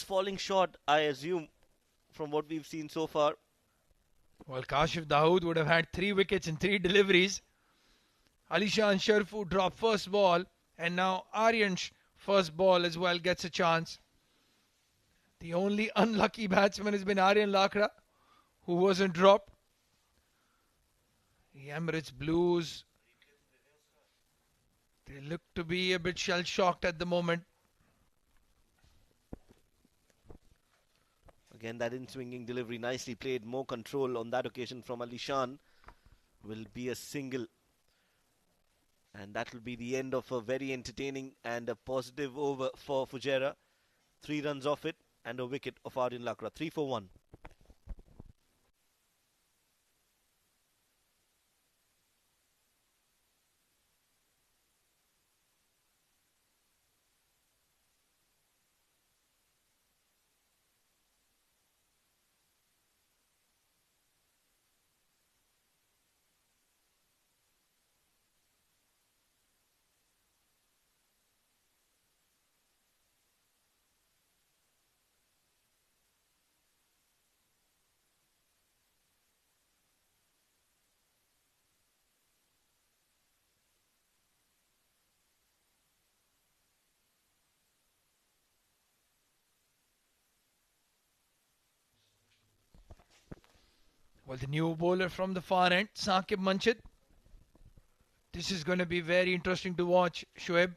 falling short, I assume, from what we've seen so far. Well, Kashif Dawood would have had 3 wickets in 3 deliveries. Alishan Sharfu dropped first ball, and now Aryan's first ball as well gets a chance. The only unlucky batsman has been Aryan Lakra, who wasn't dropped. The Emirates Blues, they look to be a bit shell-shocked at the moment. Again, that in-swinging delivery, nicely played. More control on that occasion from Alishan. Will be a single. And that will be the end of a very entertaining and a positive over for Fujairah. 3 runs off it and a wicket of Aryan Lakra. 3 for 1. Well, the new bowler from the far end, Saqib Manchit. This is going to be very interesting to watch, Shoaib.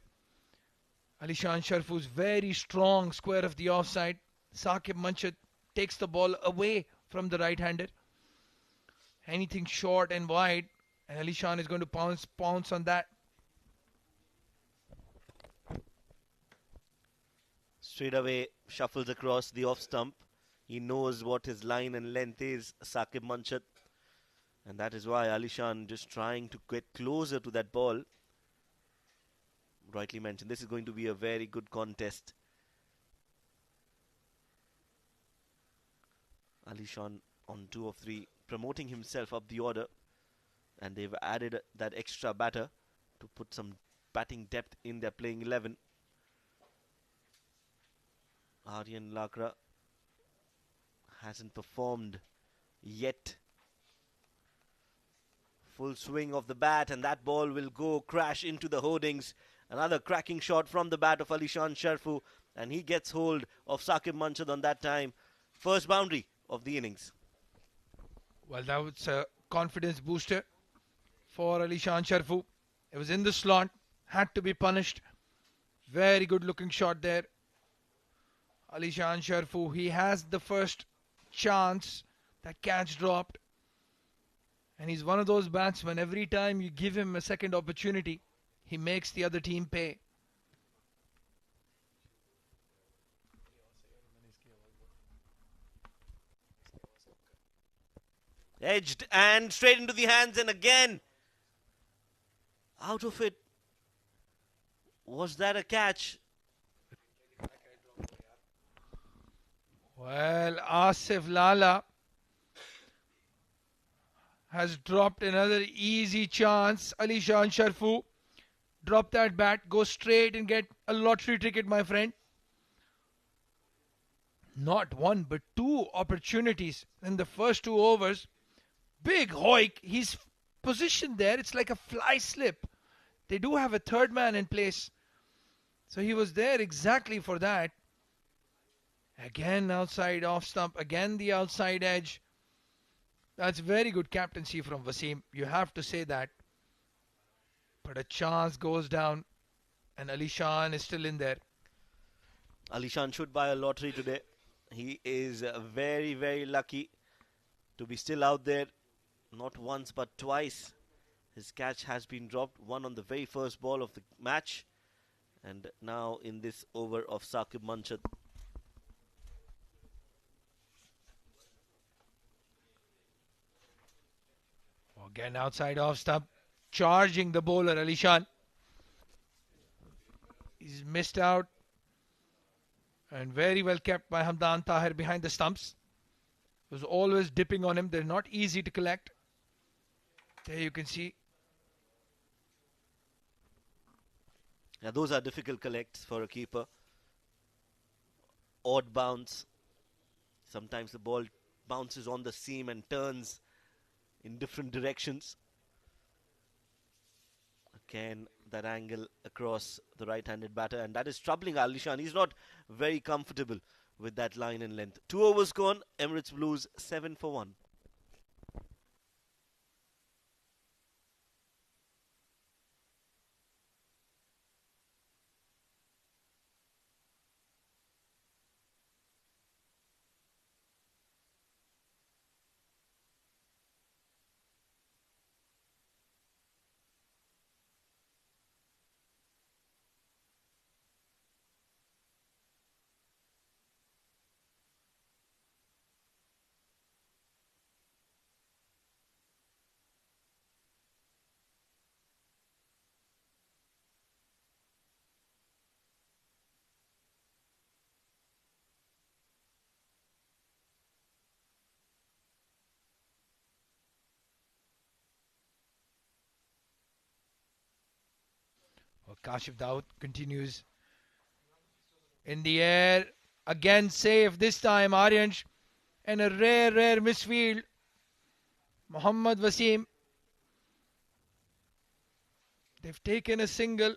Alishan Sharfu's very strong square of the offside. Saqib Manchit takes the ball away from the right-hander. Anything short and wide, and Alishan is going to pounce on that. Straight away shuffles across the off stump. He knows what his line and length is, Saqib Manchit. And that is why Alishan just trying to get closer to that ball. Rightly mentioned, this is going to be a very good contest. Alishan on 2 of 3, promoting himself up the order. And they've added that extra batter to put some batting depth in their playing 11. Aryan Lakra hasn't performed yet. Full swing of the bat, and that ball will go crash into the hoardings. Another cracking shot from the bat of Alishan Sharfu, and he gets hold of Saqib Manchit on that time. First boundary of the innings. Well, that was a confidence booster for Alishan Sharfu. It was in the slot, had to be punished. Very good looking shot there. Alishan Sharfu, he has the first chance. That catch dropped. And he's one of those batsmen, every time you give him a second opportunity, he makes the other team pay. Edged and straight into the hands, and again out of it. Was that a catch? Well, Asif Lala has dropped another easy chance. Alishan Sharfu, drop that bat, go straight and get a lottery ticket, my friend. Not one, but 2 opportunities in the first 2 overs. Big hoik. He's positioned there. It's like a fly slip. They do have a third man in place. So he was there exactly for that. Again, outside off stump. Again, the outside edge. That's very good captaincy from Wasim. You have to say that. But a chance goes down, and Alishan is still in there. Alishan should buy a lottery today. He is very, very lucky to be still out there. Not once, but twice. His catch has been dropped. One on the very first ball of the match. And now in this over of Saqib Manchit. Again, outside off stump. Charging the bowler, Alishan. He's missed out. And very well kept by Hamdan Tahir behind the stumps. Was always dipping on him. They're not easy to collect. There you can see. Now those are difficult collects for a keeper. odd bounce. Sometimes the ball bounces on the seam and turns in different directions. Again, that angle across the right-handed batter, and that is troubling Alishan. He's not very comfortable with that line and length. 2 overs gone. Emirates Blues 7 for 1. Well, Kashif Daud continues in the air. Again safe this time, Aryansh. And a rare misfield. Mohammad Wasim. They've taken a single.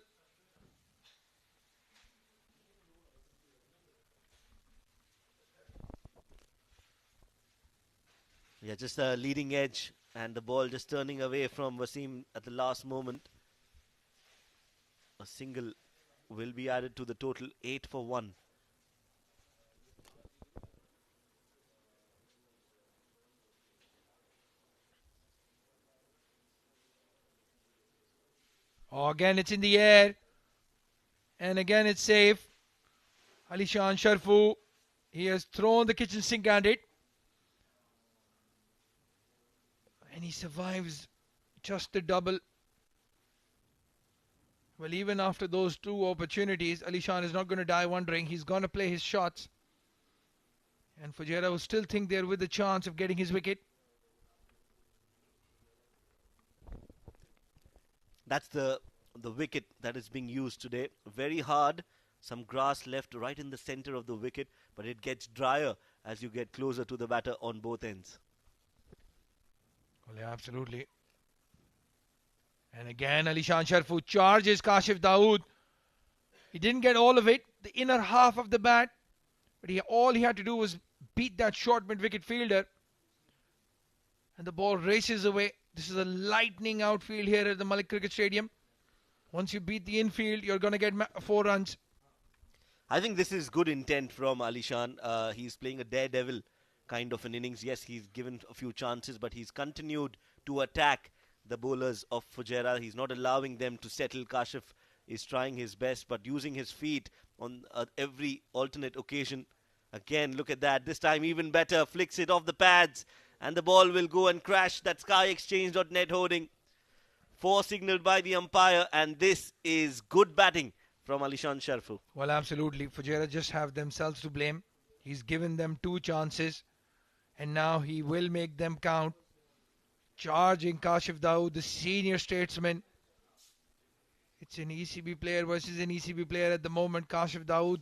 Yeah, just a leading edge and the ball just turning away from Wasim at the last moment. A single will be added to the total 8 for 1. Oh, again it's in the air. And again it's safe. Alishan Sharfu. He has thrown the kitchen sink at it. And he survives just the double. Well, even after those 2 opportunities, Alishan is not going to die wondering. He's going to play his shots. And Fujairah will still think they're with a chance of getting his wicket. That's the wicket that is being used today. Very hard. Some grass left right in the center of the wicket, but it gets drier as you get closer to the batter on both ends. Well, yeah, absolutely. And again, Alishan Sharfu charges Kashif Dawood. He didn't get all of it, the inner half of the bat, but all he had to do was beat that short mid-wicket fielder. And the ball races away. This is a lightning outfield here at the Malik Cricket Stadium. Once you beat the infield, you're going to get 4 runs. I think this is good intent from Alishan. He's playing a daredevil kind of an innings. Yes, he's given a few chances, but he's continued to attack the bowlers of Fujairah. He's not allowing them to settle. Kashif is trying his best, but using his feet on every alternate occasion. Again, look at that. This time even better. Flicks it off the pads, and the ball will go and crash that skyexchange.net hoarding. 4 signalled by the umpire, and this is good batting from Alishan Sharfu. Well, absolutely. Fujairah just have themselves to blame. He's given them 2 chances, and now he will make them count. Charging Kashif Dawood, the senior statesman. It's an ECB player versus an ECB player at the moment. Kashif Dawood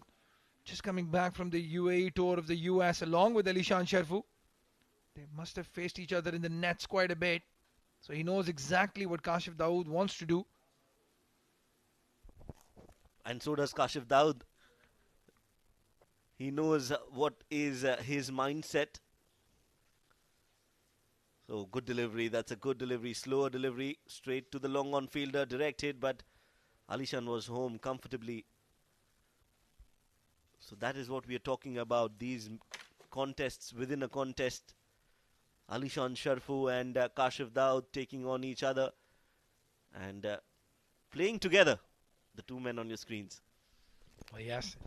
just coming back from the UAE tour of the US along with Alishan Sharfu. They must have faced each other in the nets quite a bit. So he knows exactly what Kashif Dawood wants to do. And so does Kashif Dawood. He knows what is his mindset. So good delivery. That's a good delivery. Slower delivery. Straight to the long on fielder. Direct hit, but Alishan was home comfortably. So that is what we are talking about. These contests within a contest. Alishan Sharfu and Kashif Dawood taking on each other and playing together. The 2 men on your screens. Well, yes.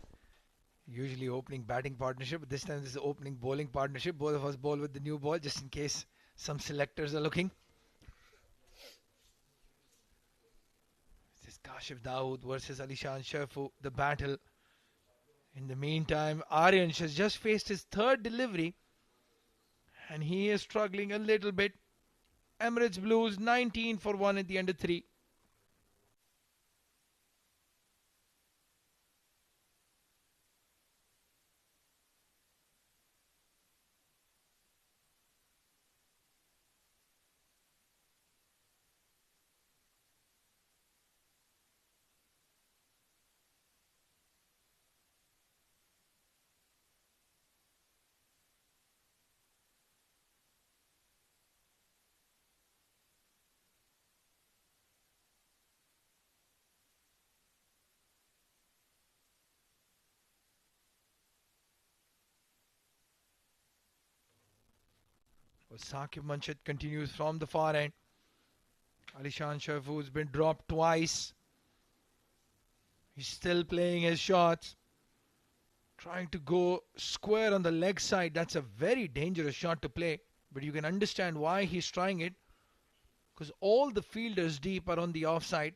Usually opening batting partnership, but this time this is opening bowling partnership. Both of us bowl with the new ball just in case some selectors are looking. This is Kashif Dawood versus Alishan Sharfu, the battle. In the meantime, Aryansh has just faced his 3rd delivery and he is struggling a little bit. Emirates Blues 19 for 1 at the end of 3. Saqib Manshad continues from the far end. Alishan Sharfu's been dropped twice. He's still playing his shots. Trying to go square on the leg side. That's a very dangerous shot to play. But you can understand why he's trying it. Because all the fielders deep are on the offside.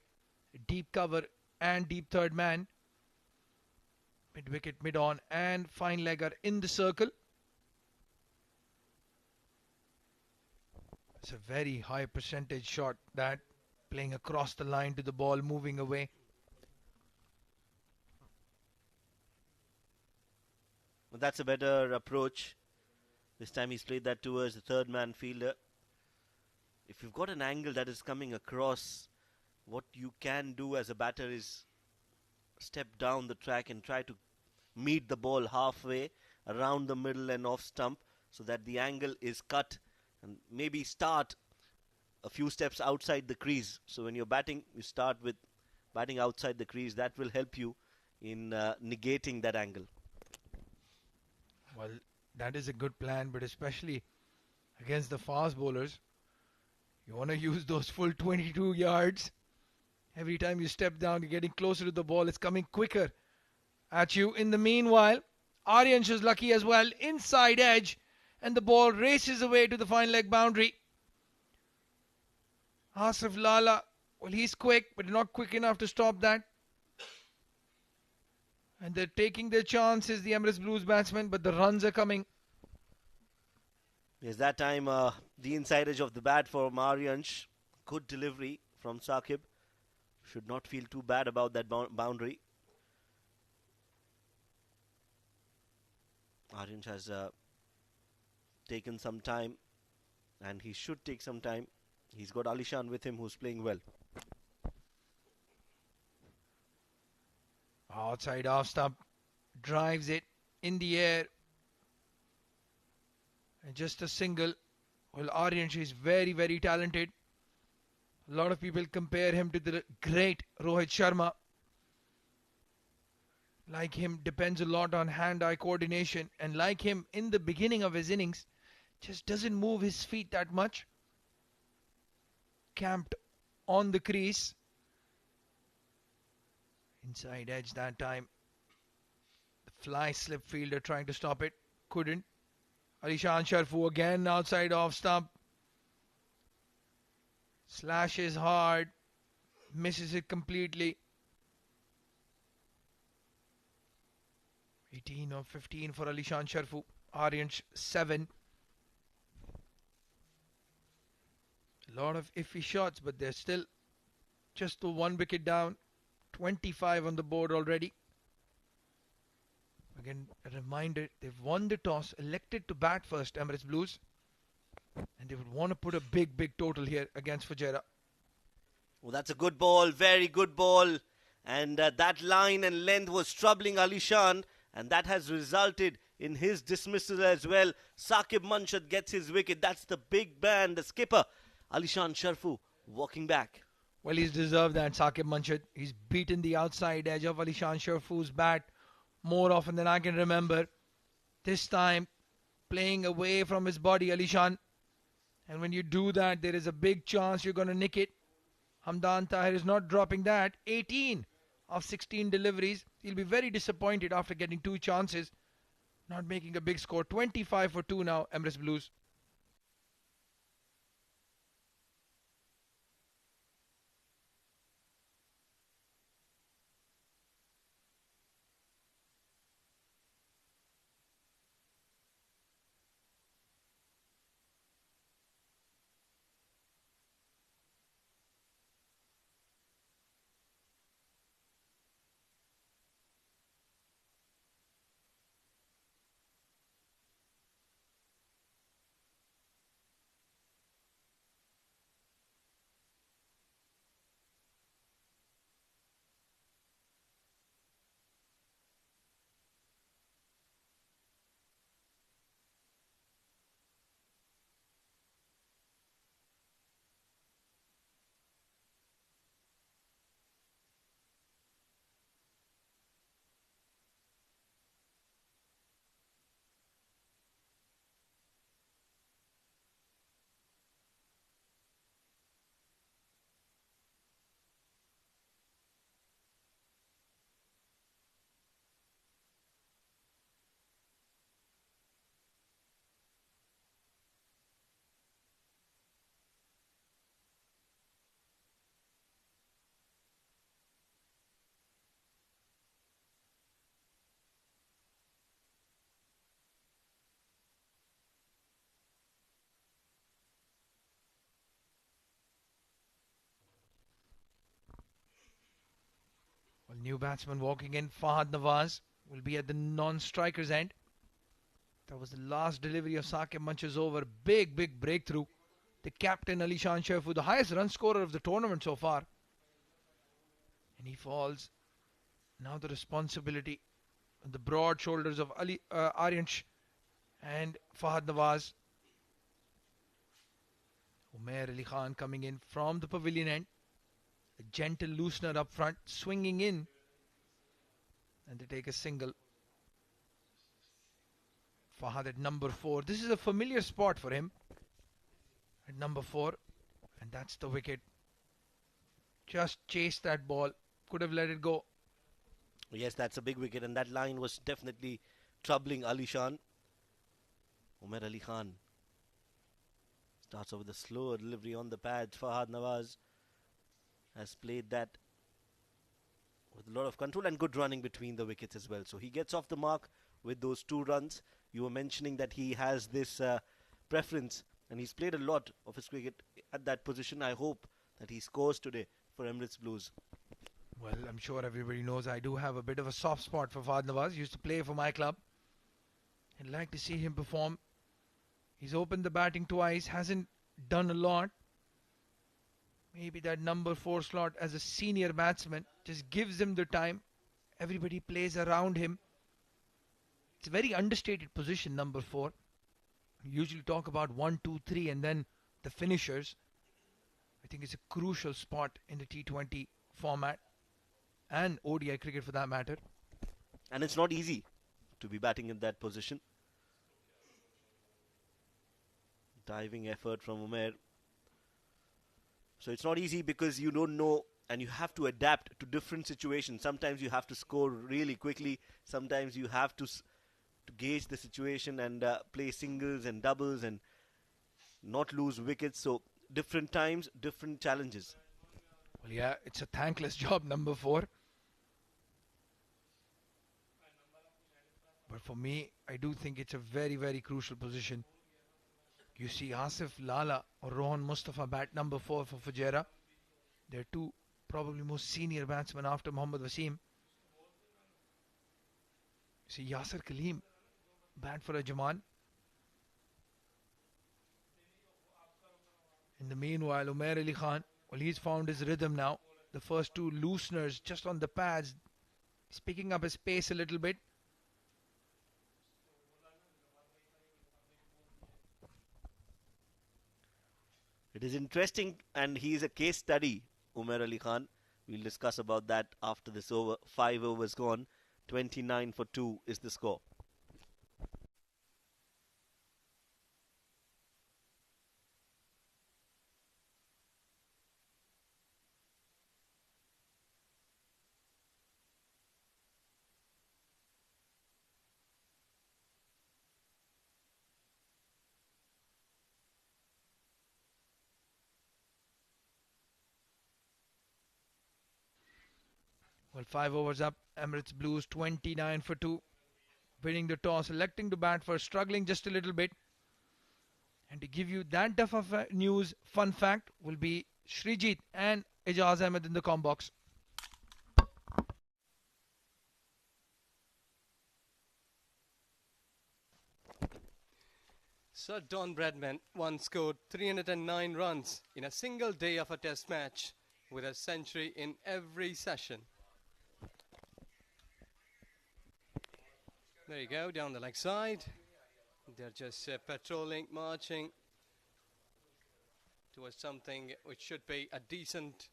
Deep cover and deep third man. Mid wicket, mid on, and fine leg are in the circle. It's a very high percentage shot that, playing across the line to the ball, moving away. Well, that's a better approach. This time he's played that towards the third man fielder. If you've got an angle that is coming across, what you can do as a batter is step down the track and try to meet the ball halfway around the middle and off stump so that the angle is cut, and maybe start a few steps outside the crease. So when you're batting, you start with batting outside the crease. That will help you in negating that angle. Well, that is a good plan, but especially against the fast bowlers, you want to use those full 22 yards. Every time you step down, you're getting closer to the ball. It's coming quicker at you. In the meanwhile, Aryansh is lucky as well. Inside edge, and the ball races away to the fine leg boundary. Asif Lala, well, he's quick, but not quick enough to stop that. And they're taking their chances, the Emirates Blues batsmen, but the runs are coming. Yes, that time the inside edge of the bat for Aryansh. Good delivery from Saqib. Should not feel too bad about that boundary. Aryansh has taken some time, and he should take some time. He's got Alishan with him, who's playing well. Outside off stump, drives it in the air. And just a single. Well, Aryansh is very, very talented. A lot of people compare him to the great Rohit Sharma. Like him, depends a lot on hand-eye coordination. And like him, in the beginning of his innings, just doesn't move his feet that much. Camped on the crease. Inside edge that time. The fly slip fielder trying to stop it. Couldn't. Alishan Sharfu again outside off stump. Slashes hard. Misses it completely. 18 of 15 for Alishan Sharfu. Aryansh 7. A lot of iffy shots, but they're still just the 1 wicket down. 25 on the board already. Again, a reminder, they've won the toss, elected to bat first, Emirates Blues. And they would want to put a big, big total here against Fujairah. Well, that's a good ball, very good ball. And that line and length was troubling Alishan, and that has resulted in his dismissal as well. Saqib Manshad gets his wicket. That's the big man, the skipper, Alishan Sharfu, walking back. Well, he's deserved that, Saqib Manshad. He's beaten the outside edge of Alishan Sharfu's bat more often than I can remember. This time, playing away from his body, Alishan. And when you do that, there is a big chance you're going to nick it. Hamdan Tahir is not dropping that. 18 of 16 deliveries. He'll be very disappointed after getting 2 chances. Not making a big score. 25 for 2 now, Emirates Blues. The new batsman walking in, Fahad Nawaz, will be at the non-striker's end. That was the last delivery of Saqib Muncher's over. Big breakthrough. The captain Ali Shan Sherfu, the highest run scorer of the tournament so far. And he falls. Now the responsibility on the broad shoulders of Aryansh and Fahad Nawaz. Umair Ali Khan coming in from the pavilion end. A gentle loosener up front, swinging in. And they take a single. Fahad at number 4. This is a familiar spot for him. At number 4. And that's the wicket. Just chased that ball. Could have let it go. Yes, that's a big wicket, and that line was definitely troubling Ali Shan. Umair Ali Khan starts off with a slower delivery on the pads. Fahad Nawaz has played that with a lot of control and good running between the wickets as well. So he gets off the mark with those 2 runs. You were mentioning that he has this preference, and he's played a lot of his cricket at that position. I hope that he scores today for Emirates Blues. Well, I'm sure everybody knows I do have a bit of a soft spot for Fahad Nawaz. Used to play for my club. I'd like to see him perform. He's opened the batting twice, hasn't done a lot. Maybe that number 4 slot as a senior batsman just gives him the time. Everybody plays around him. It's a very understated position, number 4. We usually talk about 1, 2, 3 and then the finishers. I think it's a crucial spot in the T20 format and ODI cricket for that matter. And it's not easy to be batting in that position. Diving effort from Umair. So it's not easy because you don't know and you have to adapt to different situations. Sometimes you have to score really quickly. Sometimes you have to gauge the situation and play singles and doubles and not lose wickets. So different times, different challenges. Well, yeah, it's a thankless job, number 4. But for me, I do think it's a very crucial position. You see Asif Lala or Rohan Mustafa bat number 4 for Fujairah. They're 2 probably most senior batsmen after Mohammad Wasim. You see Yasir Kaleem bat for Ajman. In the meanwhile, Umair Ali Khan, well, he's found his rhythm now. The first 2 looseners just on the pads. He's picking up his pace a little bit. It is interesting, and he is a case study, Umair Ali Khan. We'll discuss about that after this over. 5 overs gone. 29 for 2 is the score. Well, 5 overs up. Emirates Blues 29 for 2. Winning the toss, electing to bat first, struggling just a little bit. And to give you that duff of news, fun fact will be Srijit and Ijaz Ahmed in the com box. Sir Don Bradman once scored 309 runs in a single day of a test match with a century in every session. There you go, down the leg side. They're just patrolling, marching towards something which should be a decent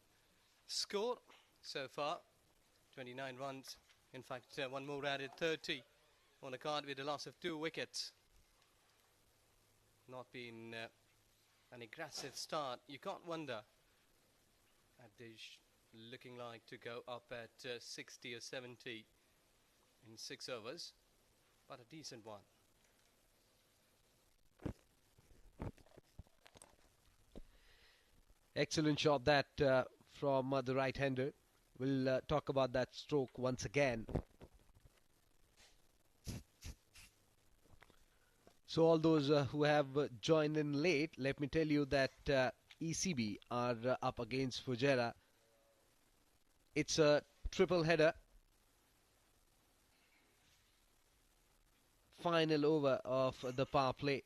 score so far. 29 runs. In fact, 1 more added, 30 on the card with the loss of 2 wickets. Not been an aggressive start. You can't wonder at this looking like to go up at 60 or 70 in 6 overs. But a decent one. Excellent shot that from the right-hander. We'll talk about that stroke once again. So all those who have joined in late, let me tell you that ECB are up against Fujairah. It's a triple header. Final over of the power play.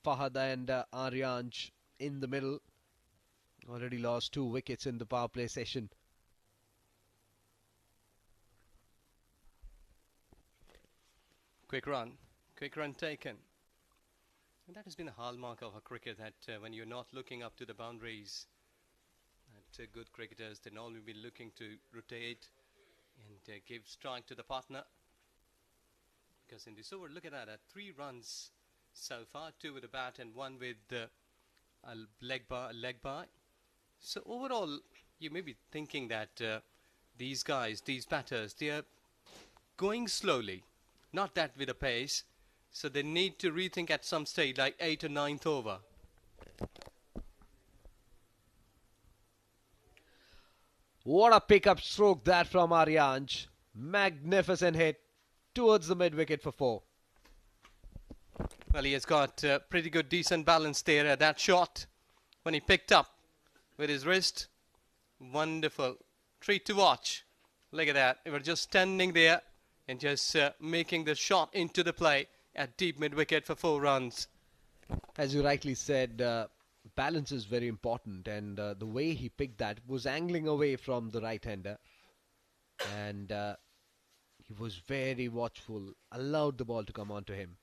Fahad and Aryanj in the middle. Already lost 2 wickets in the power play session. Quick run taken. And that has been a hallmark of a cricket, that when you're not looking up to the boundaries, that good cricketers, they'll always be looking to rotate and give strike to the partner. Because in this over, look at that, 3 runs so far, 2 with a bat and 1 with a leg by. So overall, you may be thinking that these guys, these batters, they are going slowly, not that with a pace. So they need to rethink at some stage, like 8th or 9th over. What a pickup stroke that from Aryanj. Magnificent hit towards the mid-wicket for 4. Well, he has got pretty good, decent balance there at that shot. When he picked up with his wrist, wonderful treat to watch. Look at that. They were just standing there and just making the shot into the play at deep mid-wicket for 4 runs. As you rightly said, balance is very important, and the way he picked that was angling away from the right-hander, and he was very watchful, allowed the ball to come onto him.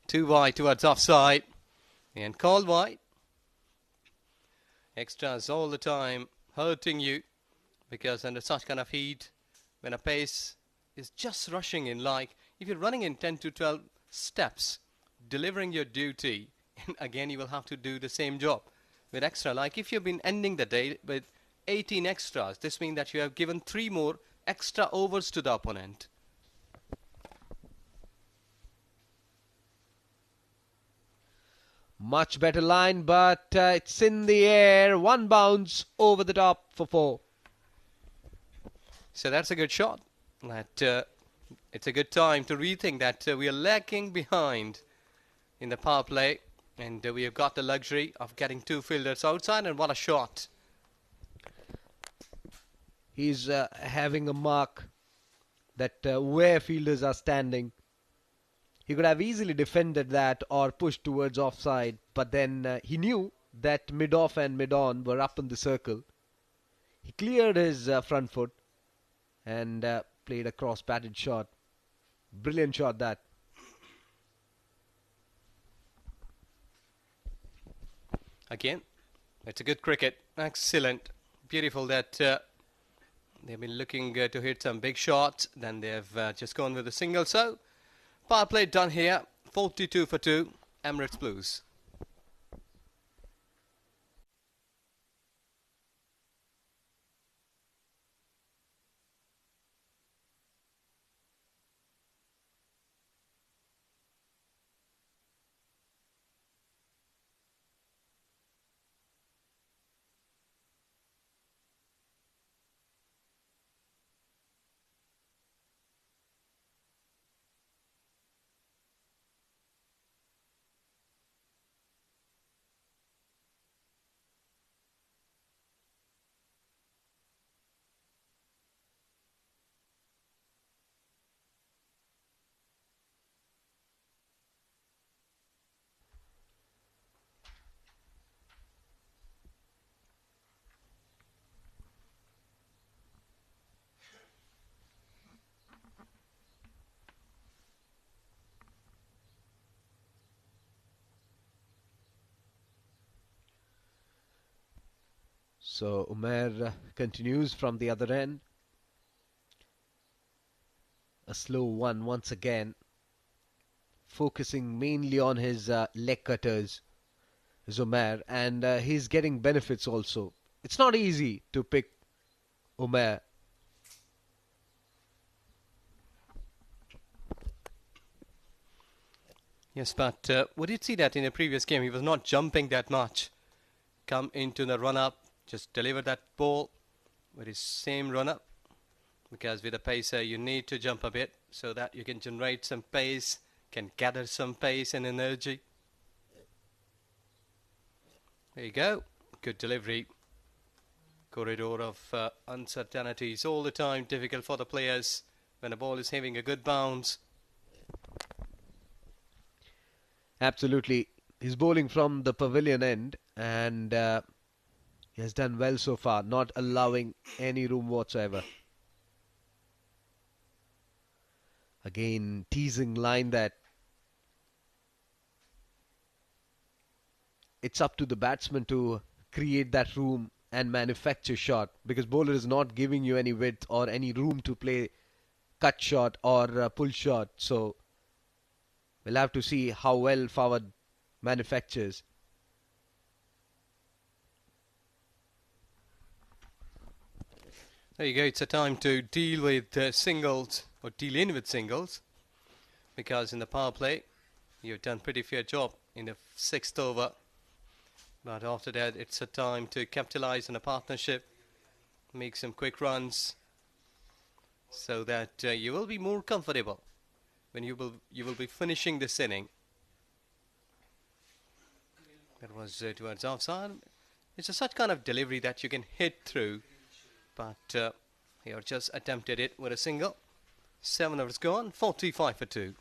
2 wide towards offside and called wide. Extras all the time hurting you, because under such kind of heat, when a pace is just rushing in, like if you're running in 10 to 12 steps, delivering your duty, and again you will have to do the same job with extra. Like if you've been ending the day with 18 extras, this means that you have given 3 more extra overs to the opponent. Much better line, but it's in the air. 1 bounce over the top for 4. So that's a good shot. That it's a good time to rethink that we are lacking behind in the power play, and we have got the luxury of getting 2 fielders outside, and what a shot. He's having a mark that where fielders are standing. He could have easily defended that or pushed towards offside, but then he knew that mid-off and mid-on were up in the circle. He cleared his front foot and played a cross-batted shot. Brilliant shot that. Again, it's a good cricket. Excellent. Beautiful that they've been looking to hit some big shots. Then they've just gone with a single. So, power play done here. 42 for 2. Emirates Blues. So Umair continues from the other end. A slow one once again. Focusing mainly on his leg cutters, Umair, and he's getting benefits also. It's not easy to pick Umair. Yes, but we did see that in a previous game. He was not jumping that much. Come into the run-up, just deliver that ball with his same run-up. Because with a pacer, you need to jump a bit so that you can generate some pace, can gather some pace and energy. There you go. good delivery. Corridor of uncertainties all the time, difficult for the players when the ball is having a good bounce. Absolutely. He's bowling from the pavilion end, and he has done well so far, not allowing any room whatsoever. Again, teasing line that it's up to the batsman to create that room and manufacture shot, because bowler is not giving you any width or any room to play cut shot or pull shot. So we'll have to see how well Fawad manufactures. There you go, it's a time to deal with singles, or deal in with singles, because in the power play you've done pretty fair job in the 6th over, but after that it's a time to capitalize on a partnership, make some quick runs, so that you will be more comfortable when you will be finishing this inning. That was towards offside. It's a such kind of delivery that you can hit through, but here just attempted it with a single. 7 overs gone, 45 for 2.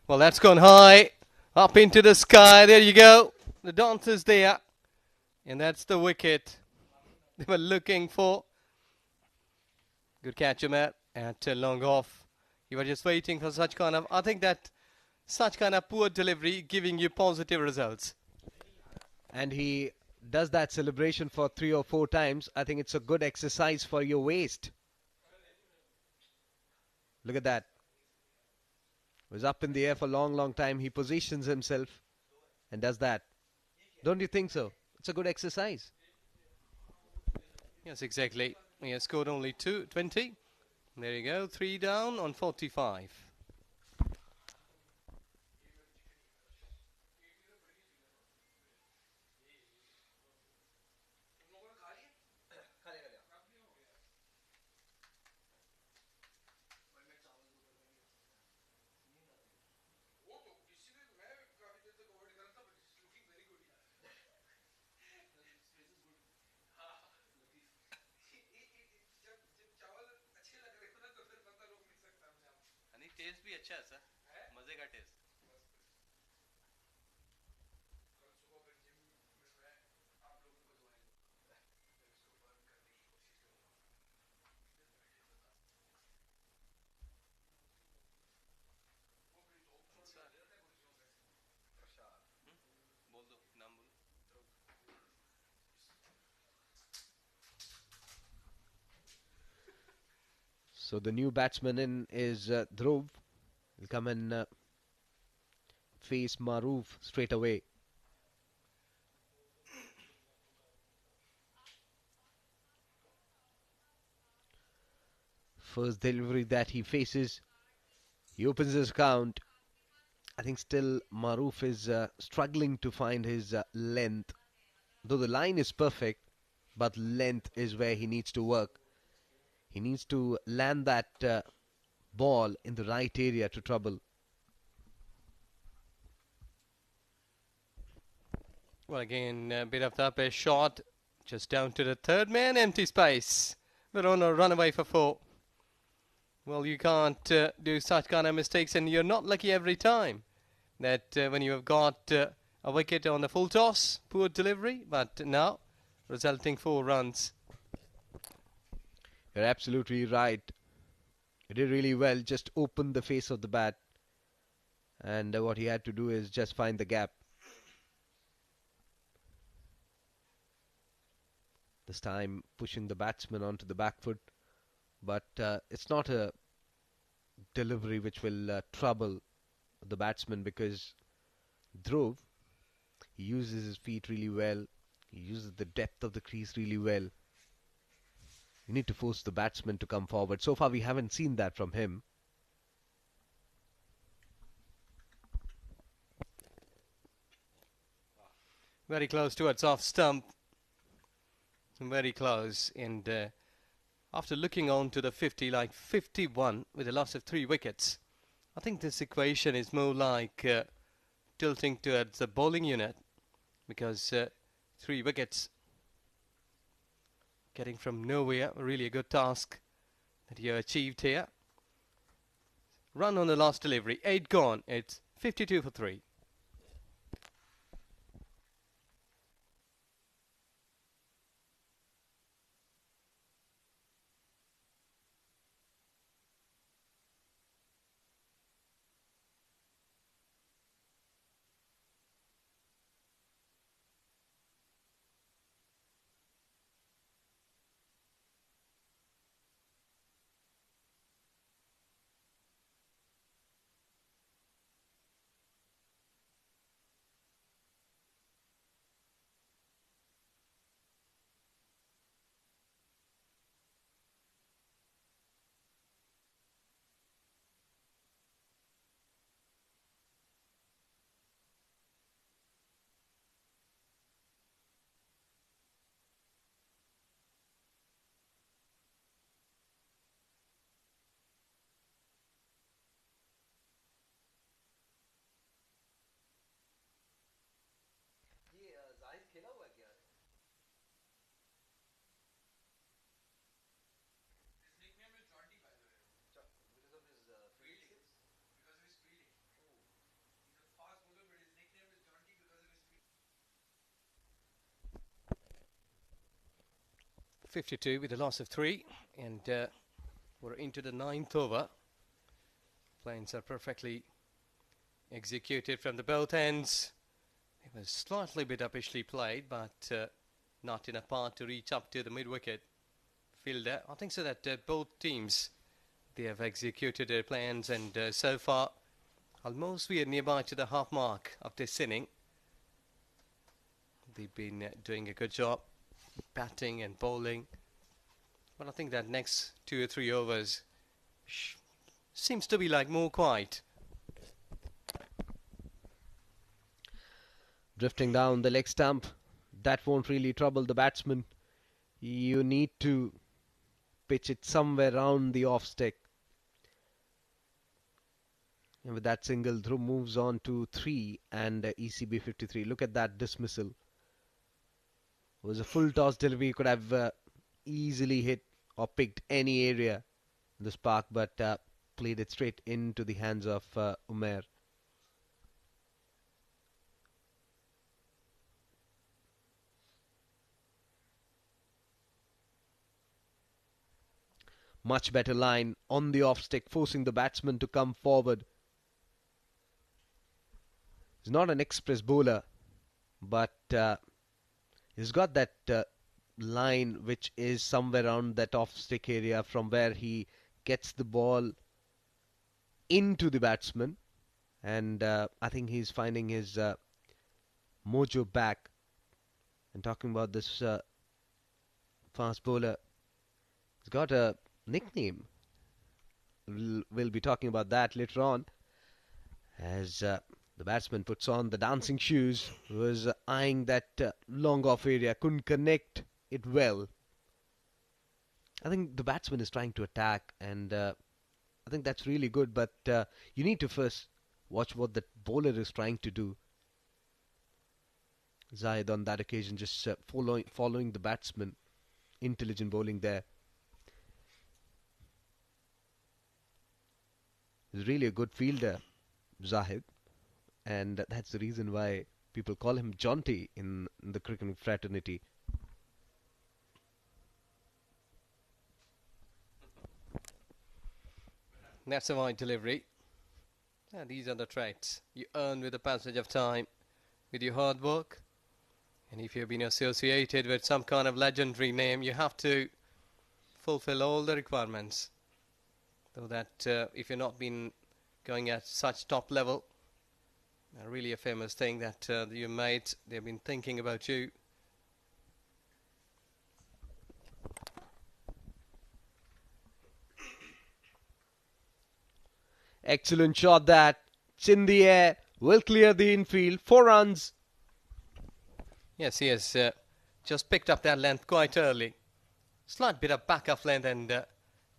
Well, that's gone high, up into the sky. There you go. The dance is there. And that's the wicket they were looking for. Good catch, Matt, at long off. You were just waiting for such kind of, I think that such kind of poor delivery giving you positive results. And he does that celebration for 3 or 4 times. I think it's a good exercise for your waist. Look at that. Was up in the air for a long time. He positions himself and does that. Don't you think so? It's a good exercise. Yes, exactly. He has scored only 20. There you go, 3 down on 45. Test भी अच्छा है sir, मजे का test. बोल दो नाम बोलो. So the new batsman in is Dhruv. He'll come and face Maroof straight away. First delivery that he faces, he opens his count. I think still Maroof is struggling to find his length. Though the line is perfect, but length is where he needs to work. He needs to land that ball in the right area to trouble. Well, again, a bit of the upper shot. Just down to the third man, empty space. We're on a runaway for 4. Well, you can't do such kind of mistakes, and you're not lucky every time. That when you have got a wicket on the full toss, poor delivery, but now resulting 4 runs. You're absolutely right. He did really well, just opened the face of the bat. And what he had to do is just find the gap. This time pushing the batsman onto the back foot. But it's not a delivery which will trouble the batsman, because Dhruv, he uses his feet really well. He uses the depth of the crease really well. You need to force the batsman to come forward. So far we haven't seen that from him. Very close towards off stump. Very close. And after looking on to the 50, like 51 with a loss of 3 wickets, I think this equation is more like tilting towards the bowling unit, because 3 wickets getting from nowhere, really a good task that you achieved here. Run on the last delivery, 8 gone. It's 52 for 3. .52 with a loss of 3, and we're into the 9th over. Planes are perfectly executed from the both ends. It was slightly bit uppishly played, but not enough power to reach up to the mid-wicket fielder. I think so that both teams, they have executed their plans, and so far almost we are nearby to the half mark of this inning. They've been doing a good job batting and bowling, but I think that next 2 or 3 overs seems to be like more quiet. Drifting down the leg stump, that won't really trouble the batsman. You need to pitch it somewhere around the off stick. And with that single, Dhruv moves on to 3 and ECB 53. Look at that dismissal. It was a full toss delivery. He could have easily hit or picked any area in the spark, but played it straight into the hands of Umair. Much better line on the off stick, forcing the batsman to come forward. He's not an express bowler, but he's got that line which is somewhere around that off stick area, from where he gets the ball into the batsman, and I think he's finding his mojo back. And talking about this fast bowler, he's got a nickname. We'll be talking about that later on, as the batsman puts on the dancing shoes. Was eyeing that long off area, couldn't connect it well. I think the batsman is trying to attack, and I think that's really good, but you need to first watch what the bowler is trying to do. Zahid on that occasion just following the batsman. Intelligent bowling there. He's really a good fielder, Zahid, and that's the reason why people call him Jaunty in the cricket fraternity. That's a wide delivery. Yeah, these are the traits you earn with the passage of time, with your hard work. And if you've been associated with some kind of legendary name, you have to fulfill all the requirements. So that if you're not been going at such top level, really a famous thing that your mates, they've been thinking about you. Excellent shot that. It's in the air. Will clear the infield. 4 runs. Yes, he has just picked up that length quite early. Slight bit of back of length and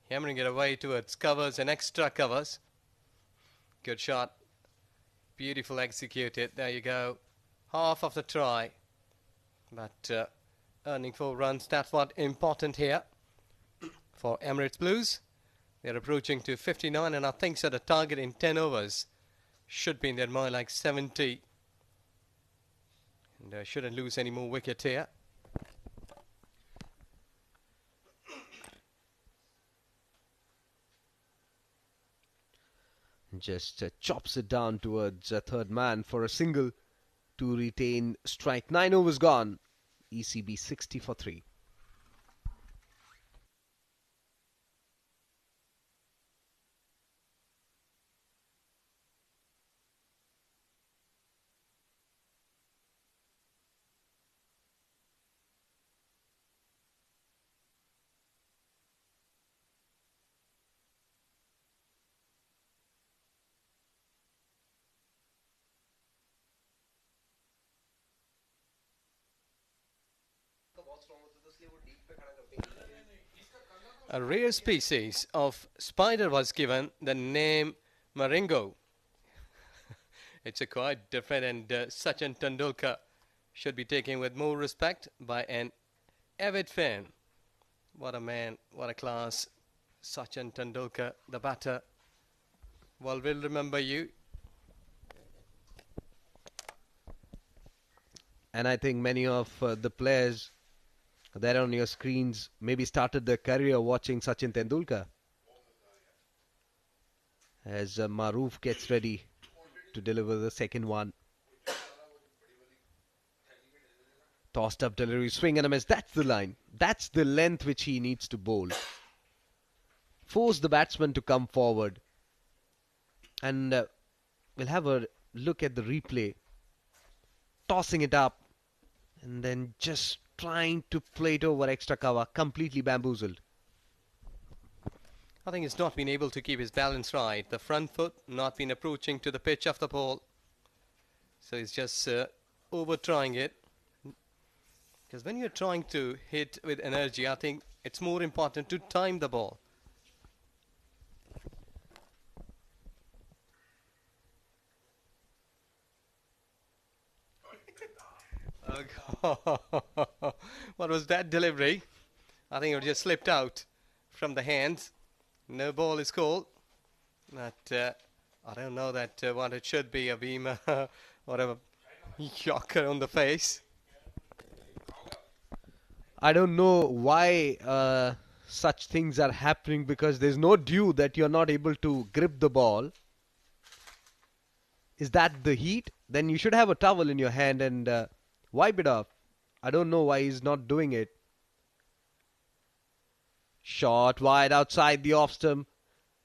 hammering it away towards covers and extra covers. Good shot. Beautiful executed. There you go. Half of the try. But earning 4 runs, that's what important here for Emirates Blues. They're approaching to 59 and I think so the target in 10 overs should be in their mind like 70. And shouldn't lose any more wicket here. Just chops it down towards a third man for a single to retain strike. 9 overs gone. ECB 60 for 3. A rare species of spider was given the name Maringo. It's a quite different and Sachin Tendulkar should be taken with more respect by an avid fan. What a man, what a class. Sachin Tendulkar, the batter. Well, we'll remember you. And I think many of the players that are on your screens maybe started their career watching Sachin Tendulkar. As Maroof gets ready to deliver the second one. Tossed up delivery, swing and a miss. That's the line. That's the length which he needs to bowl. Force the batsman to come forward. And we'll have a look at the replay. Tossing it up. And then just trying to play it over extra cover. Completely bamboozled. I think he's not been able to keep his balance right. The front foot not been approaching to the pitch of the ball. So he's just over-trying it. Because when you're trying to hit with energy, I think it's more important to time the ball. What was that delivery? I think it just slipped out from the hands. No ball is called. But I don't know that what it should be, a beam or a yorker on the face. I don't know why such things are happening, because there's no due that you're not able to grip the ball. Is that the heat? Then you should have a towel in your hand and wipe it off. I don't know why he's not doing it. Shot wide outside the off stump.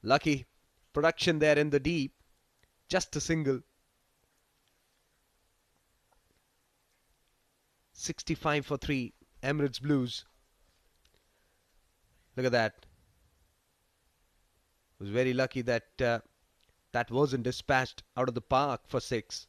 Lucky production there in the deep. Just a single. 65 for 3. Emirates Blues. Look at that. Was very lucky that that wasn't dispatched out of the park for 6.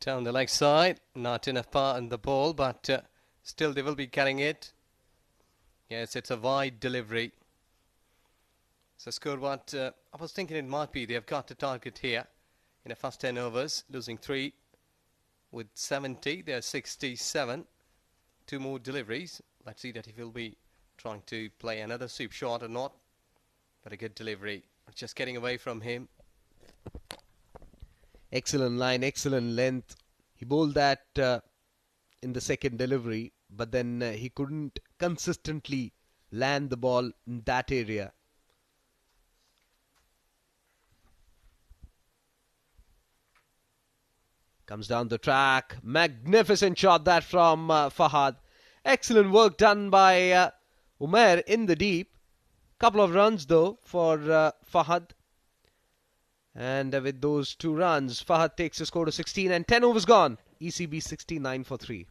Down the leg side, not enough power in the ball, but still they will be carrying it. Yes, it's a wide delivery. So score what I was thinking it might be. They have got a target here in the first 10 overs, losing 3 with 70. They're 67. 2 more deliveries. Let's see that he will be trying to play another sweep shot or not. But a good delivery. Just getting away from him. Excellent line, excellent length. He bowled that in the second delivery, but then he couldn't consistently land the ball in that area. Comes down the track. Magnificent shot that from Fahad. Excellent work done by Umair in the deep. Couple of runs though for Fahad. And with those 2 runs, Fahad takes the score to 16 and 10 overs gone. ECB 69 for 3.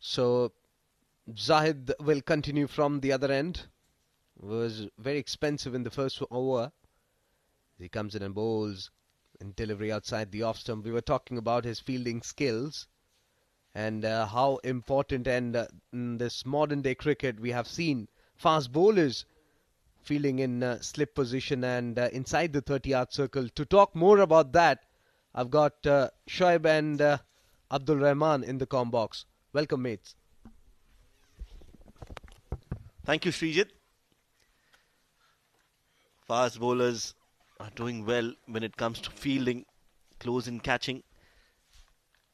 So Zahid will continue from the other end. Was very expensive in the first over. He comes in and bowls in delivery outside the off stump. We were talking about his fielding skills and how important, and in this modern day cricket we have seen fast bowlers fielding in slip position and inside the 30-yard circle. To talk more about that, I've got Shoaib and Abdul Rahman in the comm box. Welcome, mates. Thank you, Srijit. Fast bowlers are doing well when it comes to fielding, close in catching.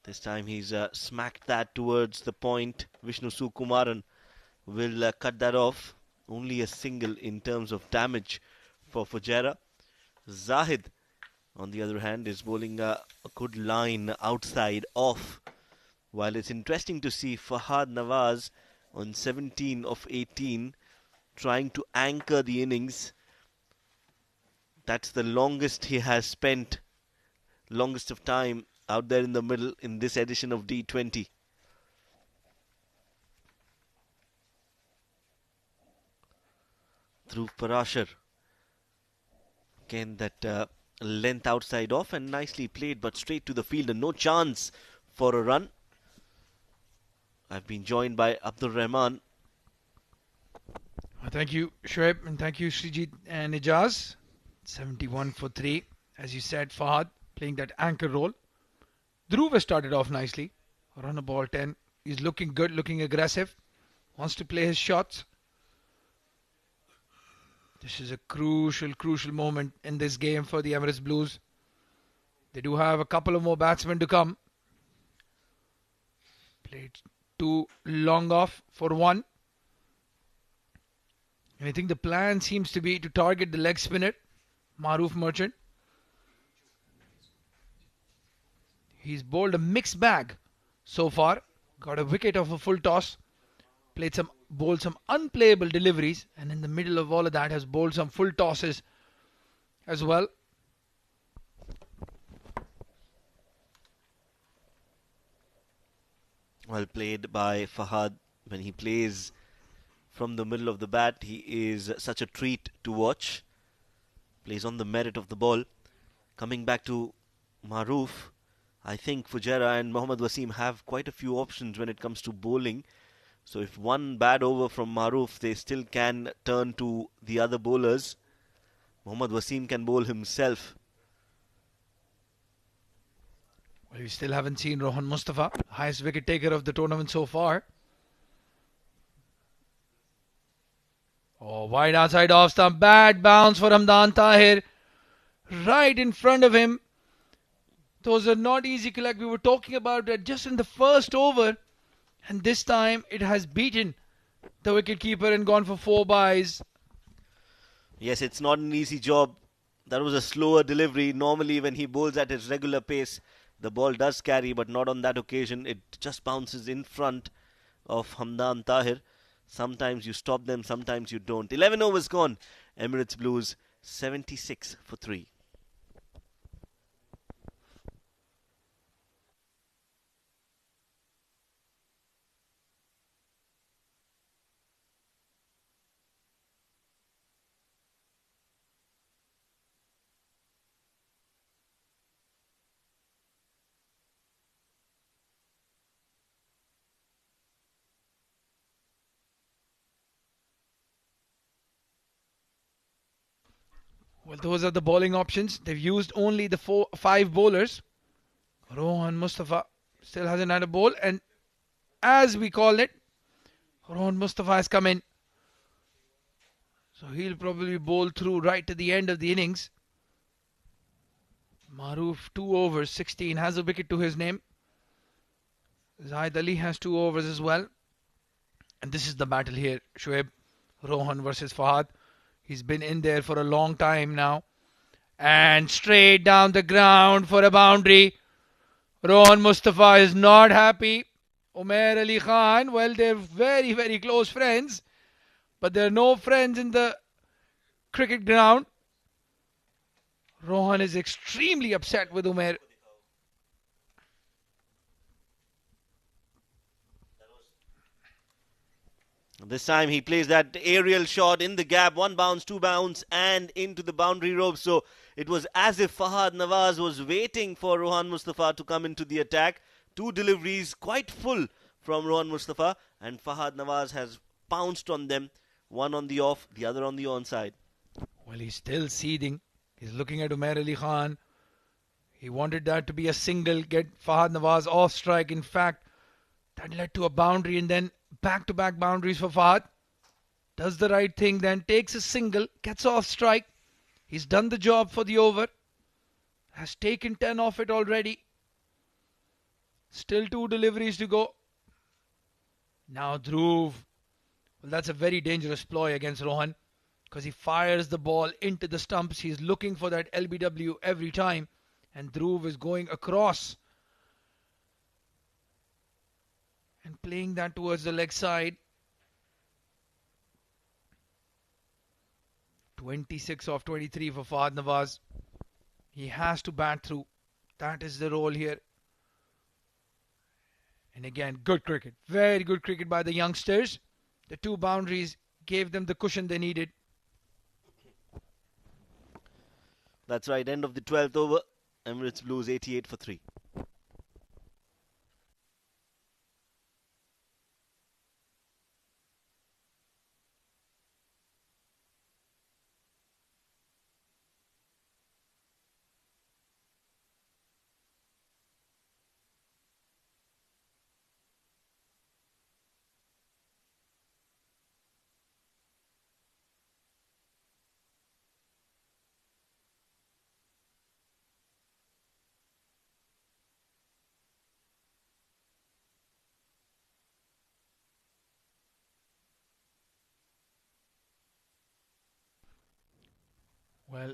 This time he's smacked that towards the point. Vishnu Sukumaran will cut that off. Only a single in terms of damage for Fujairah. Zahid, on the other hand, is bowling a good line outside off. While it's interesting to see Fahad Nawaz on 17 of 18 trying to anchor the innings. That's the longest he has spent, longest of time out there in the middle in this edition of D20. Dhruv Parashar. Again, that length outside off and nicely played, but straight to the field and no chance for a run. I've been joined by Abdul Rahman. Thank you, Shoaib, and thank you, Srijit and Ijaz. 71 for 3. As you said, Fahad playing that anchor role. Dhruv has started off nicely. Run a ball 10. He's looking good, looking aggressive. Wants to play his shots. This is a crucial moment in this game for the Emirates Blues. They do have a couple of more batsmen to come. Played 2 long off for 1. And I think the plan seems to be to target the leg spinner, Maroof Merchant. He's bowled a mixed bag so far. Got a wicket off a full toss. Bowled some unplayable deliveries. And in the middle of all of that has bowled some full tosses as well. Well played by Fahad. When he plays from the middle of the bat, he is such a treat to watch. Plays on the merit of the ball. Coming back to Maroof, I think Fujairah and Mohammad Wasim have quite a few options when it comes to bowling. So if one bad over from Maroof, they still can turn to the other bowlers. Mohammad Wasim can bowl himself. Well, we still haven't seen Rohan Mustafa, highest wicket taker of the tournament so far. Oh, wide outside off stump. Bad bounce for Hamdan Tahir. Right in front of him. Those are not easy collect. We were talking about that just in the first over. And this time it has beaten the wicketkeeper and gone for 4 byes. Yes, it's not an easy job. That was a slower delivery. Normally when he bowls at his regular pace, the ball does carry, but not on that occasion. It just bounces in front of Hamdan Tahir. Sometimes you stop them, sometimes you don't. 11 overs gone. Emirates Blues 76 for 3. Well, those are the bowling options. They've used only the 5 bowlers. Rohan Mustafa still hasn't had a bowl. And as we call it, Rohan Mustafa has come in. So he'll probably bowl through right to the end of the innings. Maroof 2 overs, 16, has a wicket to his name. Zaid Ali has 2 overs as well. And this is the battle here, Shoaib. Rohan versus Fahad. He's been in there for a long time now. And straight down the ground for a boundary. Rohan Mustafa is not happy. Umair Ali Khan, well, they're very, very close friends. But there are no friends in the cricket ground. Rohan is extremely upset with Umair. This time he plays that aerial shot in the gap. 1 bounce, 2 bounce and into the boundary rope. So it was as if Fahad Nawaz was waiting for Rohan Mustafa to come into the attack. 2 deliveries quite full from Rohan Mustafa. And Fahad Nawaz has pounced on them. One on the off, the other on the onside. Well, he's still seething. He's looking at Umair Ali Khan. He wanted that to be a single, get Fahad Nawaz off strike. In fact, that led to a boundary and then back-to-back boundaries for Fahad. Does the right thing then, takes a single, gets off strike. He's done the job for the over. Has taken 10 off it already. Still 2 deliveries to go. Now Dhruv. Well, that's a very dangerous ploy against Rohan, because he fires the ball into the stumps. He's looking for that LBW every time. And Dhruv is going across and playing that towards the leg side. 26 off 23 for Fahad Nawaz. He has to bat through. That is the role here. And again, good cricket. Very good cricket by the youngsters. The 2 boundaries gave them the cushion they needed. That's right, end of the 12th over. Emirates Blues 88 for 3. Well,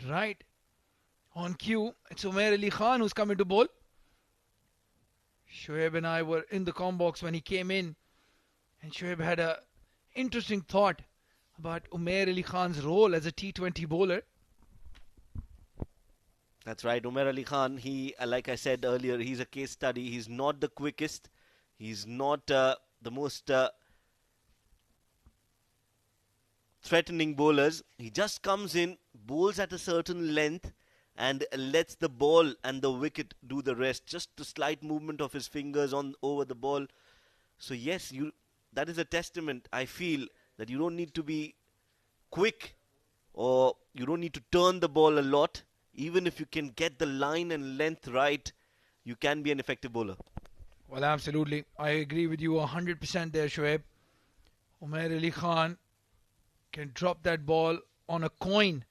right on cue, it's Umair Ali Khan who's coming to bowl. Shoaib and I were in the comm box when he came in, and Shoaib had a interesting thought about Umair Ali Khan's role as a T20 bowler. That's right, Umair Ali Khan, he, like I said earlier, he's a case study. He's not the quickest. He's not the most threatening bowlers. He just comes in, bowls at a certain length, and lets the ball and the wicket do the rest. Just the slight movement of his fingers on over the ball. So yes, that is a testament, I feel, that you don't need to be quick or you don't need to turn the ball a lot. Even if you can get the line and length right, you can be an effective bowler. Well, absolutely. I agree with you 100% there, Shoaib. Umair Ali Khan can drop that ball on a coin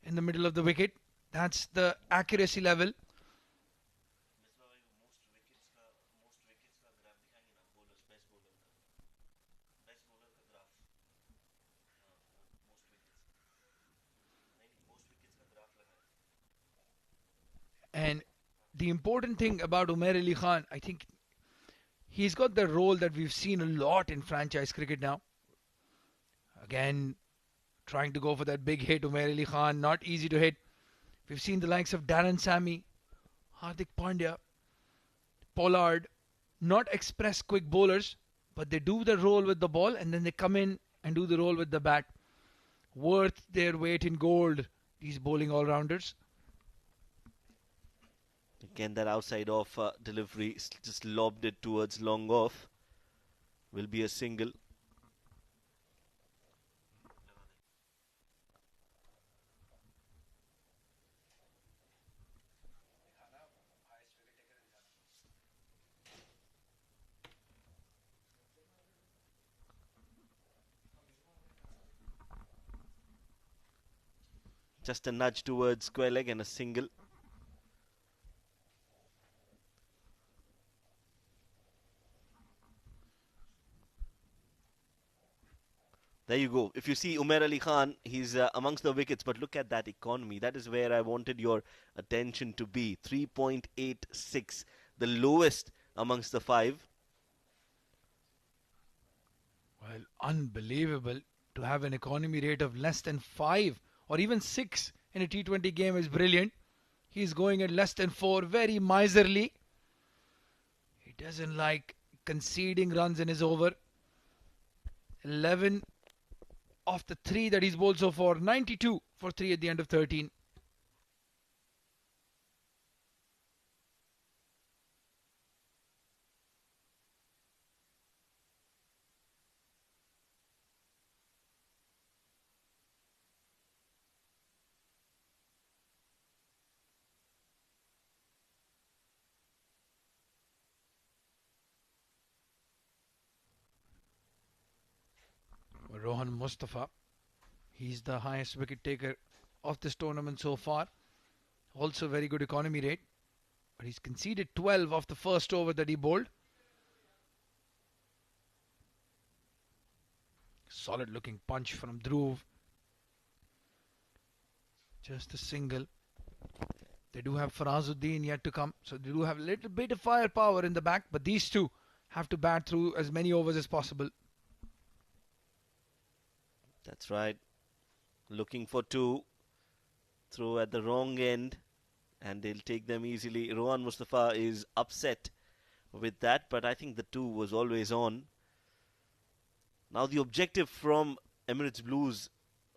in the middle of the wicket. That's the accuracy level. And the important thing about Umair Ali Khan, I think he's got the role that we've seen a lot in franchise cricket now. Again, trying to go for that big hit, Umair Ali Khan, not easy to hit. We've seen the likes of Darren Sammy, Hardik Pandya, Pollard, not express quick bowlers, but they do the role with the ball and then they come in and do the role with the bat. Worth their weight in gold, these bowling all-rounders. Again, that outside off delivery, just lobbed it towards long off. Will be a single. Just a nudge towards square leg and a single. There you go. If you see Umair Ali Khan, he's amongst the wickets, but look at that economy. That is where I wanted your attention to be. 3.86, the lowest amongst the 5. Well, unbelievable. To have an economy rate of less than 5 or even 6 in a T20 game is brilliant. He's going at less than 4, very miserly. He doesn't like conceding runs in his over. 11 of the 3 that he's bowled so far, 92 for 3 at the end of 13. Rohan Mustafa, he's the highest wicket taker of this tournament so far. Also very good economy rate. But he's conceded 12 off the first over that he bowled. Solid looking punch from Dhruv. Just a single. They do have Farazuddin yet to come. So they do have a little bit of firepower in the back. But these two have to bat through as many overs as possible. That's right. Looking for two. Throw at the wrong end. And they'll take them easily. Rohan Mustafa is upset with that. But I think the two was always on. Now the objective from Emirates Blues,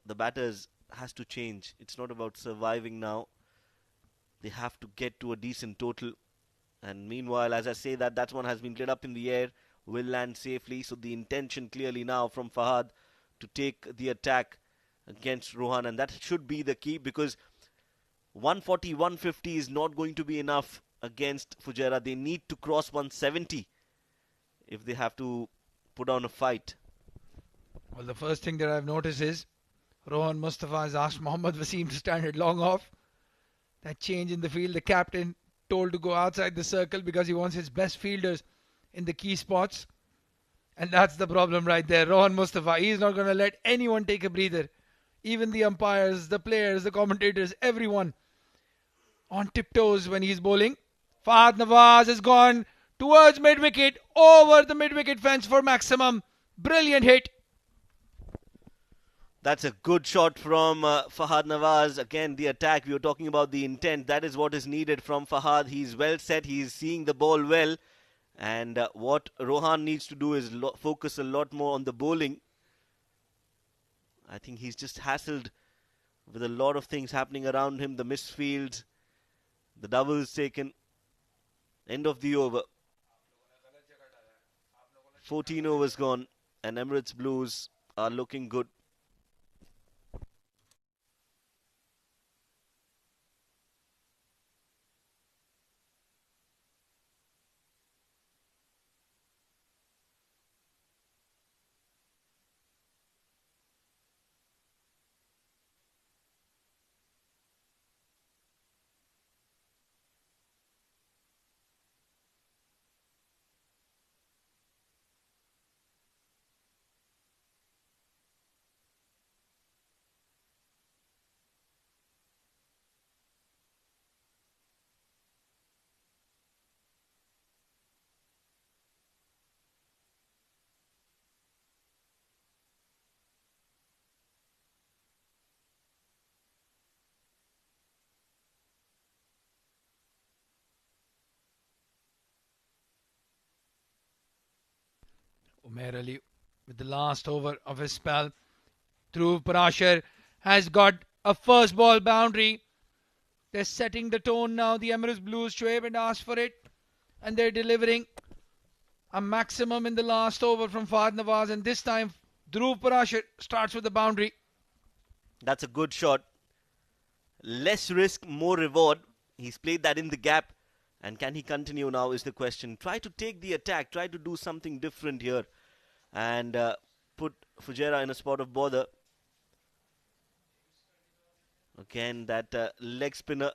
the batters, has to change. It's not about surviving now. They have to get to a decent total. And meanwhile, as I say that one has been played up in the air, will land safely. So the intention clearly now from Fahad to take the attack against Rohan. And that should be the key, because 140, 150 is not going to be enough against Fujairah. They need to cross 170 if they have to put on a fight. Well, the first thing that I've noticed is Rohan Mustafa has asked Mohammad Wasim to stand it long off. That change in the field, the captain told to go outside the circle because he wants his best fielders in the key spots. And that's the problem right there. Rohan Mustafa, he's not going to let anyone take a breather. Even the umpires, the players, the commentators, everyone on tiptoes when he's bowling. Fahad Nawaz has gone towards mid-wicket, over the mid-wicket fence for maximum. Brilliant hit. That's a good shot from Fahad Nawaz. Again, the attack, we were talking about the intent. That is what is needed from Fahad. He's well set. He's seeing the ball well. And what Rohan needs to do is focus a lot more on the bowling. I think he's just hassled with a lot of things happening around him. The missed fields, the doubles taken. End of the over. 14 overs gone. And Emirates Blues are looking good. Umair Ali with the last over of his spell. Dhruv Parashar has got a first ball boundary. They're setting the tone now. The Emirates Blues, Shoaib had asked for it. And they're delivering a maximum in the last over from Fahad Nawaz. And this time, Dhruv Parashar starts with the boundary. That's a good shot. Less risk, more reward. He's played that in the gap. And can he continue now is the question. Try to take the attack. Try to do something different here. And put Fujairah in a spot of bother. Again, that leg spinner.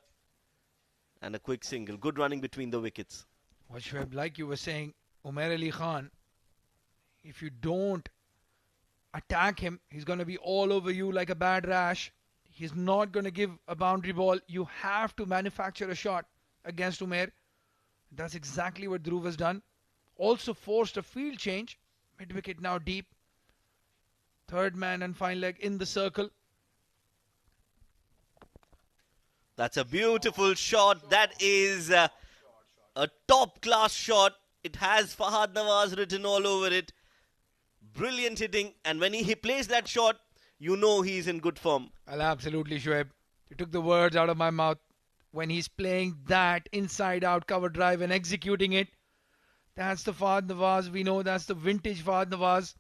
And a quick single. Good running between the wickets. Well, Shoaib, like you were saying, Umair Ali Khan, if you don't attack him, he's going to be all over you like a bad rash. He's not going to give a boundary ball. You have to manufacture a shot against Umair. That's exactly what Dhruv has done. Also forced a field change. Mid-wicket now deep. Third man and fine leg in the circle. That's a beautiful shot. That is a top-class shot. It has Fahad Nawaz written all over it. Brilliant hitting. And when he plays that shot, you know he's in good form. Well, absolutely, Shoaib. You took the words out of my mouth. When he's playing that inside-out cover drive and executing it, that's the Fahad Nawaz. We know that's the vintage Fahad Nawaz.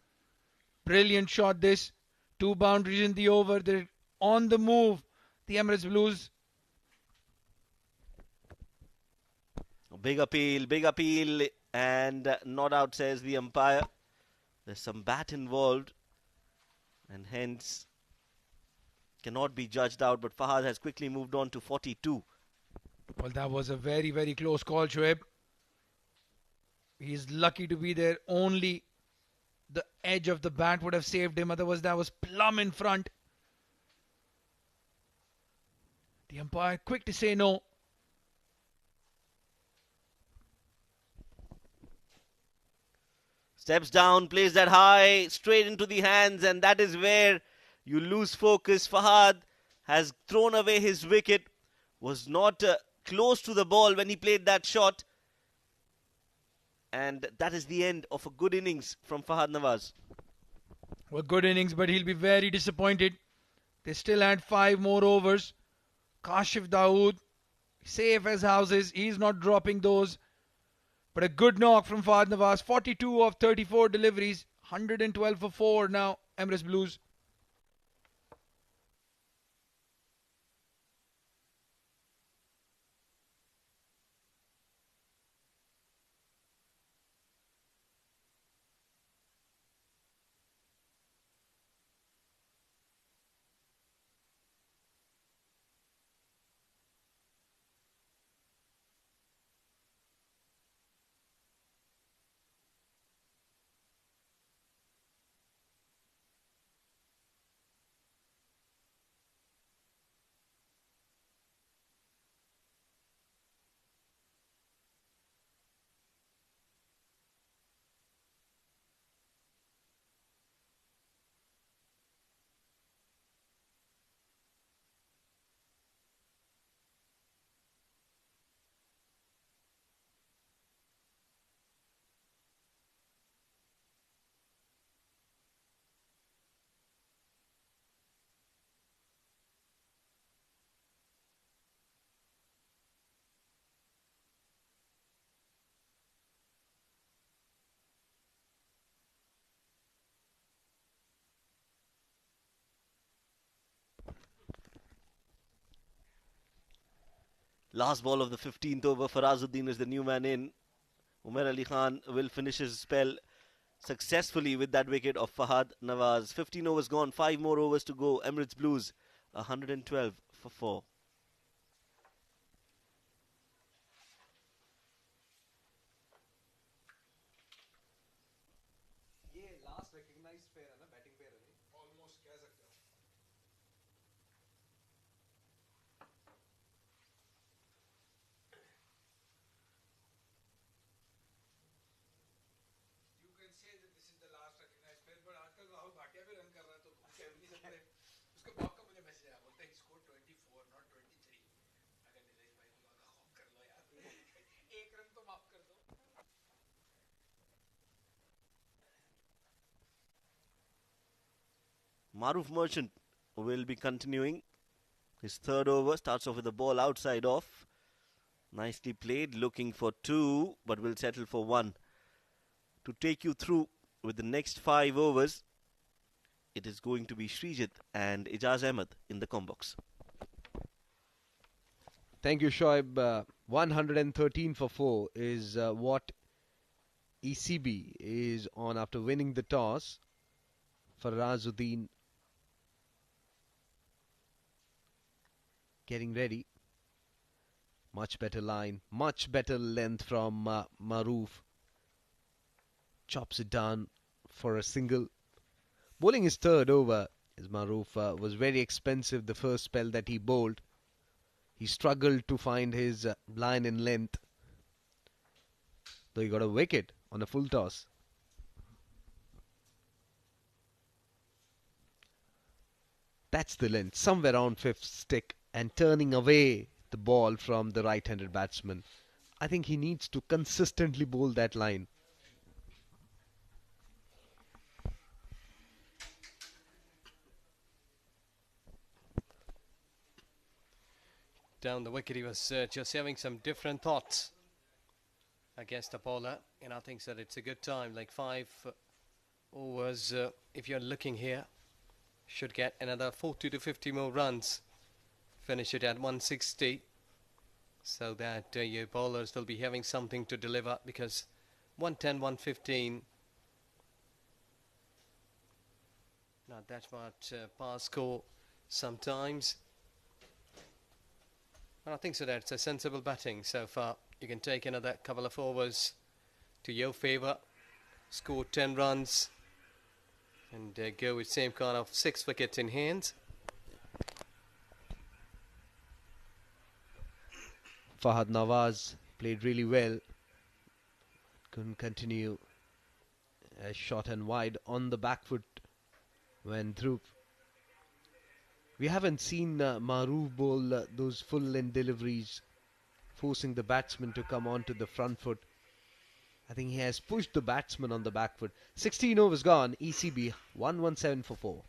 Brilliant shot this. 2 boundaries in the over. They're on the move. The Emirates Blues. Big appeal, and not out, says the umpire. There's some bat involved, and hence cannot be judged out, but Fahad has quickly moved on to 42. Well, that was a very, very close call, Shoaib. He's lucky to be there. Only the edge of the bat would have saved him. Otherwise, that was plumb in front. The umpire quick to say no. Steps down, plays that high, straight into the hands, and that is where you lose focus. Fahad has thrown away his wicket, was not close to the ball when he played that shot. And that is the end of a good innings from Fahad Nawaz. Well, good innings, but he'll be very disappointed. They still had 5 more overs. Kashif Dawood, safe as houses. He's not dropping those. But a good knock from Fahad Nawaz. 42 of 34 deliveries. 112 for 4 now. Emirates Blues. Last ball of the 15th over. Farazuddin is the new man in. Umar Ali Khan will finish his spell successfully with that wicket of Fahad Nawaz. 15 overs gone, 5 more overs to go. Emirates Blues 112 for 4. Maruf Merchant will be continuing his third over. Starts off with the ball outside off. Nicely played, looking for 2, but will settle for 1. To take you through with the next 5 overs, it is going to be Srijit and Ijaz Ahmed in the combox. Thank you, Shoaib. 113 for 4 is what ECB is on after winning the toss. Farazuddin getting ready. Much better line, much better length from Maruf. Chops it down for a single. Bowling his third over, as Maruf was very expensive the first spell that he bowled. He struggled to find his line in length, though he got a wicket on a full toss. That's the length, somewhere around 5th stick, and turning away the ball from the right-handed batsman. I think he needs to consistently bowl that line. Down the wicket, he was just having some different thoughts against the bowler, and I think that it's a good time, like 5 overs. If you're looking here, should get another 40 to 50 more runs, finish it at 160, so that your bowlers will be having something to deliver, because 110, 115, not that much par score sometimes. And I think so that's a sensible batting so far. You can take another couple of overs to your favour, score 10 runs and go with same kind of 6 wickets in hand. Fahad Nawaz played really well. Couldn't continue. A short and wide on the back foot when through. We haven't seen Maroof bowl those full length deliveries, forcing the batsman to come onto the front foot. I think he has pushed the batsman on the back foot. 16 overs gone. ECB 117 for 4.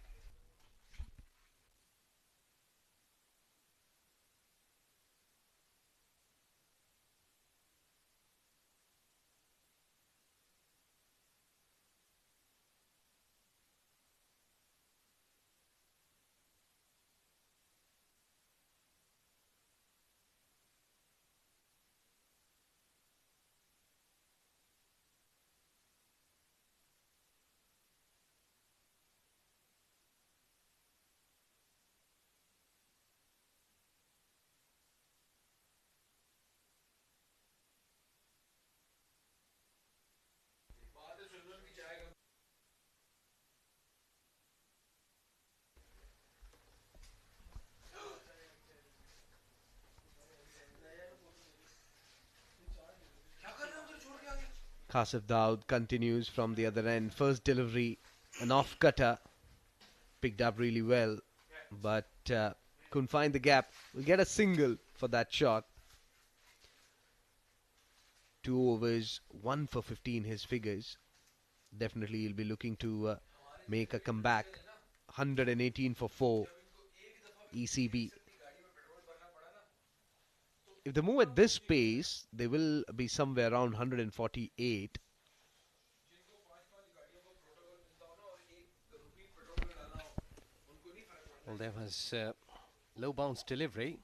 Kasif Daud continues from the other end. First delivery, an off cutter, picked up really well, but couldn't find the gap. We'll get a single for that shot. 2 overs, 1 for 15 his figures. Definitely he'll be looking to make a comeback. 118 for 4 ECB. If they move at this pace, they will be somewhere around 148. Well, there was low bounce delivery.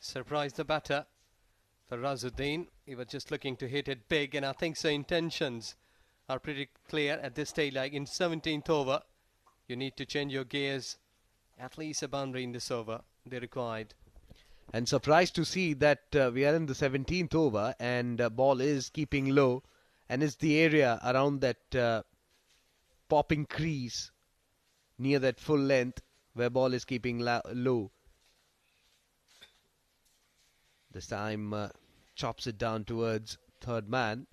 Surprised the batter. For Razuddin, he was just looking to hit it big, and I think so intentions are pretty clear at this stage. Like in 17th over, you need to change your gears. At least a boundary in this over they required. And surprised to see that we are in the 17th over and ball is keeping low, and it's the area around that popping crease near that full length where ball is keeping low. This time chops it down towards third man.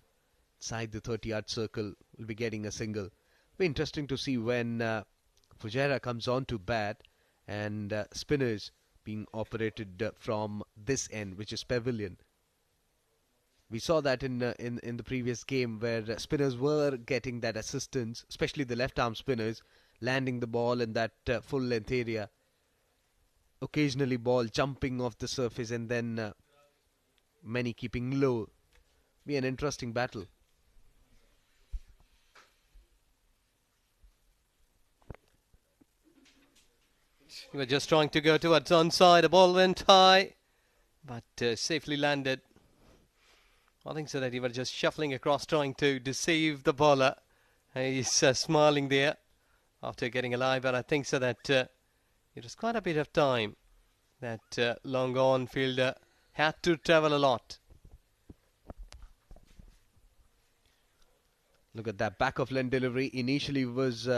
Inside the 30-yard circle, will be getting a single. Be interesting to see when Fujairah comes on to bat and spinners being operated from this end, which is pavilion. We saw that in the previous game where spinners were getting that assistance, especially the left-arm spinners, landing the ball in that full-length area. Occasionally ball jumping off the surface and then many keeping low. Be an interesting battle. He was just trying to go towards onside. The ball went high, but safely landed. I think so that he was just shuffling across, trying to deceive the bowler. He's smiling there after getting a lie, but I think so that it was quite a bit of time that long on fielder had to travel a lot. Look at that back of length delivery. Initially was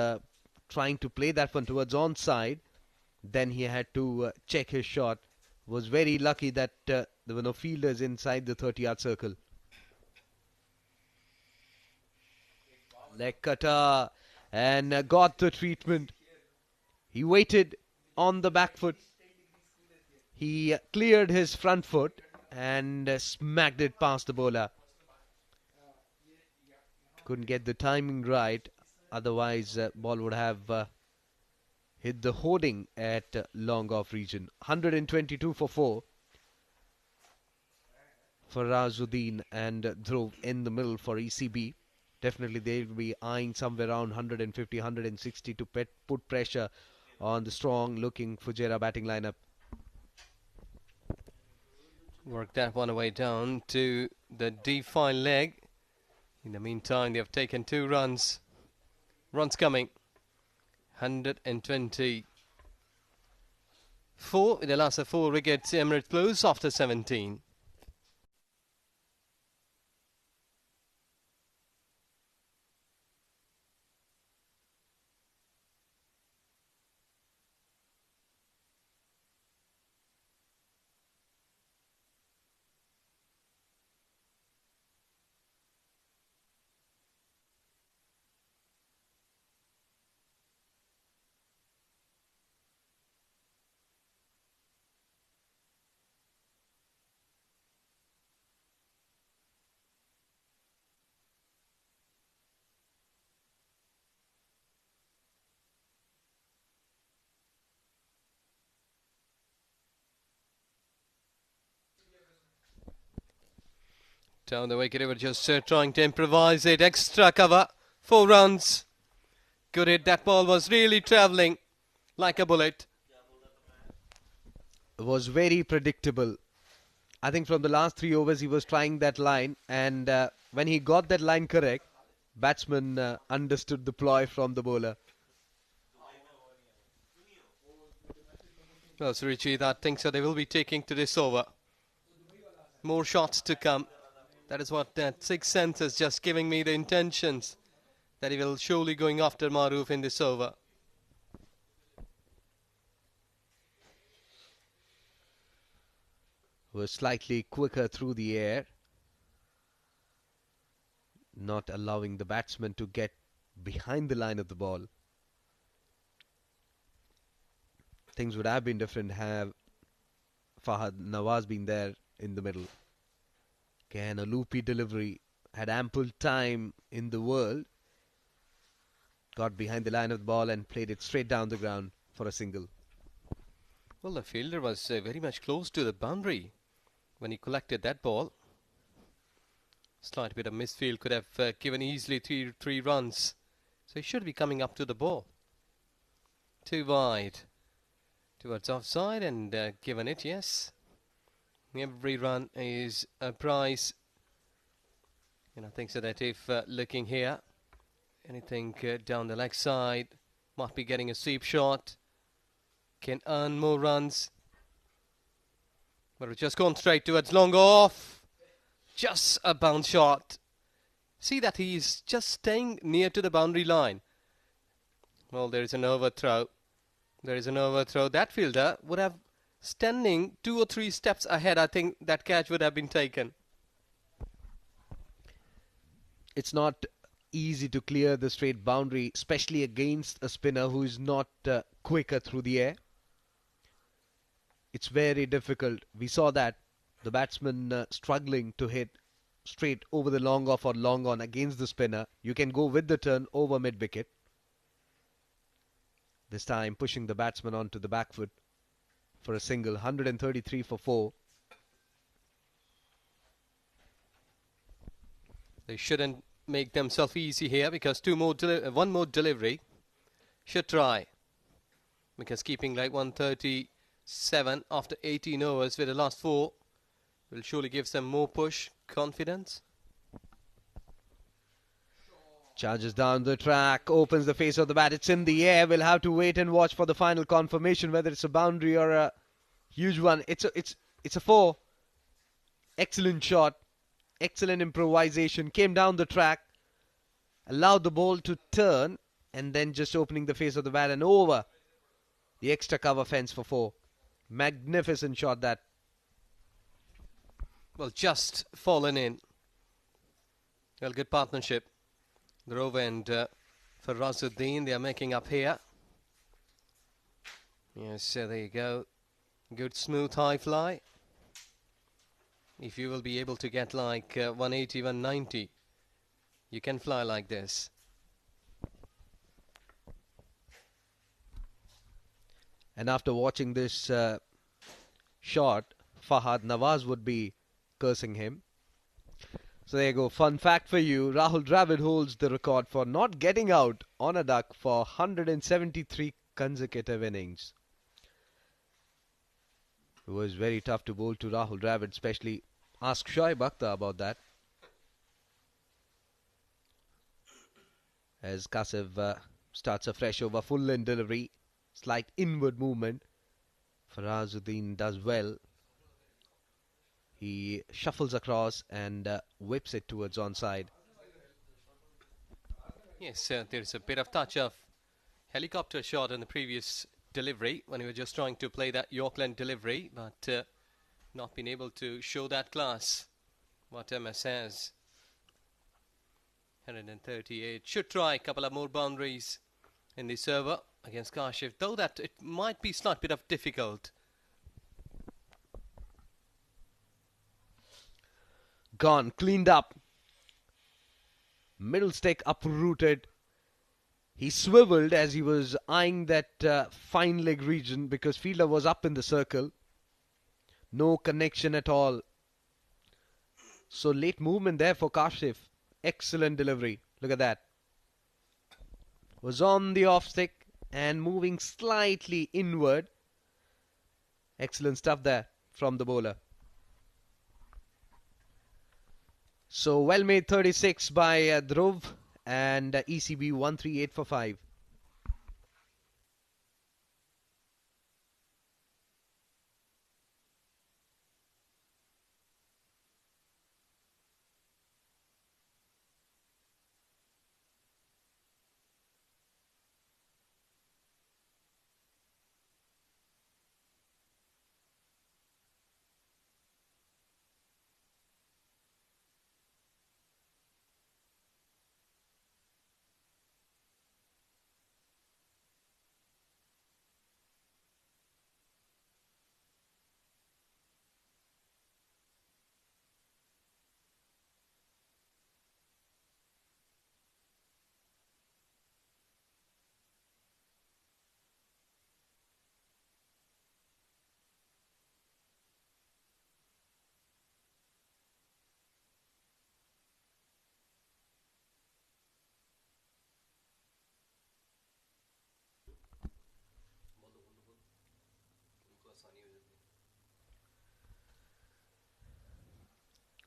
trying to play that one towards onside. Then he had to check his shot. Was very lucky that there were no fielders inside the 30-yard circle. Leg cutter and got the treatment. He waited on the back foot. He cleared his front foot and smacked it past the bowler. Couldn't get the timing right. Otherwise, ball would have hit the hoarding at long off region. 122 for 4 for Razuddin and Dhruv in the middle for ECB. Definitely they'll be eyeing somewhere around 150, 160 to put pressure on the strong looking Fujairah batting lineup. Work that one away down to the D5 leg. In the meantime, they have taken 2 runs. Runs coming. 120. 4 in the last 4 wickets. Emirates close after 17. Down the wicket, they were just trying to improvise it. Extra cover, 4 runs. Good hit. That ball was really travelling like a bullet. It was very predictable. I think from the last 3 overs he was trying that line, and when he got that line correct, batsman understood the ploy from the bowler. Well, so Richie, I think so. They will be taking to this over. More shots to come. That is what that sixth sense is just giving me the intentions that he will surely going after Maroof in this over. Was slightly quicker through the air, not allowing the batsman to get behind the line of the ball. Things would have been different have Fahad Nawaz been there in the middle. Again, a loopy delivery, had ample time in the world, got behind the line of the ball and played it straight down the ground for a single. Well, the fielder was very much close to the boundary when he collected that ball. Slight bit of misfield could have given easily three runs. So he should be coming up to the ball. Too wide. Towards offside and given it, yes. Every run is a prize. And I think so that if looking here, anything down the leg side, might be getting a sweep shot, can earn more runs. But it's just gone straight towards long off. Just a bounce shot. See that he's just staying near to the boundary line. Well, there is an overthrow. There is an overthrow. That fielder would have standing 2 or 3 steps ahead. I think that catch would have been taken. It's not easy to clear the straight boundary, especially against a spinner who is not quicker through the air. It's very difficult. We saw that the batsman struggling to hit straight over the long off or long on against the spinner. You can go with the turn over mid wicket. This time pushing the batsman onto the back foot for a single. 133 for 4. They shouldn't make themselves easy here because one more delivery should try. Because keeping like 137 after 18 overs with the last 4 will surely give them more push, confidence. Charges down the track, opens the face of the bat. It's in the air. We'll have to wait and watch for the final confirmation whether it's a boundary or a huge one. It's a 4. Excellent shot. Excellent improvisation. Came down the track. Allowed the ball to turn and then just opening the face of the bat and over the extra cover fence for 4. Magnificent shot that. Well, just fallen in. Well, good partnership. Grove and Farazuddin, they are making up here. Yes, so there you go. Good smooth high fly. If you will be able to get like 180, 190, you can fly like this. And after watching this shot, Fahad Nawaz would be cursing him. So there you go. Fun fact for you. Rahul Dravid holds the record for not getting out on a duck for 173 consecutive innings. It was very tough to bowl to Rahul Dravid, especially ask Shoaib Akhtar about that. As Kasif starts a fresh over, full in delivery, slight inward movement. Farazuddin does well. He shuffles across and whips it towards onside. Yes, there's a bit of touch of helicopter shot in the previous delivery when he was just trying to play that Yorkland delivery, but not been able to show that class what MS has. 138. Should try a couple of more boundaries in the server against Kashif, though that it might be slight bit of difficult. Gone, cleaned up. Middle stick uprooted. He swiveled as he was eyeing that fine leg region because fielder was up in the circle. No connection at all. So late movement there for Kashif. Excellent delivery. Look at that. Was on the off stick and moving slightly inward. Excellent stuff there from the bowler. So well made 36 by Dhruv and ECB 138 for 5.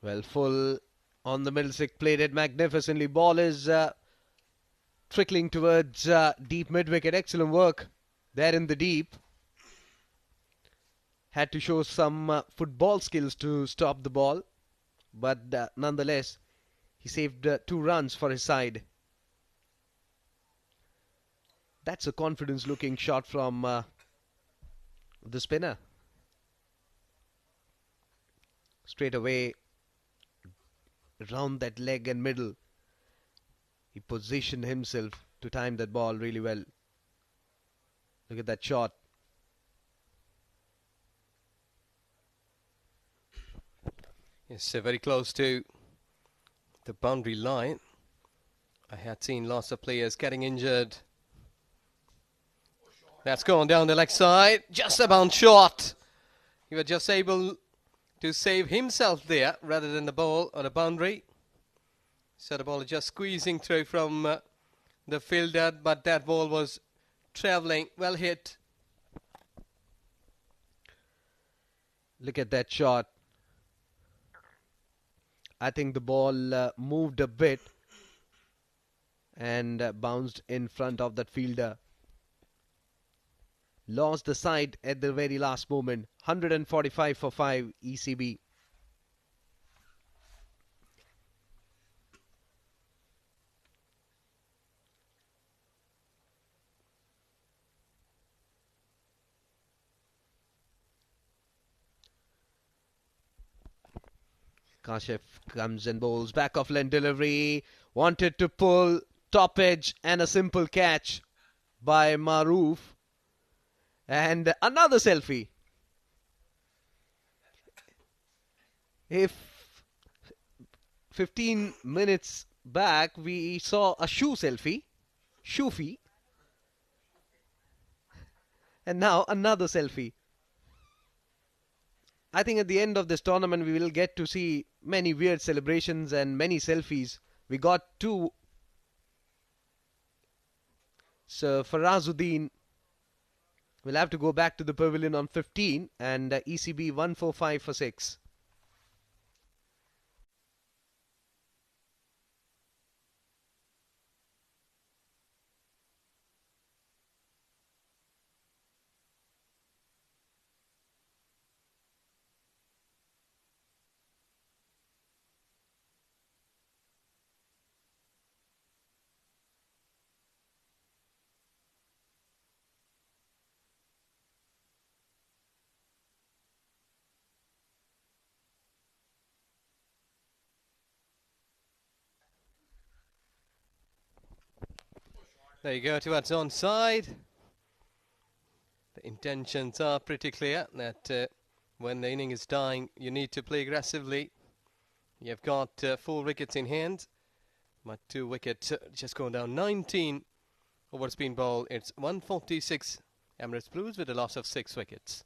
Well, full on the middle stick, played it magnificently. Ball is trickling towards deep mid wicket. Excellent work there in the deep. Had to show some football skills to stop the ball, but nonetheless, he saved 2 runs for his side. That's a confidence-looking shot from the spinner. Straight away, round that leg and middle. He positioned himself to time that ball really well. Look at that shot. Yes, very close to the boundary line. I had seen lots of players getting injured. That's gone down the leg side. Just a bounce shot. He was just able to save himself there rather than the ball on a boundary. So the ball is just squeezing through from the fielder, but that ball was travelling, well hit. Look at that shot. I think the ball moved a bit and bounced in front of that fielder. Lost the side at the very last moment. 145 for 5 ECB. Kashif comes and bowls back off length delivery. Wanted to pull top edge and a simple catch by Maroof. And another selfie. If 15 minutes back we saw a shoe selfie, shoofy, and now another selfie. I think at the end of this tournament we will get to see many weird celebrations and many selfies. We got 2. So Farazuddin will have to go back to the pavilion on 15 and ECB 145 for 6. There you go, towards onside. The intentions are pretty clear that when the inning is dying, you need to play aggressively. You've got 4 wickets in hand, but 2 wickets just going down. 19 overs been bowled. It's 146 Emirates Blues with a loss of 6 wickets.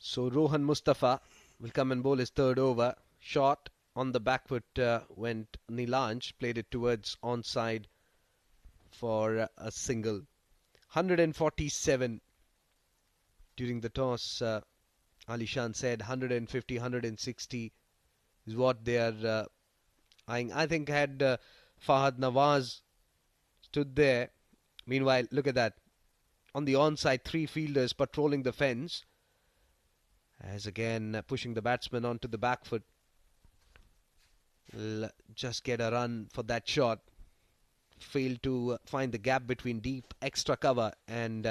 So Rohan Mustafa will come and bowl his third over. Shot on the back foot went Nilanj, played it towards onside for a single. 147 during the toss. Ali Shan said 150, 160 is what they are eyeing. I think had Fahad Nawaz stood there. Meanwhile, look at that. On the onside, 3 fielders patrolling the fence. As again pushing the batsman onto the back foot. Just get a run for that shot. Failed to find the gap between deep extra cover and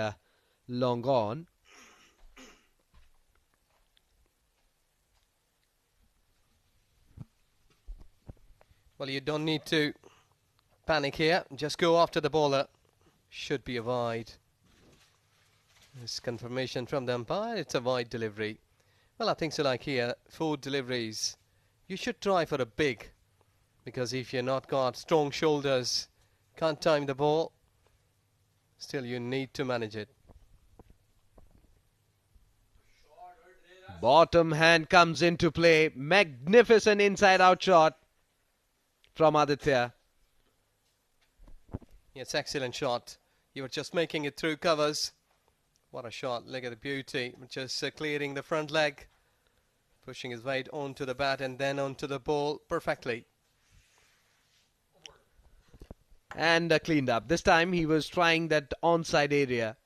long on. Well, you don't need to panic here. Just go after the bowler. Should be a wide. This confirmation from the umpire. It's a wide delivery. Well, I think so. Like here, 4 deliveries. You should try for a big, because if you're not got strong shoulders, can't time the ball, still you need to manage it. Bottom hand comes into play. Magnificent inside-out shot from Aditya. Yes, excellent shot. You were just making it through covers. What a shot. Look at the beauty. Just clearing the front leg. Pushing his weight onto the bat and then onto the ball perfectly. And cleaned up. This time he was trying that onside area.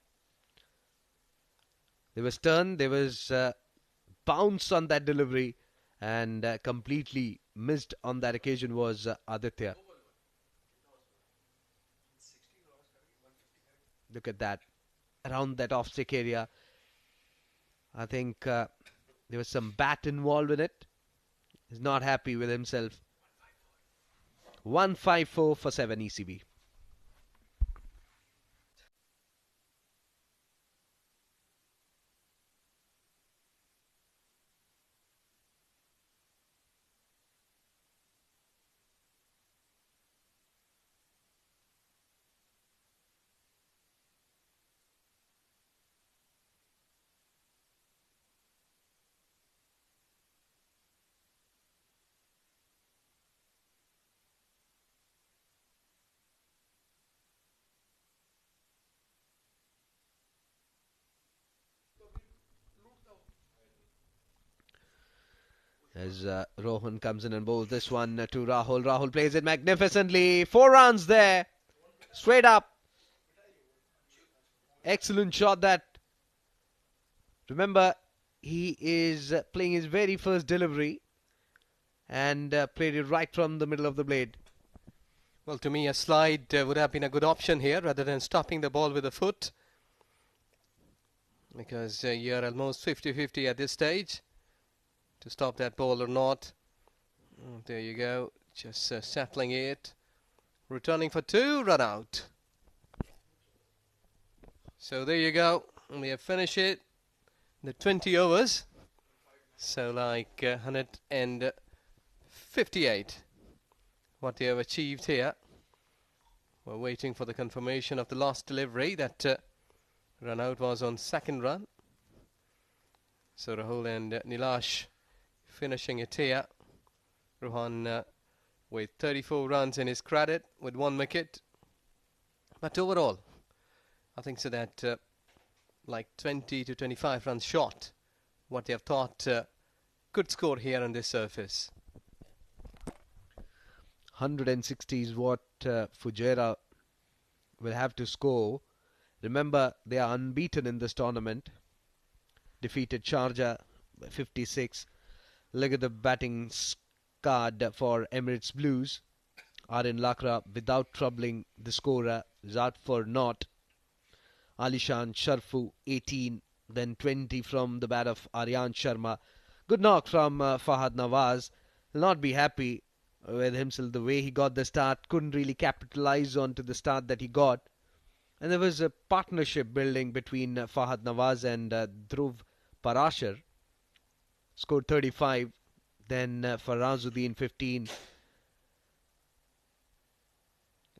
There was turn. There was bounce on that delivery. And completely missed on that occasion was Aditya. Look at that. Around that off-stick area. I think there was some bat involved in it. He's not happy with himself. 154 for 7 ECB. As Rohan comes in and bowls this one to Rahul. Rahul plays it magnificently. 4 runs there. Straight up. Excellent shot that. Remember, he is playing his very first delivery. And played it right from the middle of the blade. Well, to me, a slide would have been a good option here rather than stopping the ball with a foot. Because you're almost 50-50 at this stage. To stop that ball or not. There you go. Just settling it. Returning for 2. Run out. So there you go. We have finished it. The 20 overs. So like 158. What they have achieved here. We're waiting for the confirmation of the last delivery. That run out was on second run. So Rahul and Nilash finishing it here. Rohan with 34 runs in his credit with 1 wicket. But overall, I think so that like 20 to 25 runs short, what they have thought could score here on this surface. 160 is what Fujairah will have to score. Remember, they are unbeaten in this tournament. Defeated Sharjah by 56. Look at the batting card for Emirates Blues. Arin Lakra without troubling the scorer is out for naught. Alishan Sharfu 18, then 20 from the bat of Aryan Sharma. Good knock from Fahad Nawaz. Will not be happy with himself the way he got the start. Couldn't really capitalize onto the start that he got. And there was a partnership building between Fahad Nawaz and Dhruv Parashar. Scored 35. Then Farazuddin 15.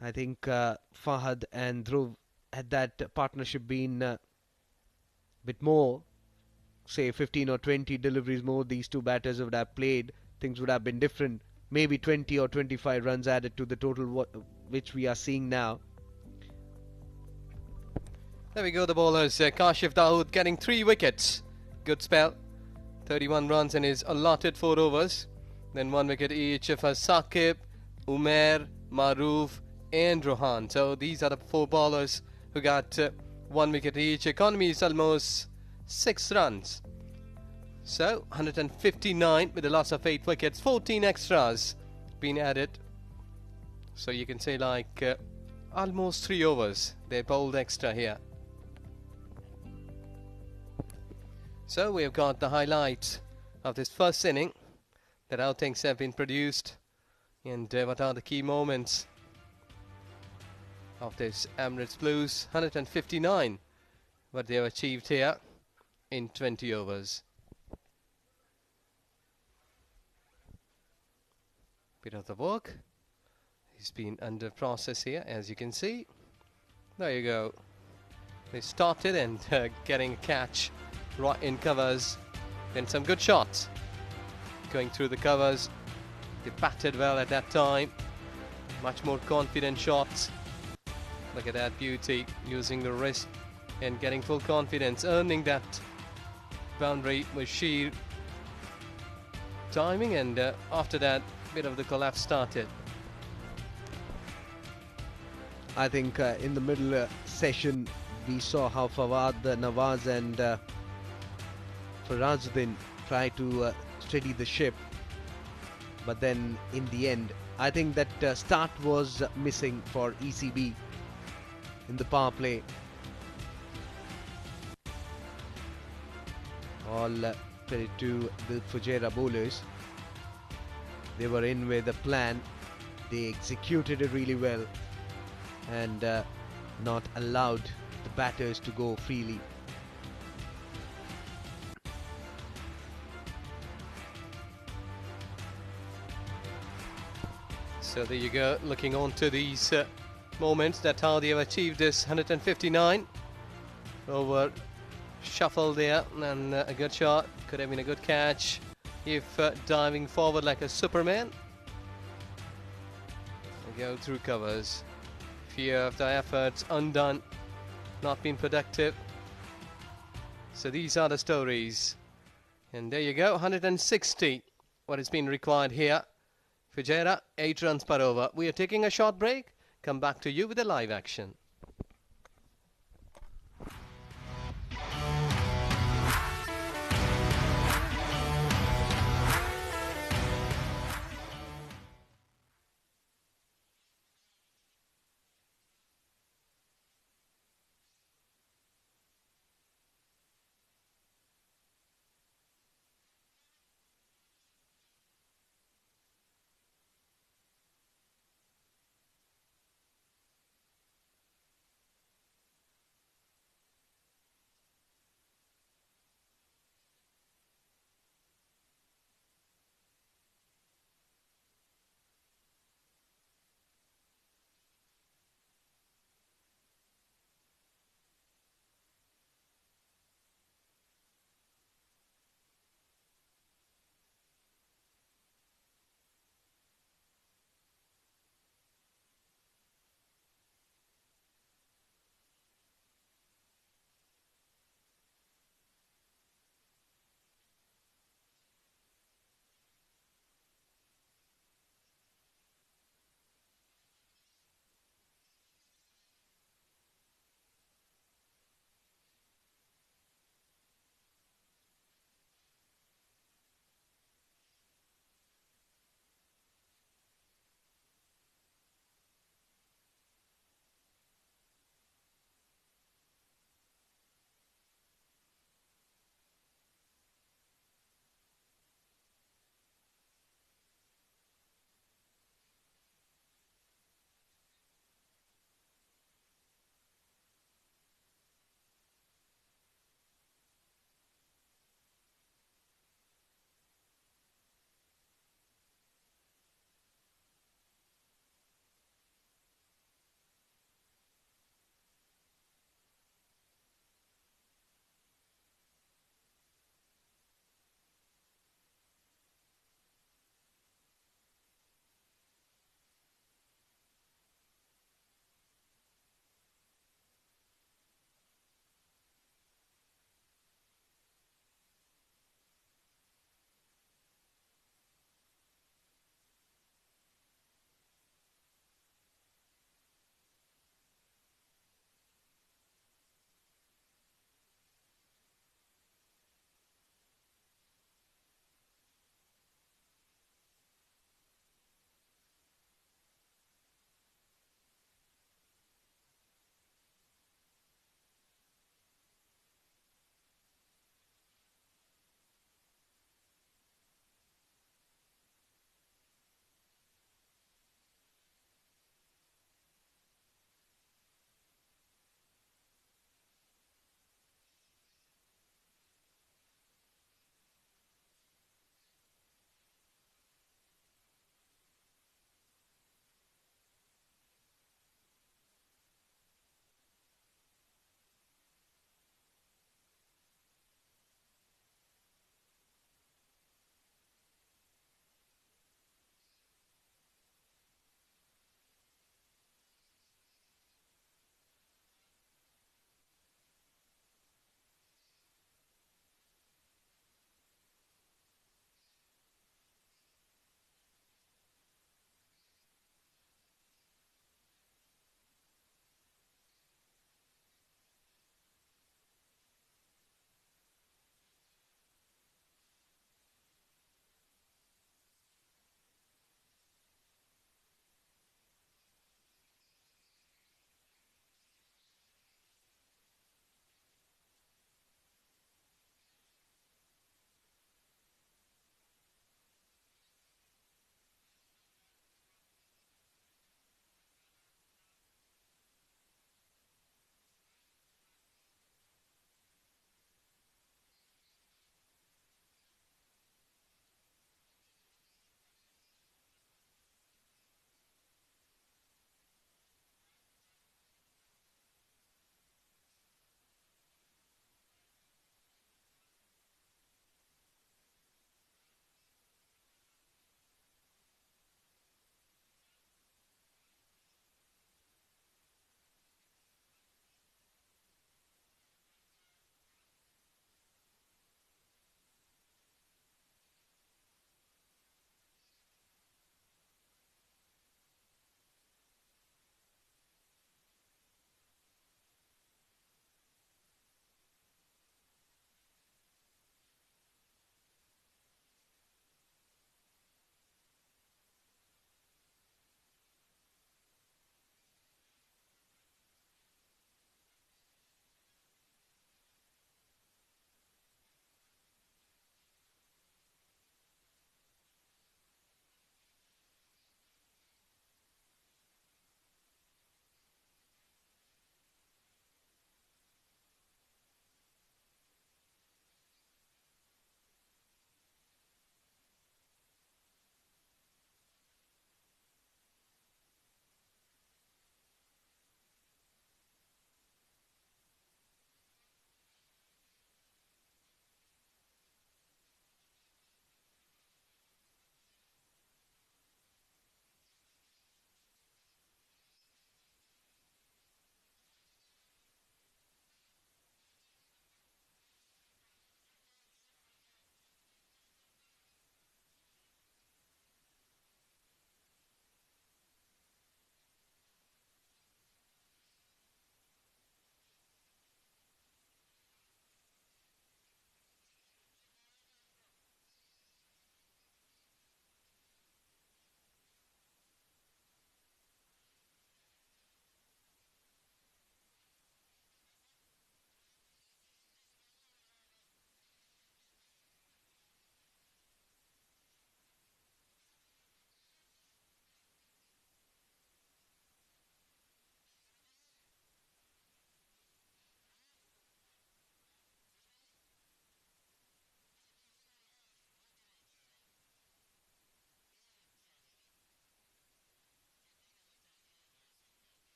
I think Fahad and Dhruv, had that partnership been a bit more, say 15 or 20 deliveries more, these two batters would have played, things would have been different. Maybe 20 or 25 runs added to the total which we are seeing now. There we go, the bowlers. Kashif Dawood getting 3 wickets. Good spell. 31 runs in his allotted 4 overs. Then 1 wicket each for Saqib, Umair, Maroof and Rohan. So these are the 4 bowlers who got 1 wicket each. Economy is almost 6 runs. So 159 with a loss of 8 wickets. 14 extras been added. So you can say like almost 3 overs they bowled extra here. So we have got the highlights of this first inning, that how things have been produced and what are the key moments of this Emirates Blues. 159 what they have achieved here in 20 overs. Bit of the work has been under process here, as you can see. There you go. They started and getting a catch right in covers. Then some good shots going through the covers. They batted well at that time. Much more confident shots. Look at that beauty, using the wrist and getting full confidence, earning that boundary with sheer timing, and after that bit of the collapse started. I think in the middle session we saw how Fawad Nawaz and Farazuddin try to steady the ship, but then in the end I think that start was missing for ECB in the power play. All credit to the Fujairah bowlers. They were in with a plan, they executed it really well and not allowed the batters to go freely. So there you go, looking on to these moments, that's how they have achieved this 159 over shuffle there, and a good shot, could have been a good catch if diving forward like a Superman. They go through covers, few of the efforts undone, not been productive. So these are the stories, and there you go, 160 what has been required here. Fujairah 8 runs per over. We are taking a short break, come back to you with the live action.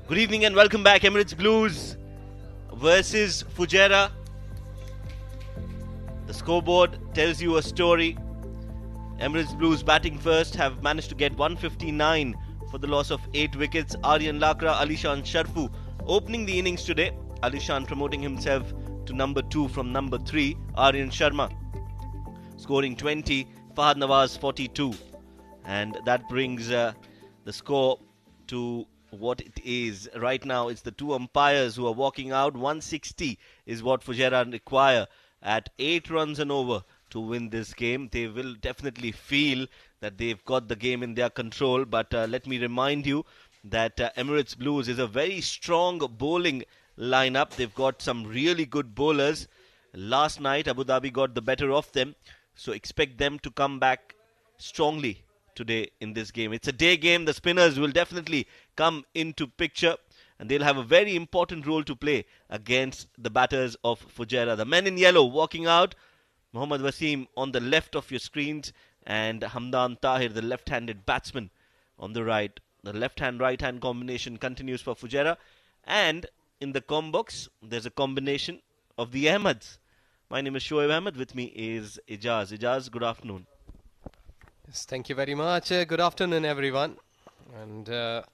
Good evening and welcome back. Emirates Blues versus Fujairah. The scoreboard tells you a story. Emirates Blues batting first have managed to get 159 for the loss of 8 wickets. Aryan Lakra, Alishan Sharfu opening the innings today. Alishan promoting himself to number 2 from number 3. Aryan Sharma scoring 20. Fahad Nawaz 42. And that brings the score to what it is. Right now, it's the 2 umpires who are walking out. 160 is what Fujairah require at 8 runs and over to win this game. They will definitely feel that they've got the game in their control. But let me remind you that Emirates Blues is a very strong bowling lineup. They've got some really good bowlers. Last night, Abu Dhabi got the better of them. So expect them to come back strongly today in this game. It's a day game. The spinners will definitely come into picture and they'll have a very important role to play against the batters of Fujairah. The men in yellow walking out. Mohammad Wasim on the left of your screens and Hamdan Tahir, the left-handed batsman, on the right. The left-hand, right-hand combination continues for Fujairah. And in the combox, there's a combination of the Ahmeds. My name is Shoaib Ahmed. With me is Ijaz. Ijaz, good afternoon. Yes, thank you very much. Good afternoon, everyone. And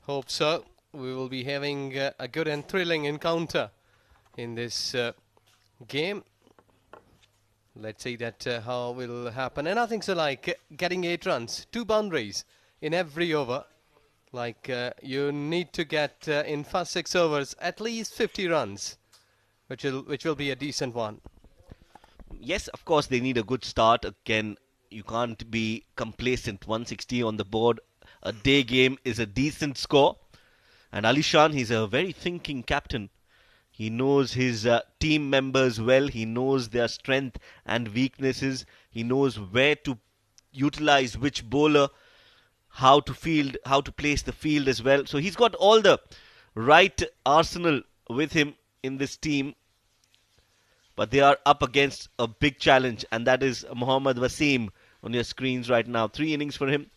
hope so. We will be having a good and thrilling encounter in this game. Let's see that how will happen. And I think so, like getting 8 runs, 2 boundaries in every over. Like you need to get in first 6 overs at least 50 runs, which will be a decent one. Yes, of course, they need a good start. Again, you can't be complacent. 160 on the board. A day game is a decent score. And Alishan, he's a very thinking captain. He knows his team members well. He knows their strength and weaknesses. He knows where to utilize which bowler, how to field, how to place the field as well. So he's got all the right arsenal with him in this team. But they are up against a big challenge, and that is Mohammad Wasim on your screens right now. 3 innings for him,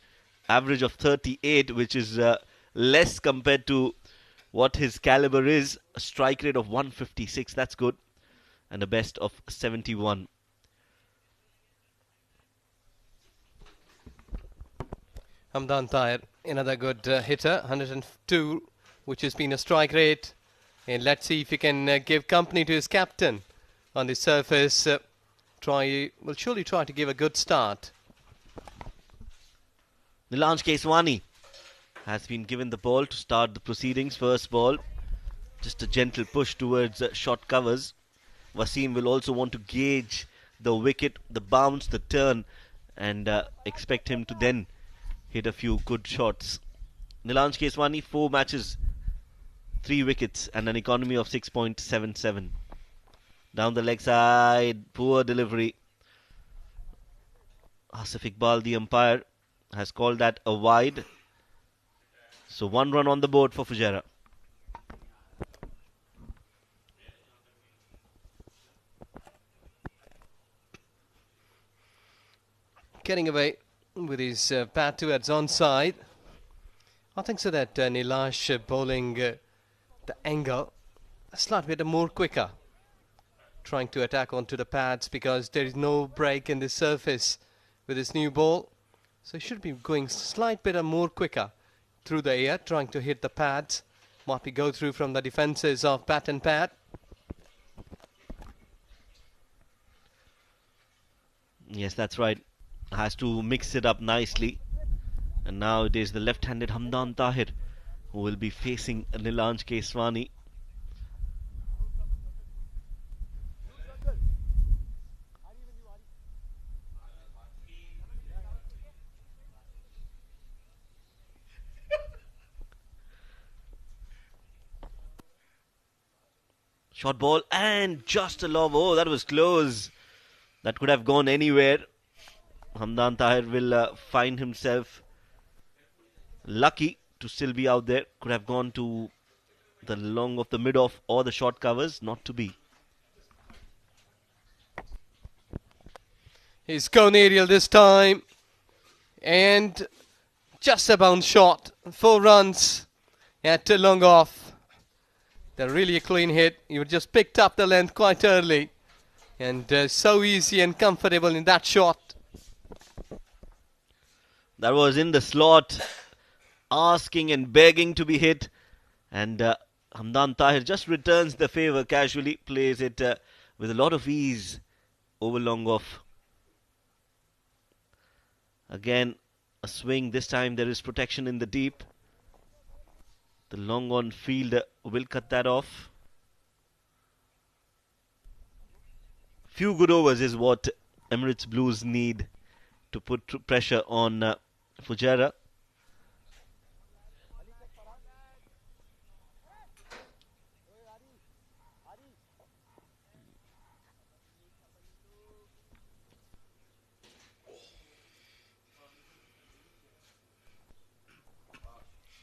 average of 38, which is less compared to what his caliber is. A strike rate of 156, that's good, and a best of 71. Hamdan Tahir, another good hitter, 102, which has been a strike rate. And let's see if he can give company to his captain on the surface. Will surely try to give a good start. Nilanj Keswani has been given the ball to start the proceedings. First ball, just a gentle push towards short covers. Wasim will also want to gauge the wicket, the bounce, the turn, and expect him to then hit a few good shots. Nilanj Keswani, 4 matches, 3 wickets and an economy of 6.77. Down the leg side, poor delivery. Asif Iqbal, the umpire, has called that a wide. So 1 run on the board for Fujairah. Getting away with his bat towards onside. I think so that Nilash bowling the angle a slight bit more quicker. Trying to attack onto the pads because there is no break in the surface with his new ball. So he should be going slight bit more quicker through the air, trying to hit the pads. Might be go through from the defences of bat and pad. Yes, that's right. Has to mix it up nicely. And now it is the left-handed Hamdan Tahir who will be facing Nilanj Keswani. Short ball and just a lob. Oh, that was close. That could have gone anywhere. Hamdan Tahir will find himself lucky to still be out there. Could have gone to the long of the mid-off or the short covers. Not to be. He's gone aerial this time. And just a bounce shot. 4 runs. Had to long off. They're really a clean hit. You just picked up the length quite early. And so easy and comfortable in that shot. That was in the slot, asking and begging to be hit. And Hamdan Tahir just returns the favour casually, plays it with a lot of ease over long off. Again, a swing. This time there is protection in the deep. The long on fielder will cut that off. Few good overs is what Emirates Blues need to put pressure on Fujairah.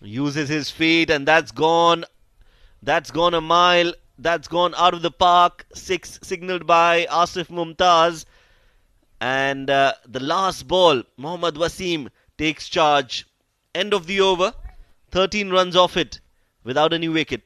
Uses his feet, and that's gone. That's gone a mile. That's gone out of the park. 6 signalled by Asif Mumtaz. And the last ball, Mohammad Wasim takes charge. End of the over. 13 runs off it without any wicket.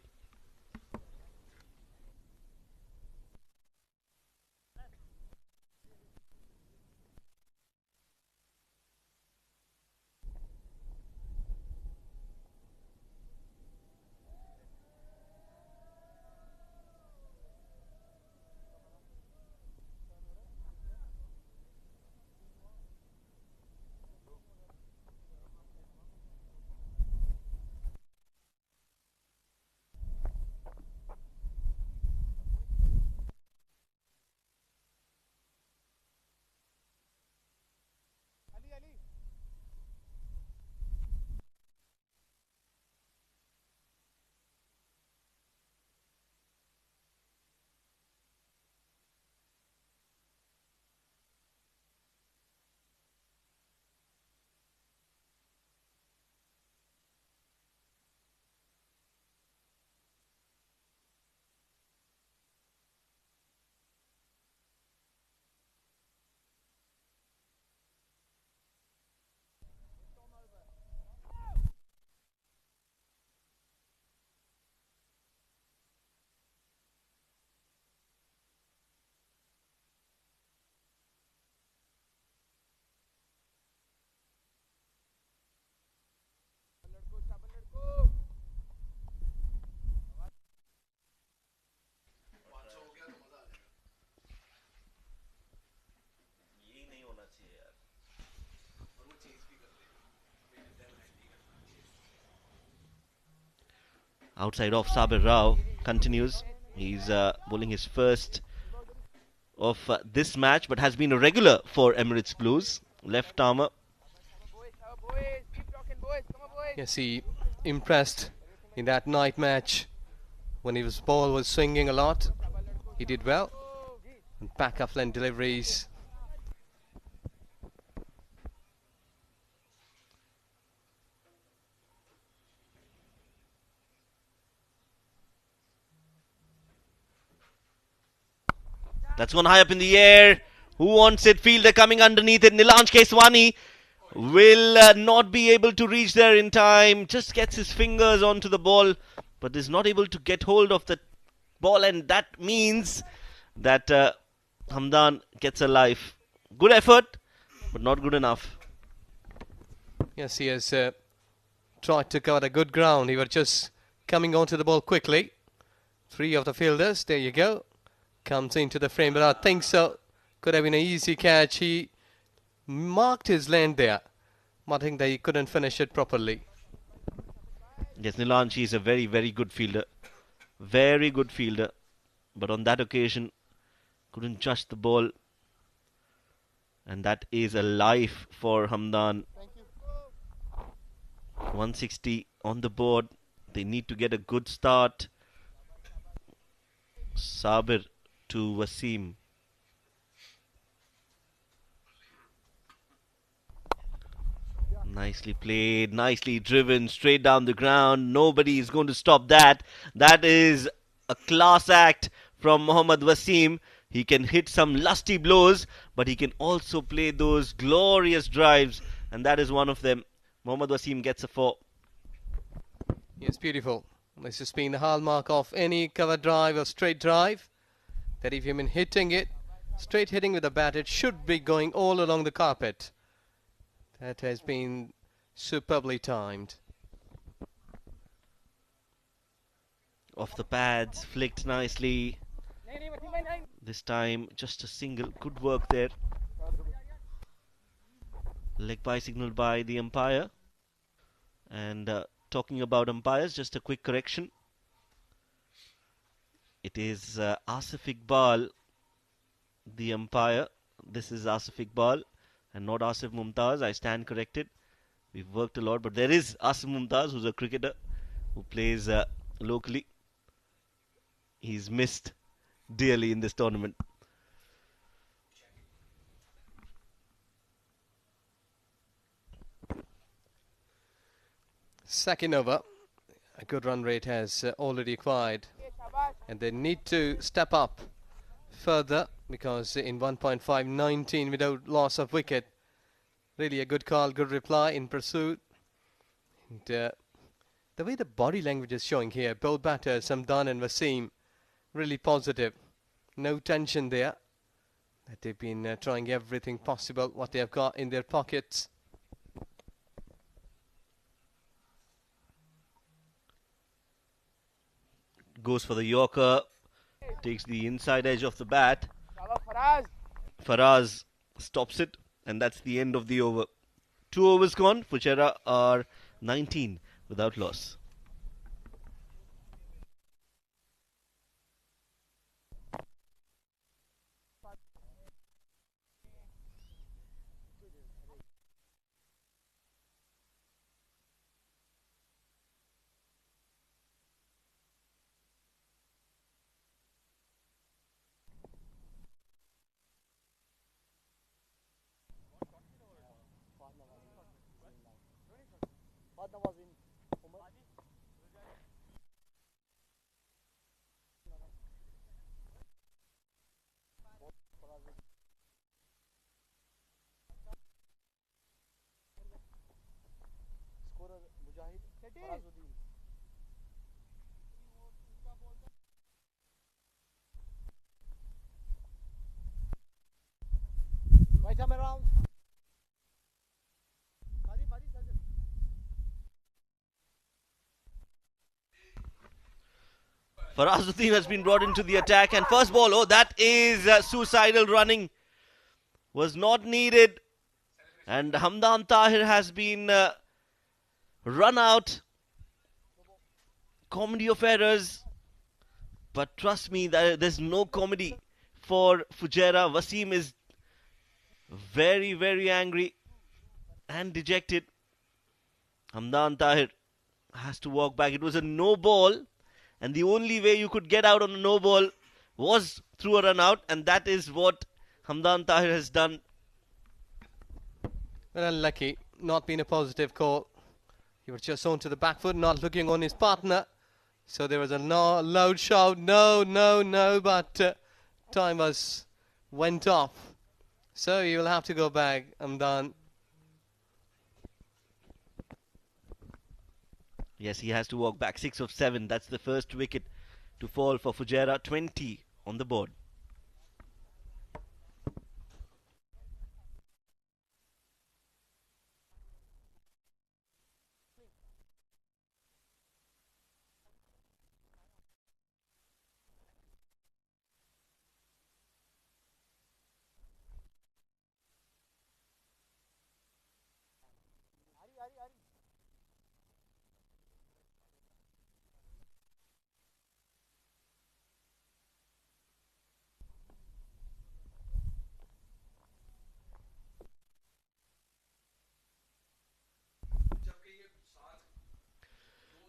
Outside off, Sabir Rao continues. He's bowling his first of this match, but has been a regular for Emirates Blues. Left armour. Yes, he impressed in that night match when his ball was swinging a lot. He did well. And back of length deliveries. That's gone high up in the air. Who wants it? Fielder coming underneath it. Nilanj Keswani will not be able to reach there in time. Just gets his fingers onto the ball, but is not able to get hold of the ball, and that means that Hamdan gets a life. Good effort, but not good enough. Yes, he has tried to cover the good ground. He was just coming onto the ball quickly. 3 of the fielders, there you go. Comes into the frame, but I think so. Could have been an easy catch. He marked his length there. I think that he couldn't finish it properly. Yes, Nilanj is a very, very good fielder. Very good fielder. But on that occasion, couldn't judge the ball. And that is a life for Hamdan. 160 on the board. They need to get a good start. Sabir to Wasim. Nicely played, nicely driven, straight down the ground. Nobody is going to stop that. That is a class act from Mohammad Wasim. He can hit some lusty blows, but he can also play those glorious drives, and that is one of them. Mohammad Wasim gets a 4. Yes, beautiful. This has been the hallmark of any cover drive or straight drive, that if you've been hitting it, straight hitting with a bat, it should be going all along the carpet. That has been superbly timed. Off the pads, flicked nicely. This time, just a single. Good work there. Leg bye signaled by the umpire. And talking about umpires, just a quick correction. It is Asif Iqbal, the umpire. This is Asif Iqbal and not Asif Mumtaz. I stand corrected. We've worked a lot, but there is Asif Mumtaz, who's a cricketer who plays locally. He's missed dearly in this tournament. Second over, a good run rate has already acquired, and they need to step up further, because in 1.519 without loss of wicket, really a good call, good reply in pursuit. And the way the body language is showing here, both batters, Hamdan and Wasim, really positive. No tension there. That they've been trying everything possible, what they have got in their pockets. Goes for the Yorker. Takes the inside edge of the bat. Faraz stops it, and that's the end of the over. 2 overs gone. Fujairah are 19 without loss. Farazuddin has been brought into the attack, and first ball, oh, that is suicidal running. Was not needed. And Hamdan Tahir has been run out. Comedy of errors. But trust me, there's no comedy for Fujairah. Wasim is very, very angry and dejected. Hamdan Tahir has to walk back. It was a no ball. And the only way you could get out on a no ball was through a run out, and that is what Hamdan Tahir has done. Well, unlucky, not been a positive call. He was just on to the back foot, not looking on his partner. So there was a loud shout, no, but time went off. So you will have to go back, Hamdan. Yes, he has to walk back. 6 of 7. That's the first wicket to fall for Fujairah. 20 on the board.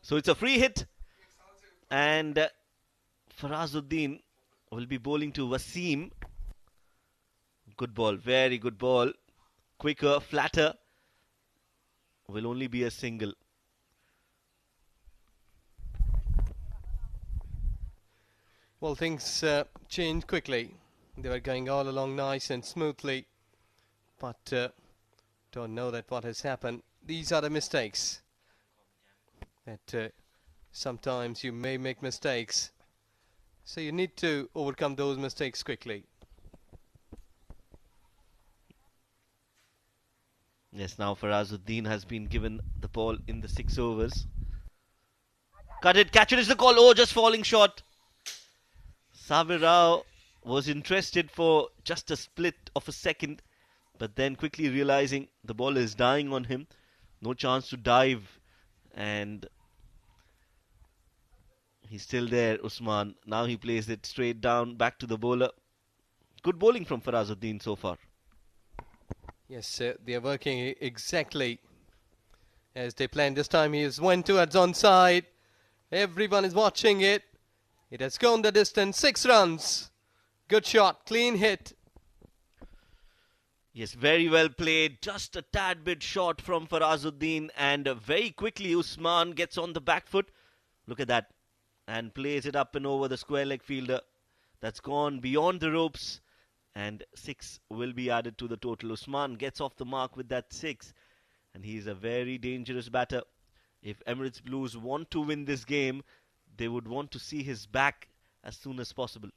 So it's a free hit, and Farazuddin will be bowling to Wasim. Good ball, very good ball. Quicker, flatter. Will only be a single. Well, things changed quickly. They were going all along nice and smoothly, but don't know that what has happened. These are the mistakes that sometimes you may make mistakes. So you need to overcome those mistakes quickly. Yes, now Farazuddin has been given the ball in the 6 overs. Cut it, catch it is the call. Oh, just falling short. Sabir Rao was interested for just a split of a second, but then quickly realizing the ball is dying on him. No chance to dive, and he's still there, Usman. Now he plays it straight down, back to the bowler. Good bowling from Farazuddin so far. Yes, they are working exactly as they planned. This time he has went towards onside. Everyone is watching it. It has gone the distance. 6 runs. Good shot. Clean hit. Yes, very well played. Just a tad bit short from Farazuddin, and very quickly Usman gets on the back foot. Look at that. And plays it up and over the square leg fielder. That's gone beyond the ropes. And 6 will be added to the total. Usman gets off the mark with that 6. And he's a very dangerous batter. If Emirates Blues want to win this game, they would want to see his back as soon as possible.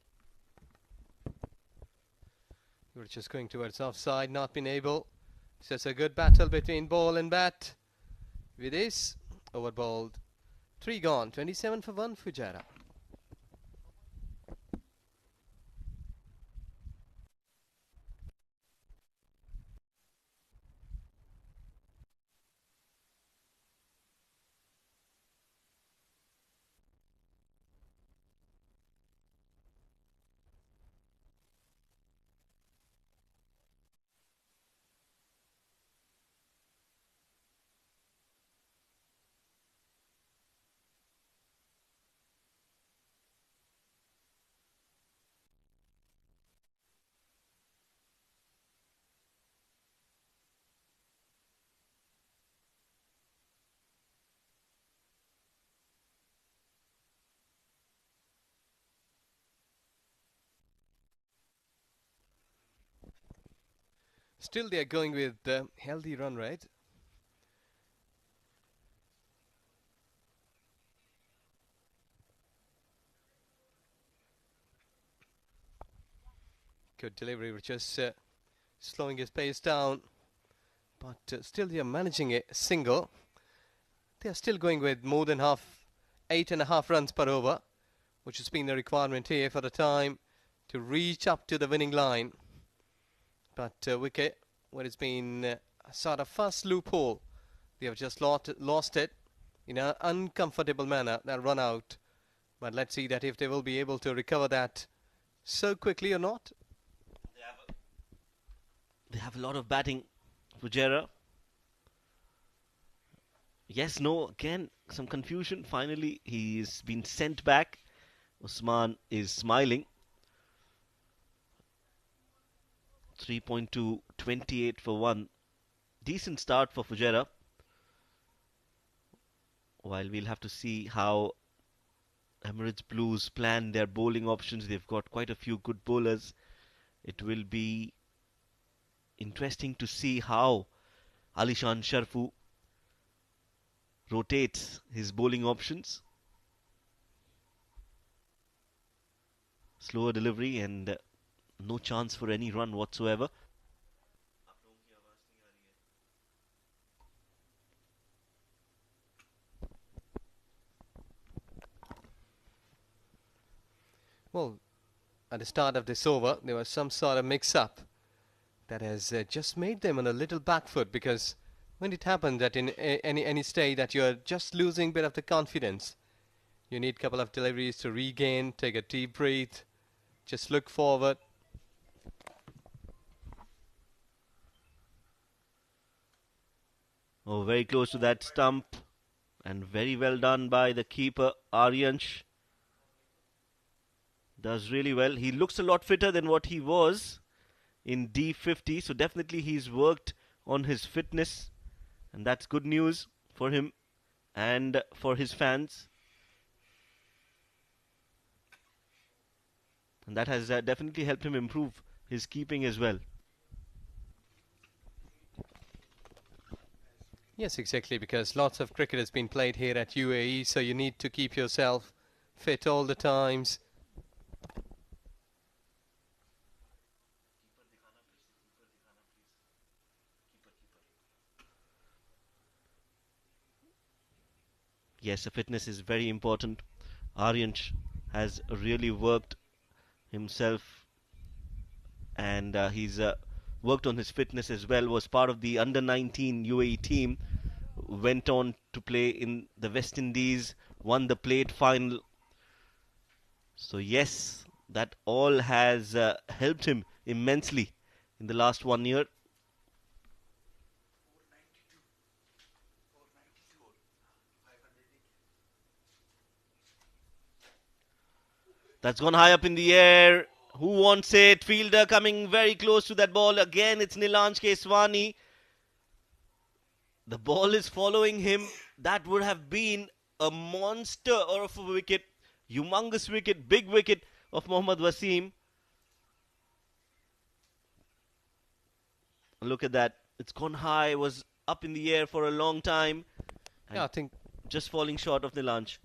We're just going towards offside, not been able. So it's a good battle between ball and bat. With this, over bowled. 3 gone, 27 for 1, Fujairah. Still they are going with the healthy run rate. Good delivery, we're just slowing his pace down. But still they are managing a single. They are still going with more than 8.5 runs per over, which has been the requirement here for the time to reach up to the winning line. But wicket, where it's been a sort of first loophole, they have just lost it in an uncomfortable manner, that run out. But let's see that if they will be able to recover that so quickly or not. They have a lot of batting, Fujairah. Yes, no, again, some confusion. Finally, he's been sent back. Usman is smiling. 3.2, 28 for 1. Decent start for Fujairah. While we'll have to see how Emirates Blues plan their bowling options. They've got quite a few good bowlers. It will be interesting to see how Alishan Sharfu rotates his bowling options. Slower delivery and no chance for any run whatsoever. Well, at the start of this over, there was some sort of mix-up that has just made them on a little back foot, because when it happens that in any stage that you're just losing a bit of the confidence, you need a couple of deliveries to regain, take a deep breath, just look forward. Oh, very close to that stump, and very well done by the keeper, Aryansh. Does really well. He looks a lot fitter than what he was in D50, so definitely he's worked on his fitness, and that's good news for him and for his fans. And that has definitely helped him improve his keeping as well. Yes, exactly, because lots of cricket has been played here at UAE, so you need to keep yourself fit all the times. Yes, the fitness is very important. Aryansh has really worked himself, and he's worked on his fitness as well. Was part of the under 19 UAE team. Went on to play in the West Indies. Won the plate final. So yes, that all has helped him immensely in the last 1 year. That's gone high up in the air. Who wants it? Fielder coming very close to that ball. Again, it's Nilanj Keswani. The ball is following him. That would have been a monster of a wicket. Humongous wicket, big wicket of Mohammad Wasim. Look at that. It's gone high, was up in the air for a long time. Yeah, I think, Just falling short of Nilanj.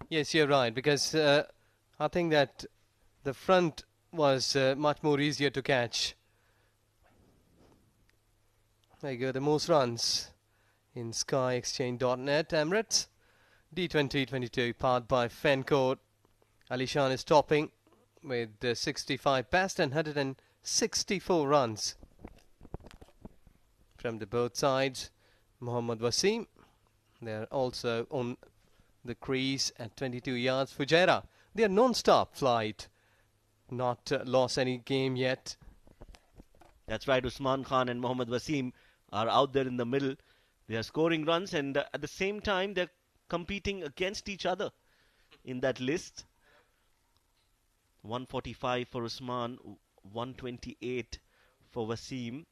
yes, you're right, because I think that the front was much more easier to catch. There you go, the most runs in SkyExchange.net. Emirates D20 22 powered by Fencourt. Alishan is topping with 65 past and 164 runs. From the both sides, Mohammad Wasim, they're also on the crease at 22 yards. Fujairah, they're non-stop flight, not lost any game yet. That's right, Usman Khan and Mohammad Wasim are out there in the middle. They are scoring runs, and at the same time they're competing against each other in that list. 145 for Usman, 128 for Wasim.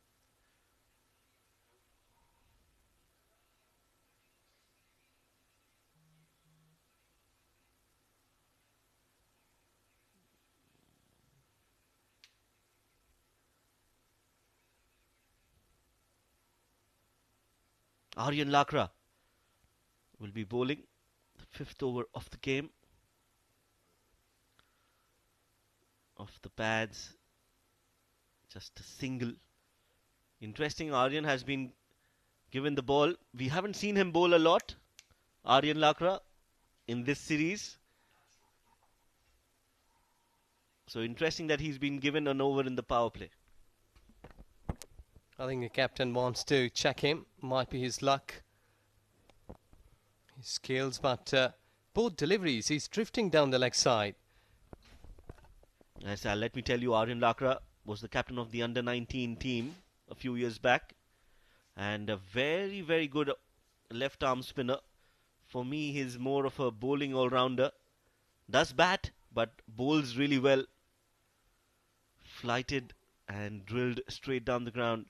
Aryan Lakra will be bowling the fifth over of the game. Off the pads, just a single. Interesting, Aryan has been given the ball. We haven't seen him bowl a lot, Aryan Lakra, in this series. So interesting that he's been given an over in the power play. I think the captain wants to check him. Might be his luck, his skills, but both deliveries, he's drifting down the leg side. Yes, let me tell you, Aryan Lakra was the captain of the under 19 team a few years back, and a very, very good left arm spinner. For me, he's more of a bowling all-rounder. Does bat, but bowls really well. Flighted and drilled straight down the ground.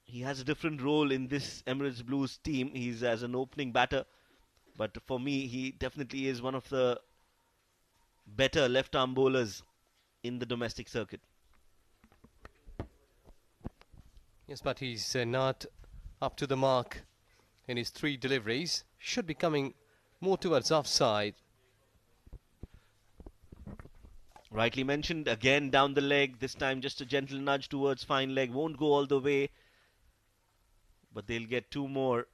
He has a different role in this Emirates Blues team. He's as an opening batter, but for me, he definitely is one of the better left-arm bowlers in the domestic circuit. Yes, but he's not up to the mark in his three deliveries. Should be coming more towards offside. Rightly mentioned, again down the leg, this time just a gentle nudge towards fine leg, won't go all the way, but they'll get two more.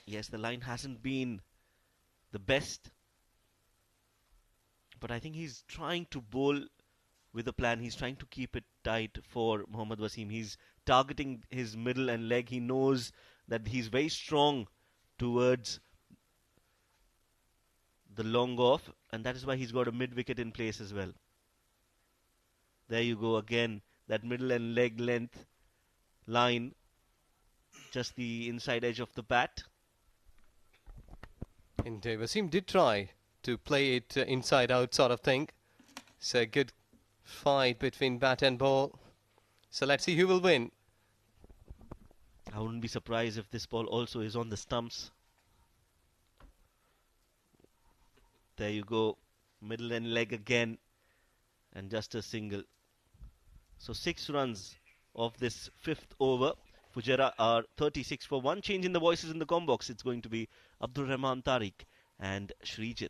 Yes, the line hasn't been the best, but I think he's trying to bowl with a plan. He's trying to keep it tight for Mohammad Wasim. He's targeting his middle and leg. He knows that he's very strong towards the long off, and that is why he's got a mid-wicket in place as well. There you go again, that middle and leg length line, just the inside edge of the bat. And Wasim did try to play it inside out sort of thing. It's a good fight between bat and ball. So let's see who will win. I wouldn't be surprised if this ball also is on the stumps. There you go, middle and leg again, and just a single. So 6 runs of this fifth over. Fujairah are 36 for one change in the voices in the com box. It's going to be Abdul Rahman Tariq and Srijit.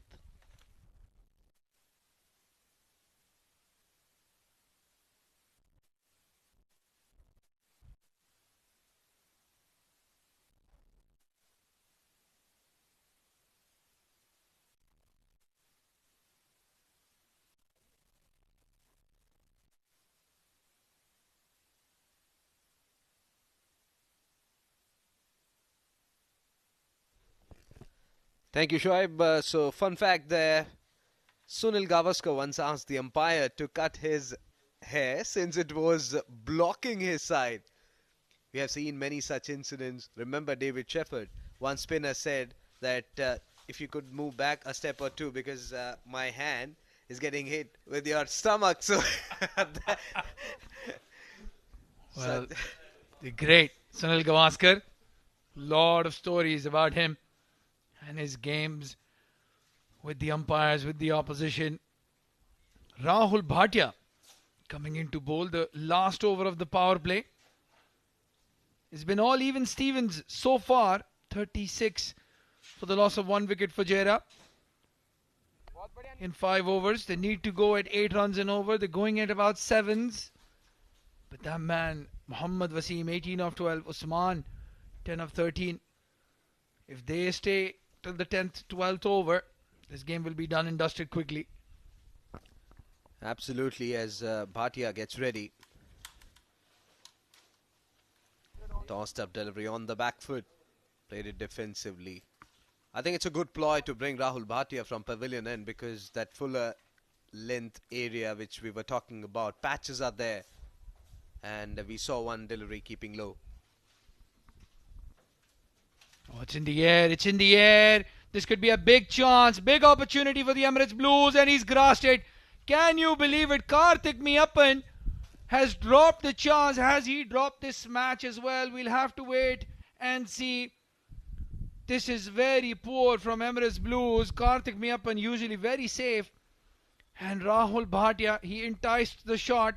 Thank you, Shoaib. So, fun fact there. Sunil Gavaskar once asked the umpire to cut his hair since it was blocking his side. We have seen many such incidents. Remember David Shepard, one spinner said that if you could move back a step or two because my hand is getting hit with your stomach. So, Well, the great Sunil Gavaskar. Lot of stories about him and his games with the umpires, with the opposition. Rahul Bhatia coming in to bowl the last over of the power play. It's been all even Stevens so far. 36 for the loss of 1 wicket for Fujairah. In 5 overs, they need to go at 8 runs and over. They're going at about 7s. But that man, Mohammad Wasim, 18 of 12. Usman, 10 of 13. If they stay till the 10th, 12th over, this game will be done and dusted quickly. absolutely, as Bhatia gets ready. Tossed up delivery on the back foot. Played it defensively. I think it's a good ploy to bring Rahul Bhatia from pavilion end because that fuller length area which we were talking about, patches are there. And we saw one delivery keeping low. Oh, it's in the air. It's in the air. This could be a big chance, big opportunity for the Emirates Blues, and he's grasped it. Can you believe it? Karthik Meiyappan has dropped the chance. Has he dropped this match as well? We'll have to wait and see. This is very poor from Emirates Blues. Karthik Meiyappan usually very safe. And Rahul Bhatia, he enticed the shot.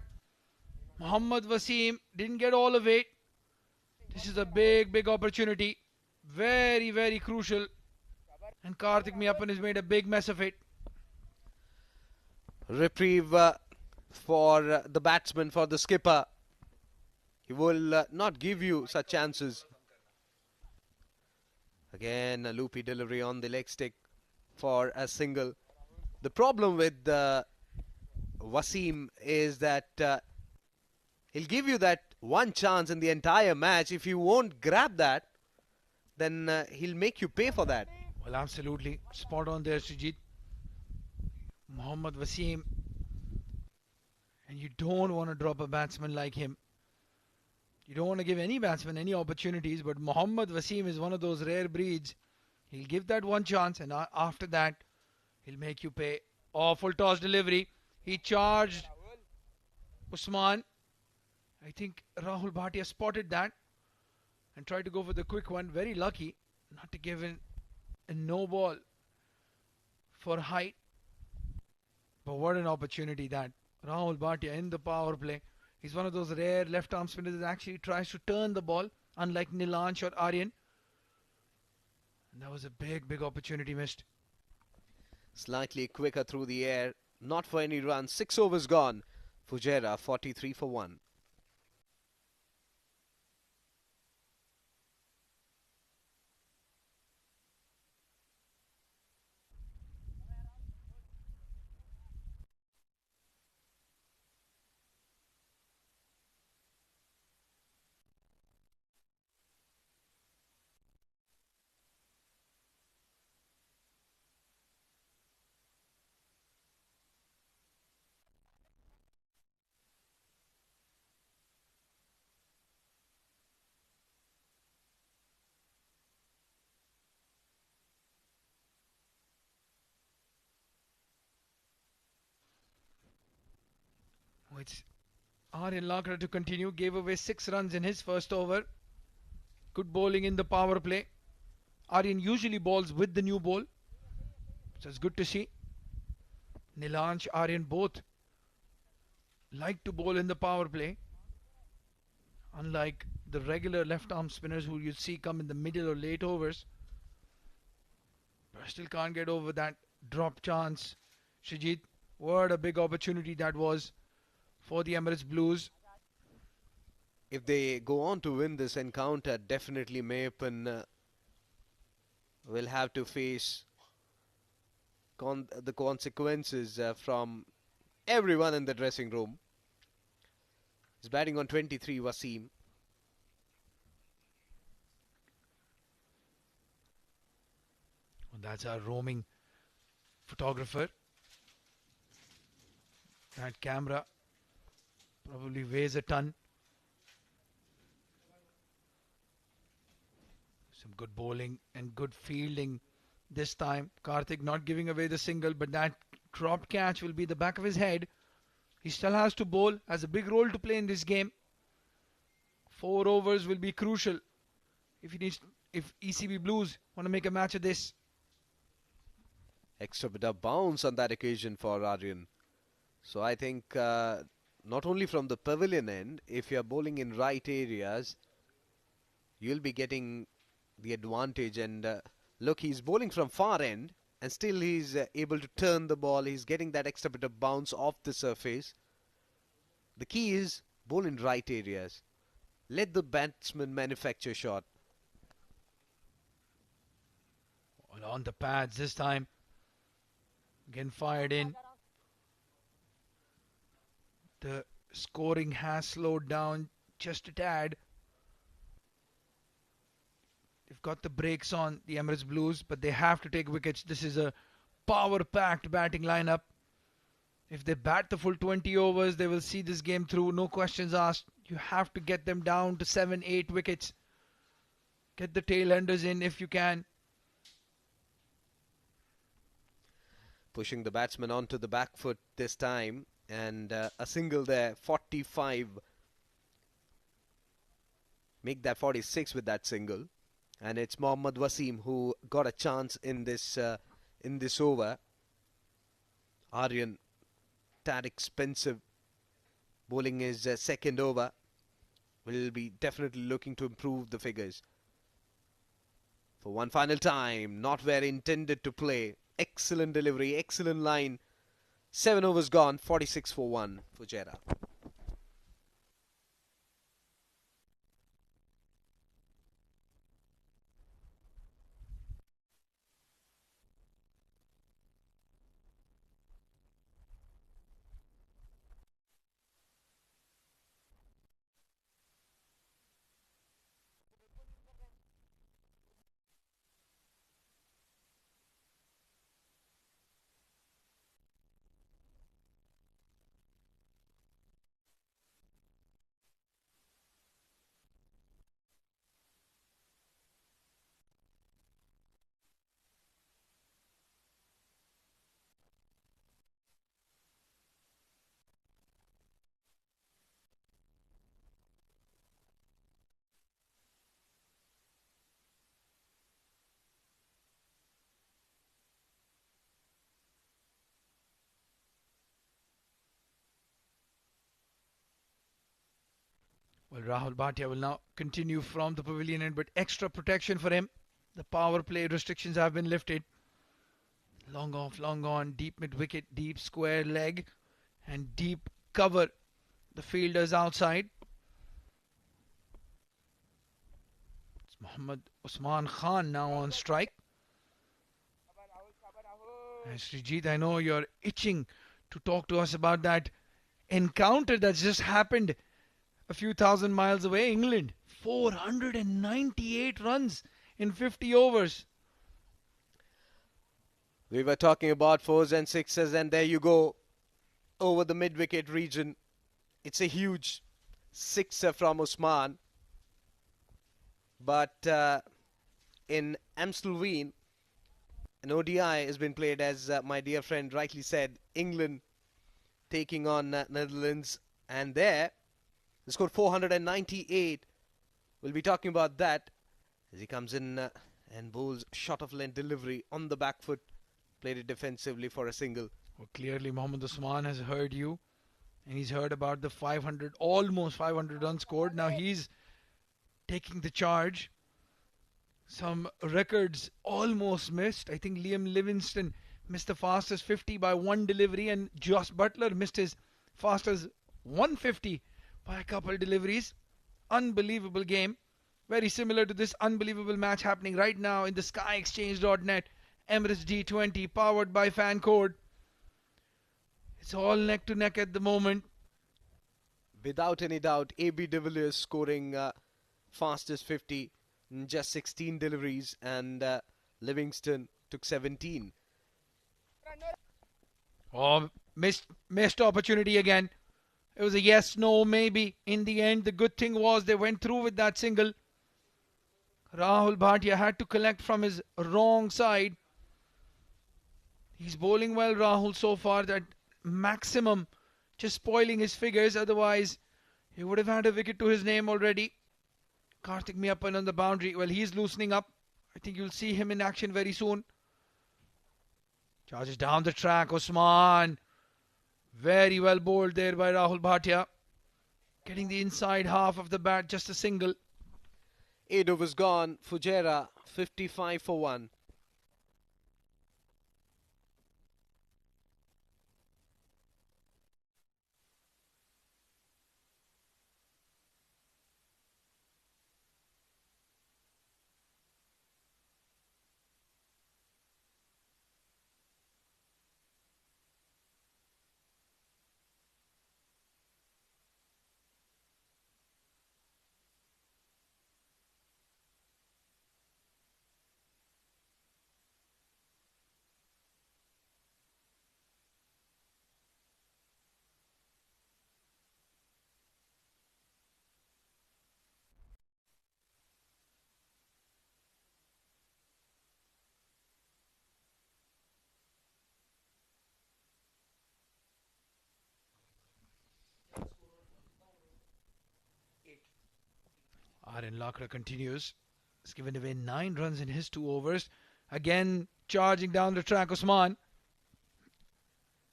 Mohammad Wasim didn't get all of it. This is a big, big opportunity. Very, very crucial. And Karthik Meiyappan has made a big mess of it. Reprieve for the batsman, for the skipper. He will not give you such chances. Again, a loopy delivery on the leg stick for a single. The problem with Wasim is that he'll give you that one chance in the entire match. If you won't grab that, then he'll make you pay for that. Well, absolutely. Spot on there, Srijit. Mohammad Wasim. And you don't want to drop a batsman like him. You don't want to give any batsman any opportunities, but Mohammad Wasim is one of those rare breeds. He'll give that one chance, and after that, he'll make you pay. Awful toss delivery. He charged Usman. I think Rahul Bhatia spotted that and tried to go for the quick one. Very lucky not to give in a no ball for height. But what an opportunity that. Rahul Bhatia in the power play. He's one of those rare left-arm spinners that actually tries to turn the ball, unlike Nilansh or Aryan. And that was a big, big opportunity missed. Slightly quicker through the air. Not for any runs. 6 overs gone. Fujairah 43 for 1. It's Aryan Lakra to continue. Gave away 6 runs in his first over. Good bowling in the power play. Aryan usually bowls with the new ball. So it's good to see. Nilansh, Aryan both like to bowl in the power play. Unlike the regular left arm spinners who you see come in the middle or late overs, but still can't get over that drop chance. Shrijit, what a big opportunity that was for the Emirates Blues. If they go on to win this encounter, definitely Mayappan will have to face the consequences from everyone in the dressing room. He's batting on 23, Wasim. That's our roaming photographer. That camera probably weighs a ton. Some good bowling and good fielding this time. Karthik not giving away the single, but that dropped catch will be the back of his head. He still has to bowl, has a big role to play in this game. 4 overs will be crucial if ECB Blues want to make a match of this. Extra bit of bounce on that occasion for Aryan. So I think not only from the pavilion end, if you're bowling in right areas, you'll be getting the advantage. And look, he's bowling from far end and still he's able to turn the ball. He's getting that extra bit of bounce off the surface. The key is bowl in right areas. Let the batsman manufacture shot. Well, on the pads this time. Again fired in. The scoring has slowed down just a tad. They've got the brakes on, the Emirates Blues, but they have to take wickets. This is a power-packed batting lineup. If they bat the full 20 overs, they will see this game through. No questions asked. You have to get them down to 7-8 wickets. Get the tail-enders in if you can. Pushing the batsman onto the back foot this time. And a single there, 45. Make that 46 with that single. And it's Mohammad Wasim who got a chance in this over. Aryan, tad expensive. Bowling his second over. Will be definitely looking to improve the figures. For one final time, not where intended to play. Excellent delivery, excellent line. 7 overs gone, 46 for 1 for Fujairah. Well, Rahul Bhatia will now continue from the pavilion end, but extra protection for him. The power play restrictions have been lifted. Long off, long on, deep mid-wicket, deep square leg, and deep cover. The fielders outside. It's Mohammad Usman Khan now on strike. And Srijit, I know you're itching to talk to us about that encounter that's just happened a few thousand miles away. England, 498 runs in 50 overs. We were talking about 4s and 6s, and there you go. Over the mid-wicket region. It's a huge 6er from Usman. But in Amstelveen, an ODI has been played, as my dear friend rightly said. England taking on Netherlands. And there, they scored 498. We'll be talking about that as he comes in and bowls short of length delivery on the back foot. Played it defensively for a single. Well, clearly Mohammad Usman has heard you and he's heard about the 500, almost 500 runs scored. Now he's taking the charge. Some records almost missed. I think Liam Livingston missed the fastest 50 by one delivery, and Josh Butler missed his fastest 150 by a couple deliveries. Unbelievable game. Very similar to this unbelievable match happening right now in the SkyExchange.net Emirates D20 powered by Fan Code. It's all neck to neck at the moment. Without any doubt, AB de Villiers scoring fastest 50 in just 16 deliveries, and Livingston took 17. Oh, missed opportunity again. It was a yes, no, maybe. In the end, the good thing was they went through with that single. Rahul Bhatia had to collect from his wrong side. He's bowling well, Rahul, so far. That maximum just spoiling his figures. Otherwise, he would have had a wicket to his name already. Karthik Meyyappan on the boundary. Well, he's loosening up. I think you'll see him in action very soon. Charges down the track, Osman. Very well bowled there by Rahul Bhatia. Getting the inside half of the bat, just a single. 8 overs gone. Fujairah 55 for 1. Aryan Lakra continues. He's given away 9 runs in his 2 overs. Again, charging down the track, Osman.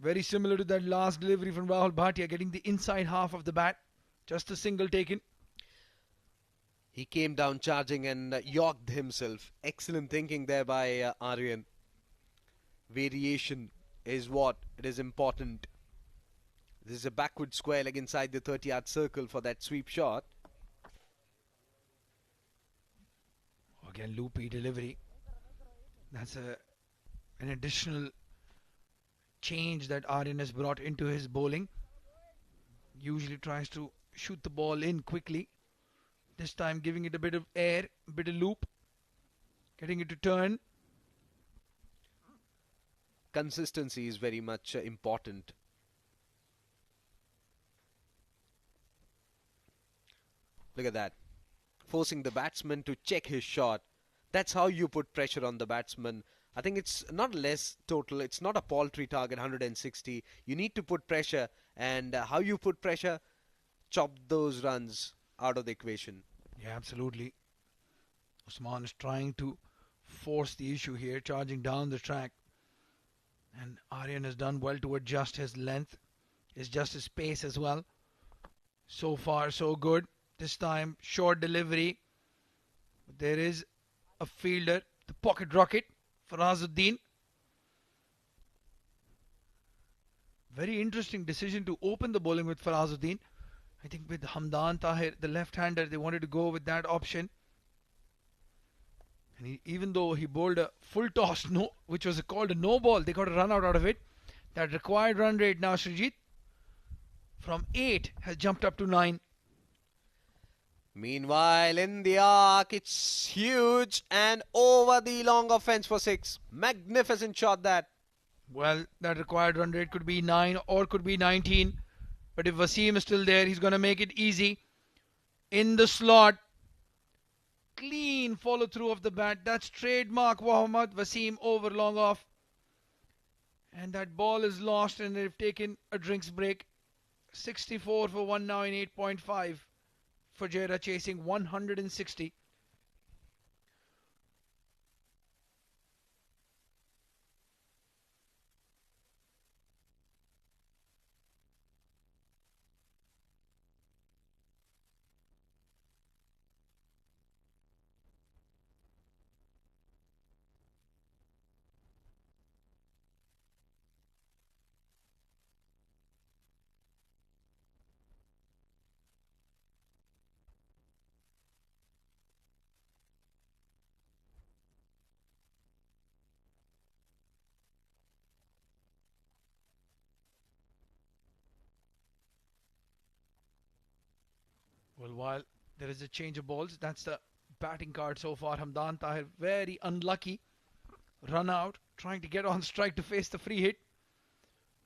Very similar to that last delivery from Rahul Bhatia, getting the inside half of the bat. Just a single taken. He came down charging and yorked himself. Excellent thinking there by Aryan. Variation is what it is important. This is a backward square leg inside the 30-yard circle for that sweep shot. Again, loopy delivery. That's an additional change that Aryan has brought into his bowling. Usually tries to shoot the ball in quickly. This time giving it a bit of air, a bit of loop. Getting it to turn. Consistency is very much important. Look at that. Forcing the batsman to check his shot. That's how you put pressure on the batsman. I think it's not less total. It's not a paltry target, 160. You need to put pressure. And how you put pressure? Chop those runs out of the equation. Yeah, absolutely. Usman is trying to force the issue here, charging down the track. And Aryan has done well to adjust his length, adjust his pace as well. So far, so good. This time, short delivery. There is a fielder, the pocket rocket, Farazuddin. Very interesting decision to open the bowling with Farazuddin. I think with Hamdan Tahir, the left-hander, they wanted to go with that option. And even though he bowled a full toss, no, which was called a no ball, they got a run out of it. That required run rate now, Srijit, from 8 has jumped up to 9. Meanwhile, in the arc, it's huge and over the long offence for 6. Magnificent shot that. Well, that required run rate could be 9 or could be 19. But if Wasim is still there, he's going to make it easy. In the slot. Clean follow through of the bat. That's trademark Muhammad Wasim over long off. And that ball is lost and they've taken a drinks break. 64 for 1 now in 8.5. Fujairah chasing 160. Well, while there is a change of balls, that's the batting card so far. Hamdan Tahir, very unlucky. Run out, trying to get on strike to face the free hit.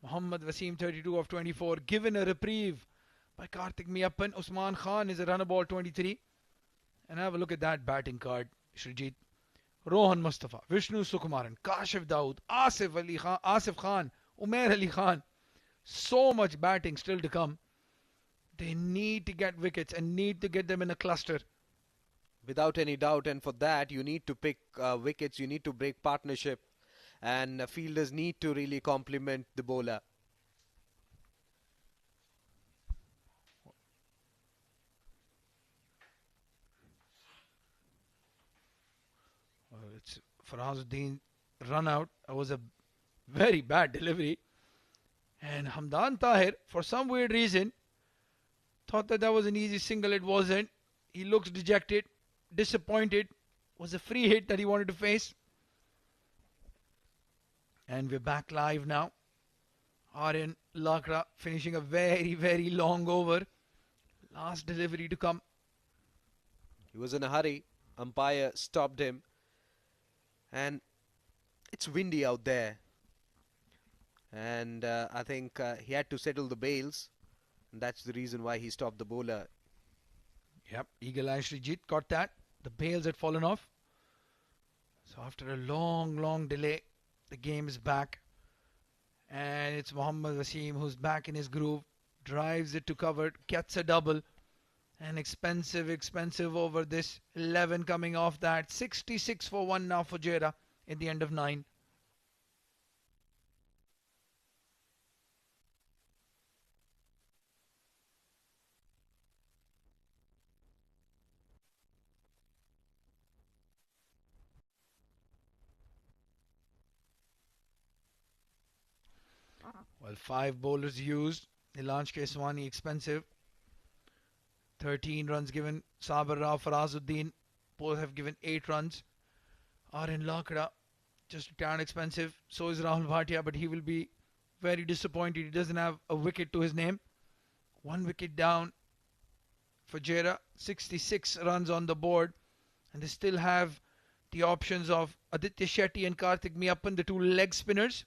Mohammad Wasim, 32 of 24, given a reprieve by Karthik Miyappan. Usman Khan is a runner ball, 23. And have a look at that batting card, Srijit. Rohan Mustafa, Vishnu Sukumaran, Kashif Dawood, Asif Khan, Umair Ali Khan. So much batting still to come. They need to get wickets and need to get them in a cluster. Without any doubt, and for that you need to pick wickets, you need to break partnership, and fielders need to really complement the bowler. It's Farazuddin run out. It was a very bad delivery. And Hamdan Tahir, for some weird reason, thought that was an easy single. It wasn't. He looks dejected, disappointed. Was a free hit that he wanted to face. And we're back live now. Aryan Lakra finishing a very, very long over. Last delivery to come. He was in a hurry. Umpire stopped him. And it's windy out there. And I think he had to settle the bails. And that's the reason why he stopped the bowler. Yep, Eagle Eye Srijit got that. The bails had fallen off. So after a long, long delay, the game is back. And it's Mohammad Wasim who's back in his groove. Drives it to cover, gets a double. And expensive over this. 11 coming off that. 66 for 1 now for Fujairah at the end of 9. Well, 5 bowlers used. Nilanj Keswani expensive. 13 runs given. Sabar Rao, Farazuddin both have given 8 runs. Aryan Lakra just down expensive. So is Rahul Bhatia, but he will be very disappointed. He doesn't have a wicket to his name. 1 wicket down for Fujairah. 66 runs on the board. And they still have the options of Aditya Shetty and Karthik Miyappan, the 2 leg spinners.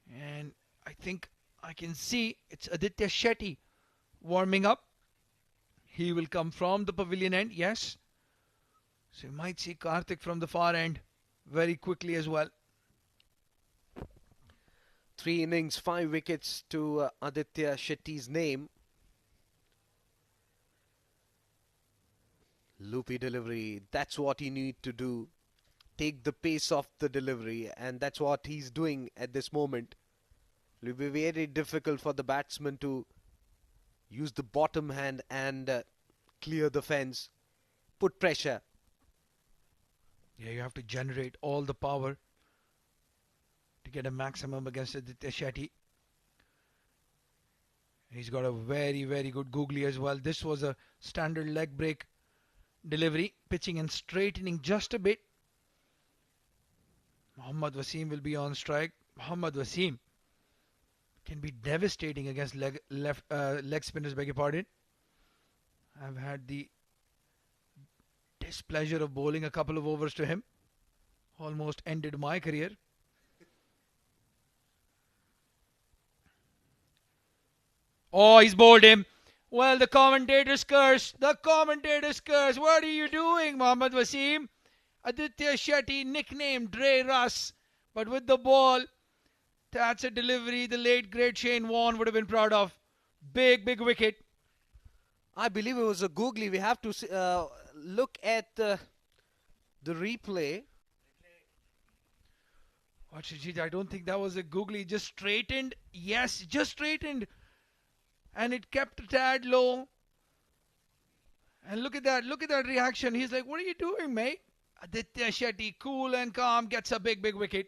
And I think I can see it's Aditya Shetty warming up. He will come from the pavilion end, yes. So you might see Karthik from the far end very quickly as well. 3 innings, 5 wickets to Aditya Shetty's name. Loopy delivery, that's what he need to do. Take the pace off the delivery, and that's what he's doing at this moment. It will be very difficult for the batsman to use the bottom hand and clear the fence, put pressure. Yeah, you have to generate all the power to get a maximum against Aditya Shetty. He's got a very, very good googly as well. This was a standard leg break delivery, pitching and straightening just a bit. Mohammad Wasim will be on strike. Mohammad Wasim can be devastating against leg spinners, beg your pardon. I've had the displeasure of bowling a couple of overs to him. Almost ended my career. Oh, he's bowled him. Well, the commentator's curse. The commentator's curse. What are you doing, Mohammad Wasim? Aditya Shetty, nicknamed Dre Russ. But with the ball, that's a delivery the late great Shane Warne would have been proud of. Big, big wicket. I believe it was a googly. We have to look at the replay. What, Shajid? I don't think that was a googly. Just straightened. Yes, just straightened. And it kept a tad low. And look at that. Look at that reaction. He's like, what are you doing, mate? Aditya Shetty, cool and calm, gets a big, big wicket.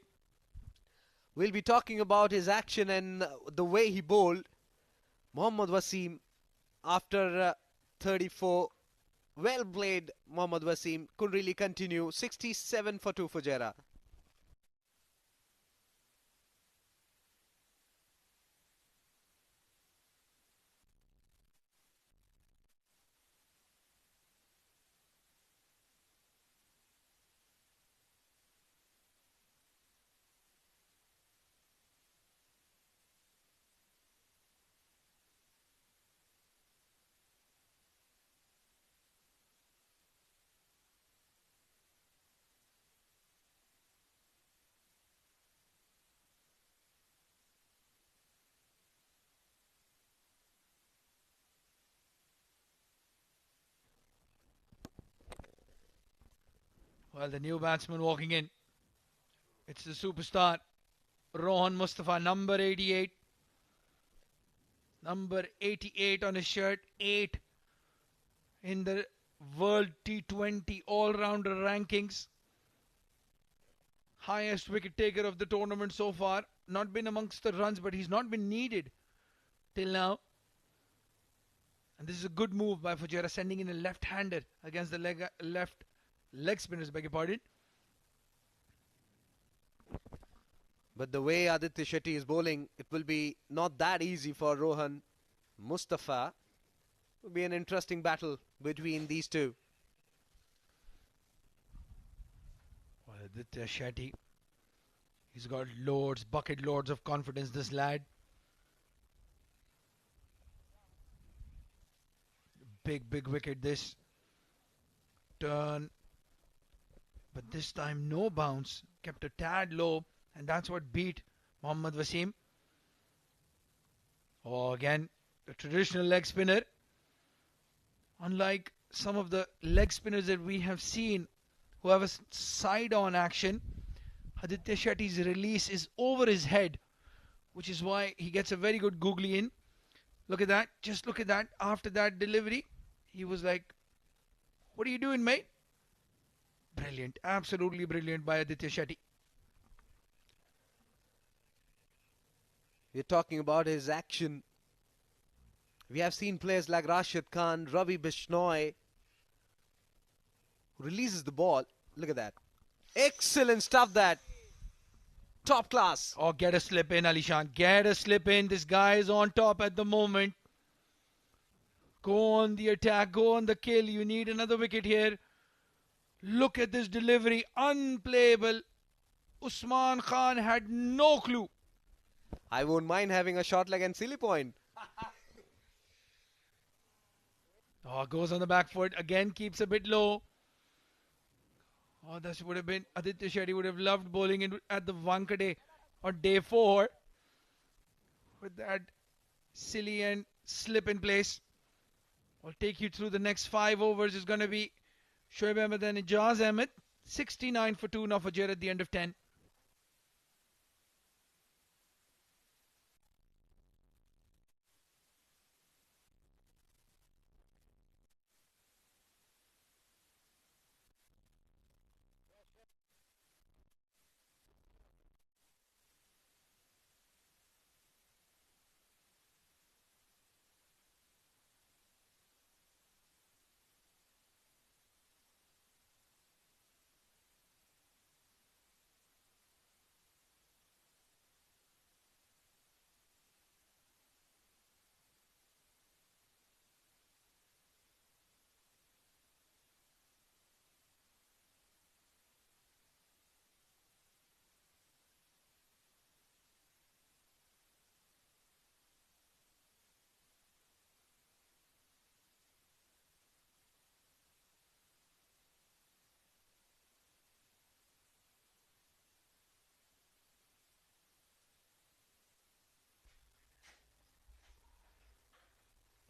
We'll be talking about his action and the way he bowled. Mohammad Wasim, after 34, well played. Mohammad Wasim could really continue. 67 for 2 for Fujairah. Well, the new batsman walking in. It's the superstar, Rohan Mustafa, number 88. Number 88 on his shirt, 8 in the World T20 all-rounder rankings. Highest wicket taker of the tournament so far. Not been amongst the runs, but he's not been needed till now. And this is a good move by Fujairah, sending in a left-hander against the left leg spinners, beg your pardon. But the way Aditya Shetty is bowling, it will be not that easy for Rohan Mustafa. It will be an interesting battle between these two. Well, Aditya Shetty, he's got bucket loads of confidence, this lad. Big wicket this. Turn. But this time no bounce. Kept a tad low. And that's what beat Mohammad Wasim. Oh, again, the traditional leg spinner. Unlike some of the leg spinners that we have seen who have a side-on action, Aditya Shetty's release is over his head, which is why he gets a very good googly in. Look at that. Just look at that. After that delivery, he was like, "What are you doing, mate?" Brilliant. Absolutely brilliant by Aditya Shetty. We're talking about his action. We have seen players like Rashid Khan, Ravi Bishnoi, who releases the ball. Look at that. Excellent stuff that. Top class. Oh, get a slip in, Alishan. Get a slip in. This guy is on top at the moment. Go on the attack. Go on the kill. You need another wicket here. Look at this delivery. Unplayable. Usman Khan had no clue. I won't mind having a short leg and silly point. Oh, goes on the back foot. Again, keeps a bit low. Oh, this would have been... Aditya Shetty would have loved bowling at the Wankhede on day 4. With that silly and slip in place. I'll take you through the next 5 overs. Is going to be Shoaib Ahmed and Ijaz Ahmed. 69 for 2 now for Fujairah at the end of 10.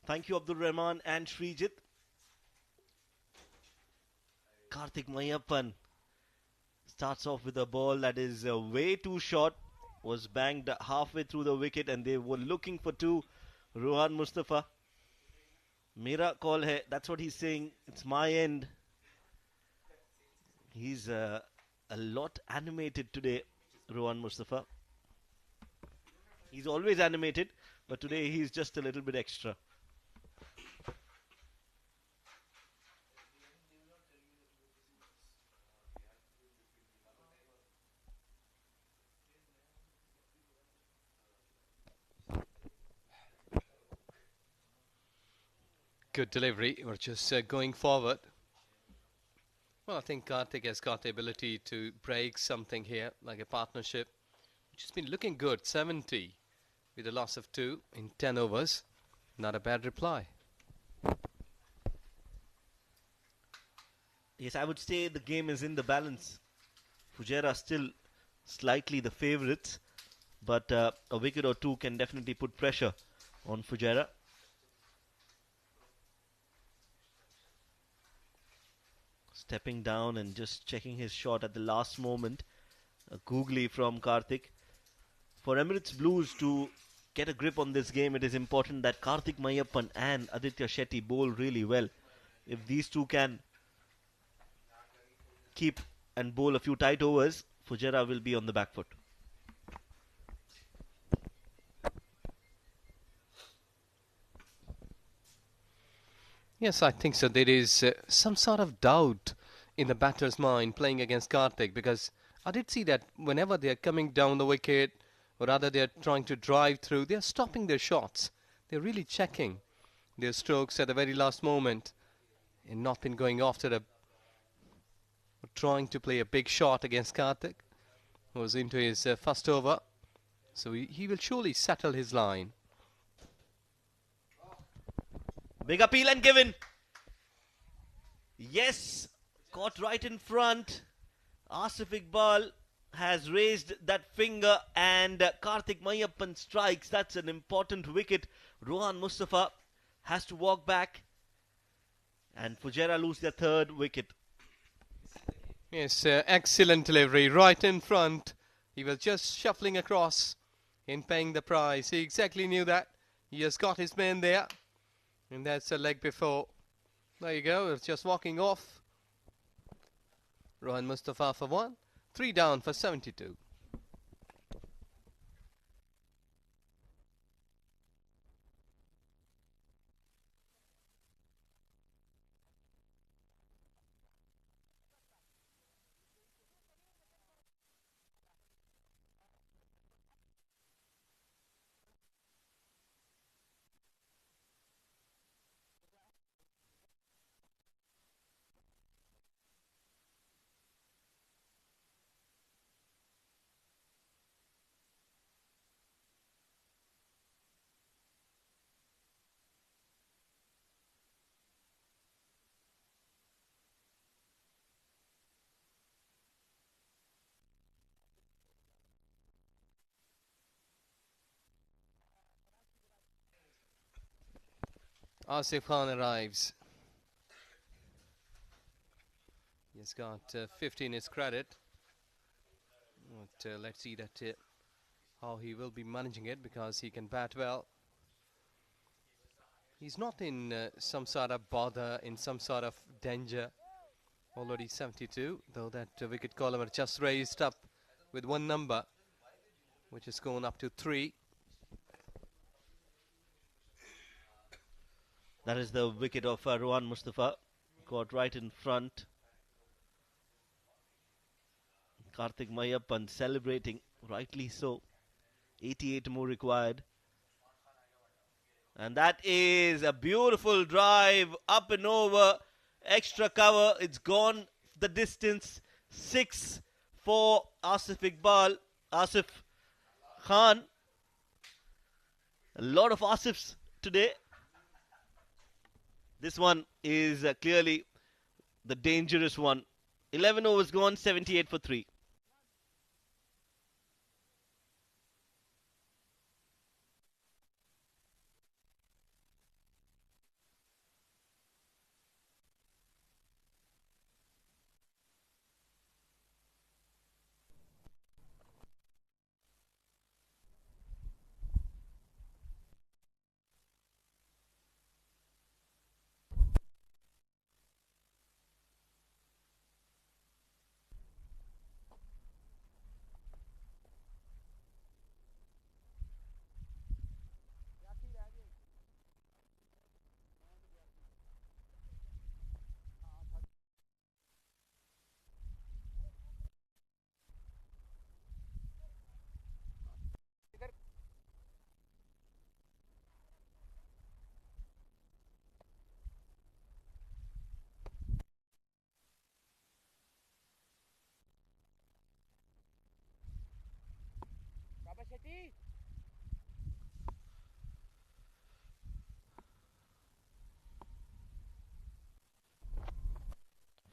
Thank you, Abdul Rahman and Srijit. Karthik Mayappan starts off with a ball that is way too short. Was banged halfway through the wicket and they were looking for 2. Rohan Mustafa. Mera call hai. That's what he's saying. It's my end. He's a lot animated today, Rohan Mustafa. He's always animated, but today he's just a little bit extra. Good delivery. We're just going forward. Well, I think Karthik has got the ability to break something here, like a partnership, which has been looking good. 70 with a loss of 2 in 10 overs. Not a bad reply. Yes, I would say the game is in the balance. Fujairah still slightly the favourites, but a wicket or 2 can definitely put pressure on Fujairah. Stepping down and just checking his shot at the last moment. A googly from Karthik. For Emirates Blues to get a grip on this game, it is important that Karthik Mayappan and Aditya Shetty bowl really well. If these two can keep and bowl a few tight overs, Fujairah will be on the back foot. Yes, I think so. There is some sort of doubt in the batter's mind playing against Karthik, because I did see that whenever they are coming down the wicket, or rather they are trying to drive through, they are stopping their shots. They're really checking their strokes at the very last moment and not been going after a trying to play a big shot against Karthik, who was into his first over. So he will surely settle his line. Big appeal and given. Yes, caught right in front. Asif Iqbal has raised that finger and Karthik Mayappan strikes. That's an important wicket. Rohan Mustafa has to walk back and Fujairah lose their third wicket. Yes, excellent delivery right in front. He was just shuffling across in paying the price. He exactly knew that. He has got his man there. And that's a leg before. There you go, it's just walking off. Rohan Mustafa for 1. 3 down for 72. Asif Khan arrives. He's got 50 in his credit. But, let's see that how he will be managing it, because he can bat well. He's not in some sort of bother, in some sort of danger. Already 72, though that wicket column just raised up with 1 number, which has gone up to 3. That is the wicket of Rohan Mustafa. Caught right in front. Karthik Mayappan celebrating, rightly so. 88 more required. And that is a beautiful drive, up and over, extra cover. It's gone the distance. 6 for Asif Iqbal, Asif Khan. A lot of Asifs today. This one is clearly the dangerous one. 11 overs gone, 78 for 3.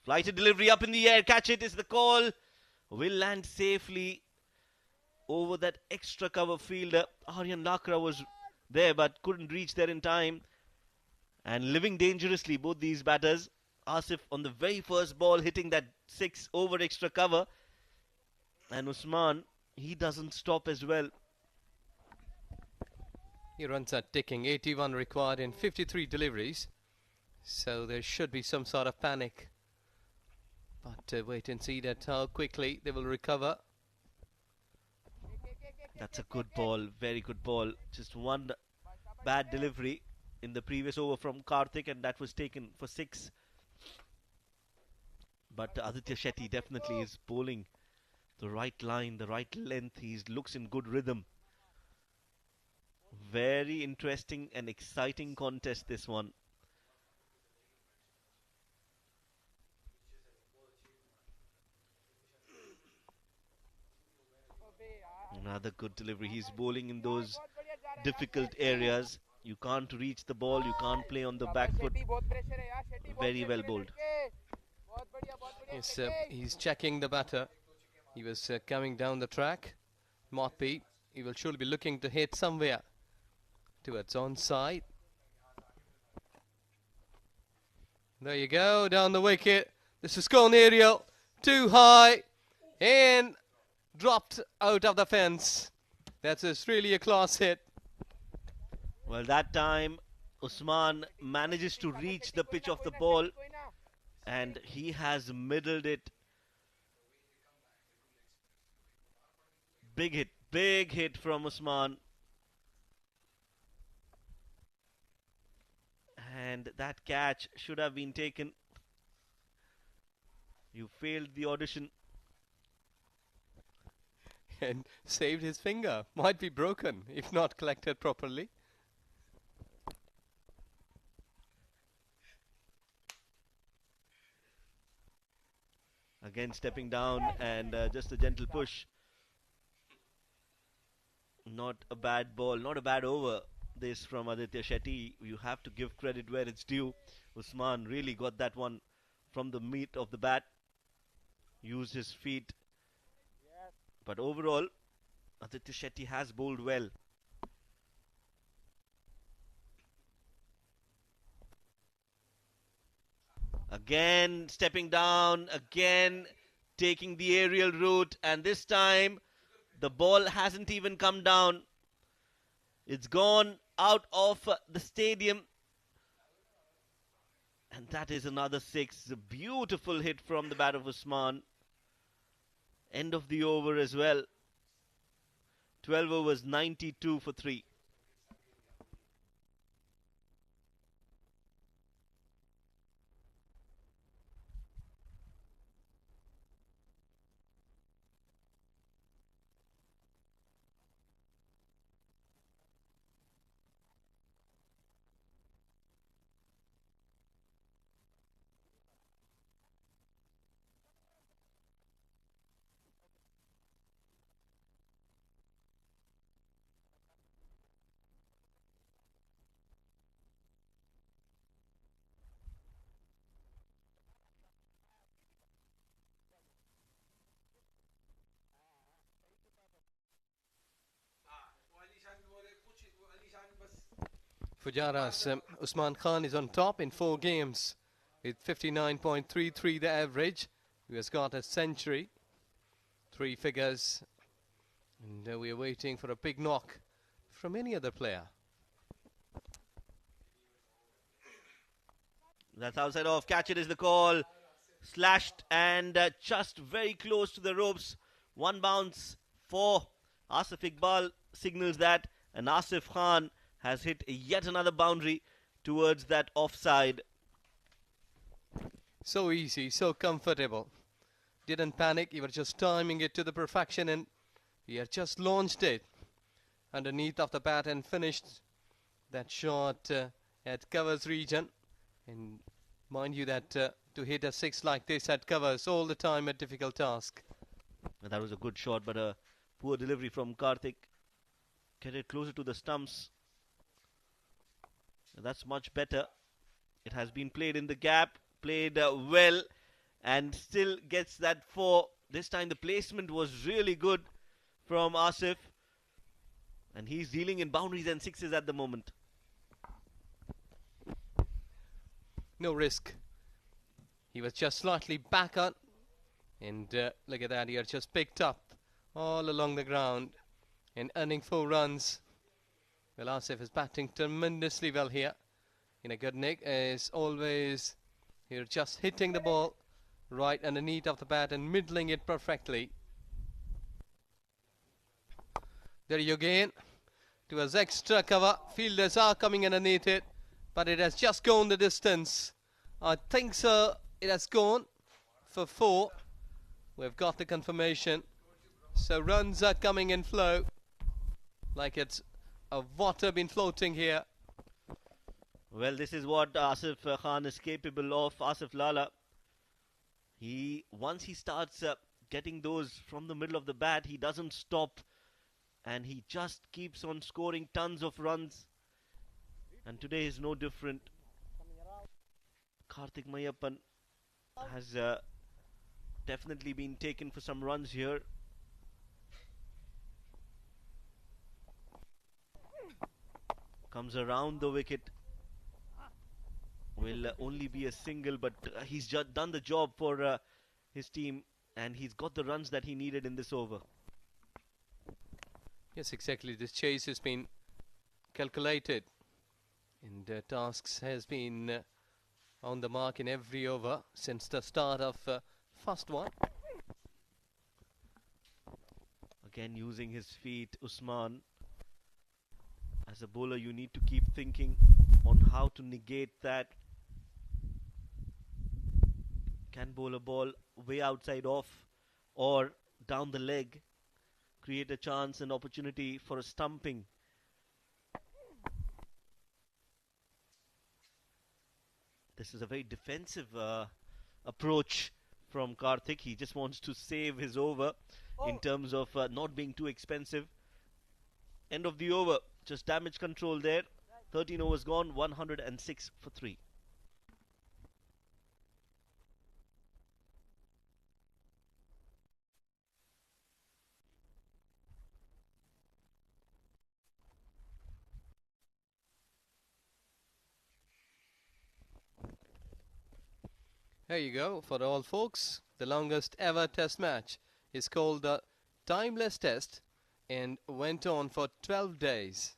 Flighted delivery up in the air. Catch it is the call. Will land safely over that extra cover fielder. Aryan Lakra was there but couldn't reach there in time. And living dangerously, both these batters. Asif on the very first ball hitting that 6 over extra cover. And Usman, he doesn't stop as well. He runs are ticking, 81 required in 53 deliveries. So there should be some sort of panic. But wait and see that how quickly they will recover. That's a good ball, very good ball. Just one bad delivery in the previous over from Karthik, and that was taken for 6. But Aditya Shetty definitely is bowling the right line, the right length. He looks in good rhythm. Very interesting and exciting contest, this one. Another good delivery. He's bowling in those difficult areas. You can't reach the ball. You can't play on the back foot. Very well bowled. Yes, he's checking the batter. He was coming down the track. Might be. He will surely be looking to hit somewhere towards onside. There you go, down the wicket. This is gone aerial. Too high. And dropped out of the fence. That's really a class hit. Well, that time Usman manages to reach the pitch of the ball, and he has middled it. Big hit from Usman. And that catch should have been taken. You failed the audition. And saved his finger. Might be broken if not collected properly. Again stepping down and just a gentle push. Not a bad ball, not a bad over. This from Aditya Shetty. You have to give credit where it's due. Usman really got that one from the meat of the bat. Used his feet. But overall, Aditya Shetty has bowled well. Again stepping down, again taking the aerial route, and this time the ball hasn't even come down. It's gone out of the stadium. And that is another 6. A beautiful hit from the bat of Usman. End of the over as well. 12 overs, 92 for 3. Fujairah's Usman Khan is on top in 4 games with 59.33 the average. He has got a century, 3 figures, and we are waiting for a big knock from any other player. That's outside off. Catch it is the call. Slashed and just very close to the ropes. 1 bounce for Asif Iqbal signals that, and Asif Khan has hit yet another boundary towards that offside. So easy, so comfortable. Didn't panic, he was just timing it to the perfection, and he had just launched it underneath of the bat and finished that shot at covers region. And mind you that to hit a 6 like this at covers all the time a difficult task. And that was a good shot, but a poor delivery from Karthik. Get it closer to the stumps. That's much better. It has been played in the gap, played well, and still gets that 4. This time the placement was really good from Asif, and he's dealing in boundaries and 6s at the moment. No risk. He was just slightly back on, and look at that, he had just picked up all along the ground and earning 4 runs. Well, Asif is batting tremendously well here. In a good nick, as always, you're just hitting the ball right underneath of the bat and middling it perfectly. There you again, to his extra cover. Fielders are coming underneath it, but it has just gone the distance. I think so, it has gone for 4. We've got the confirmation. So runs are coming in flow, like it's a water been floating here. Well, this is what Asif Khan is capable of. Asif Lala, once he starts getting those from the middle of the bat, he doesn't stop, and he just keeps on scoring tons of runs. And today is no different. Karthik Mayappan has definitely been taken for some runs here. Comes around the wicket. Will only be a single, but he's just done the job for his team, and he's got the runs that he needed in this over. Yes, exactly. This chase has been calculated, and tasks has been on the mark in every over since the start of first one. Again, using his feet, Usman. As a bowler, you need to keep thinking on how to negate that. Can bowl a ball way outside off or down the leg, create a chance and opportunity for a stumping. This is a very defensive approach from Karthik. He just wants to save his over in terms of not being too expensive. End of the over, just damage control there. 13 overs gone, 106 for 3. There you go, for all folks. The longest ever test match is called the Timeless Test and went on for 12 days.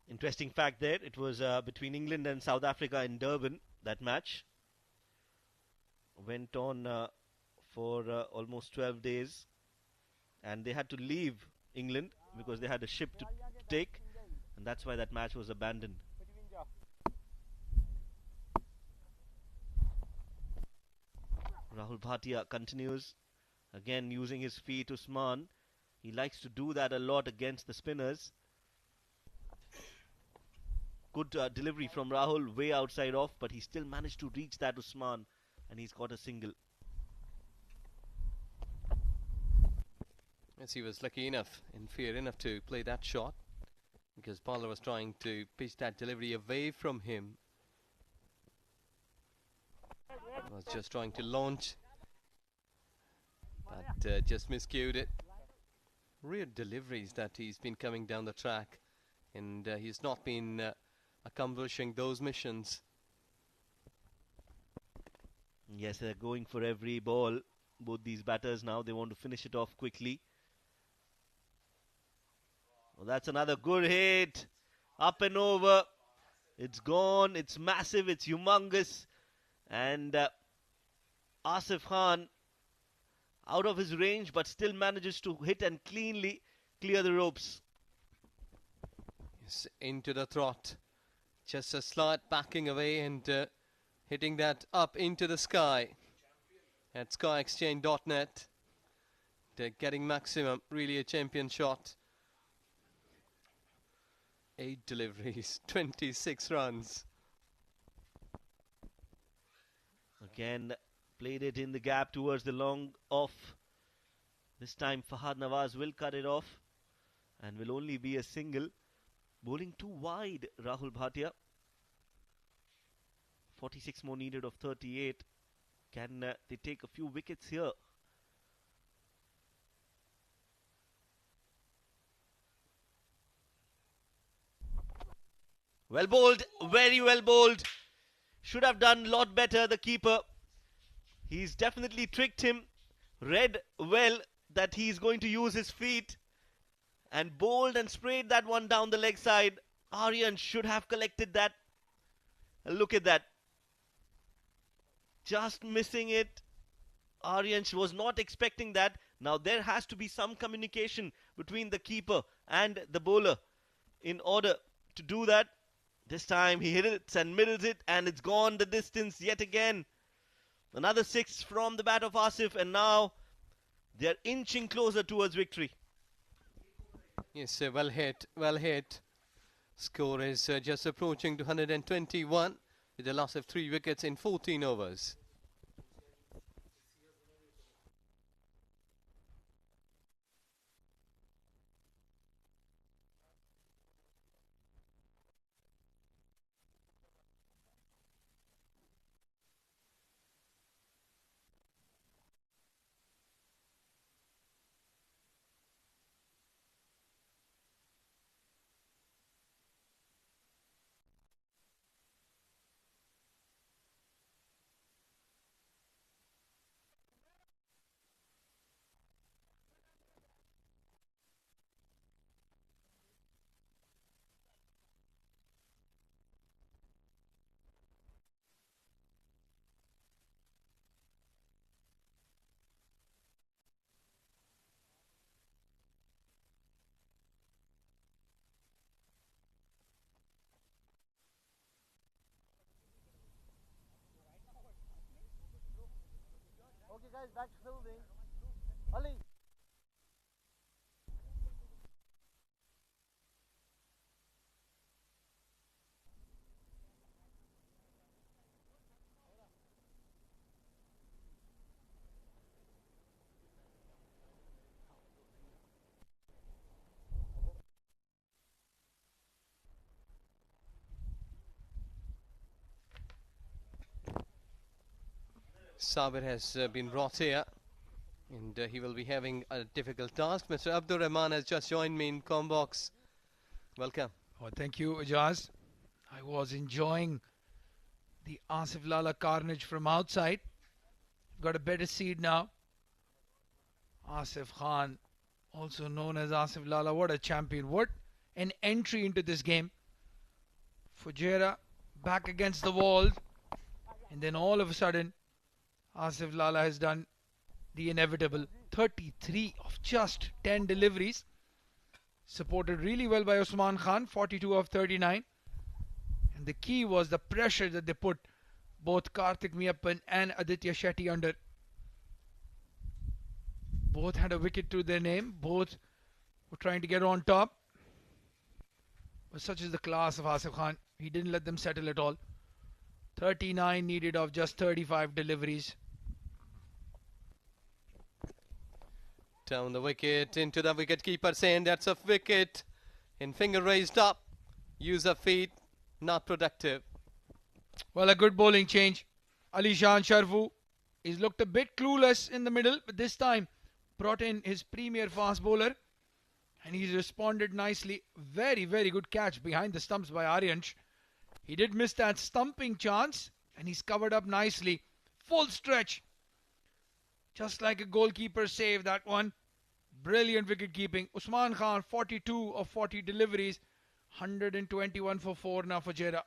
Interesting fact there, it was between England and South Africa in Durban, that match. Went on for almost 12 days, and they had to leave England because they had a ship to take, and that's why that match was abandoned. Rahul Bhatia continues, again using his feet, Usman. He likes to do that a lot against the spinners. Good delivery from Rahul, way outside off, but he still managed to reach that Usman, and he's got a single. Yes, he was lucky enough and fair enough to play that shot, because bowler was trying to pitch that delivery away from him. He was just trying to launch, but just miscued it. Real deliveries that he's been coming down the track, and he's not been accomplishing those missions. Yes, they're going for every ball. Both these batters now, they want to finish it off quickly. Well, that's another good hit. Up and over. It's gone. It's massive. It's humongous. And Asif Khan out of his range, but still manages to hit and cleanly clear the ropes. Yes, into the trot. Just a slight backing away and hitting that up into the sky at skyexchange.net. They're getting maximum, really a champion shot. 8 deliveries, 26 runs. Again, played it in the gap towards the long off. This time Fahad Nawaz will cut it off and will only be a single. Bowling too wide, Rahul Bhatia. 46 more needed of 38. Can they take a few wickets here? Well bowled, very well bowled. Should have done a lot better, the keeper. He's definitely tricked him. Read well that he's going to use his feet. And bowled and sprayed that one down the leg side. Aryan should have collected that. Look at that. Just missing it. Aryan was not expecting that. Now there has to be some communication between the keeper and the bowler in order to do that. This time he hit it and middles it, and it's gone the distance yet again. Another 6 from the bat of Asif, and now they're inching closer towards victory. Yes, well hit, well hit. Score is just approaching to 121 with a loss of 3 wickets in 14 overs. Okay guys, back to fielding. Ali. Sabir has been brought here, and he will be having a difficult task. Mr. Abdur Rahman has just joined me in Combox. Welcome. Oh, thank you, Ajaz. I was enjoying the Asif Lala carnage from outside. Got a better seed now. Asif Khan, also known as Asif Lala, what a champion. What an entry into this game. Fujairah back against the wall. And then all of a sudden, Asif Lala has done the inevitable. 33 of just 10 deliveries. Supported really well by Usman Khan, 42 of 39. And the key was the pressure that they put both Karthik Miyappan and Aditya Shetty under. Both had a wicket to their name. Both were trying to get on top. But such is the class of Asif Khan. He didn't let them settle at all. 39 needed of just 35 deliveries. Down the wicket, into the wicket keeper's hand. That's a wicket. And finger raised up. Use of feet. Not productive. Well, a good bowling change. Alishan Sharfu is looked a bit clueless in the middle, but this time brought in his premier fast bowler. And he's responded nicely. Very, very good catch behind the stumps by Aryansh. He did miss that stumping chance, and he's covered up nicely. Full stretch. Just like a goalkeeper save, that one. Brilliant wicket keeping. Usman Khan, 42 of 40 deliveries. 121 for 4 now for Fujairah.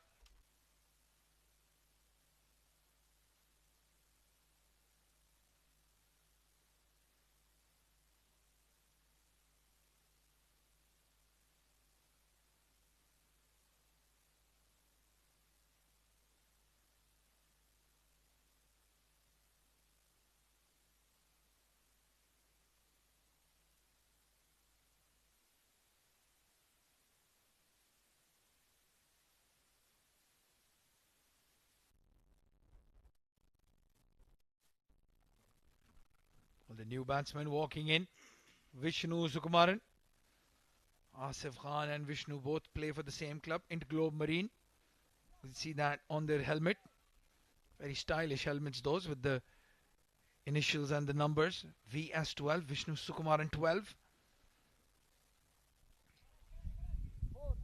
Well, the new batsman walking in, Vishnu Sukumaran. Asif Khan and Vishnu both play for the same club, Interglobe Marine. You see that on their helmet. Very stylish helmets those, with the initials and the numbers. VS12, Vishnu Sukumaran 12.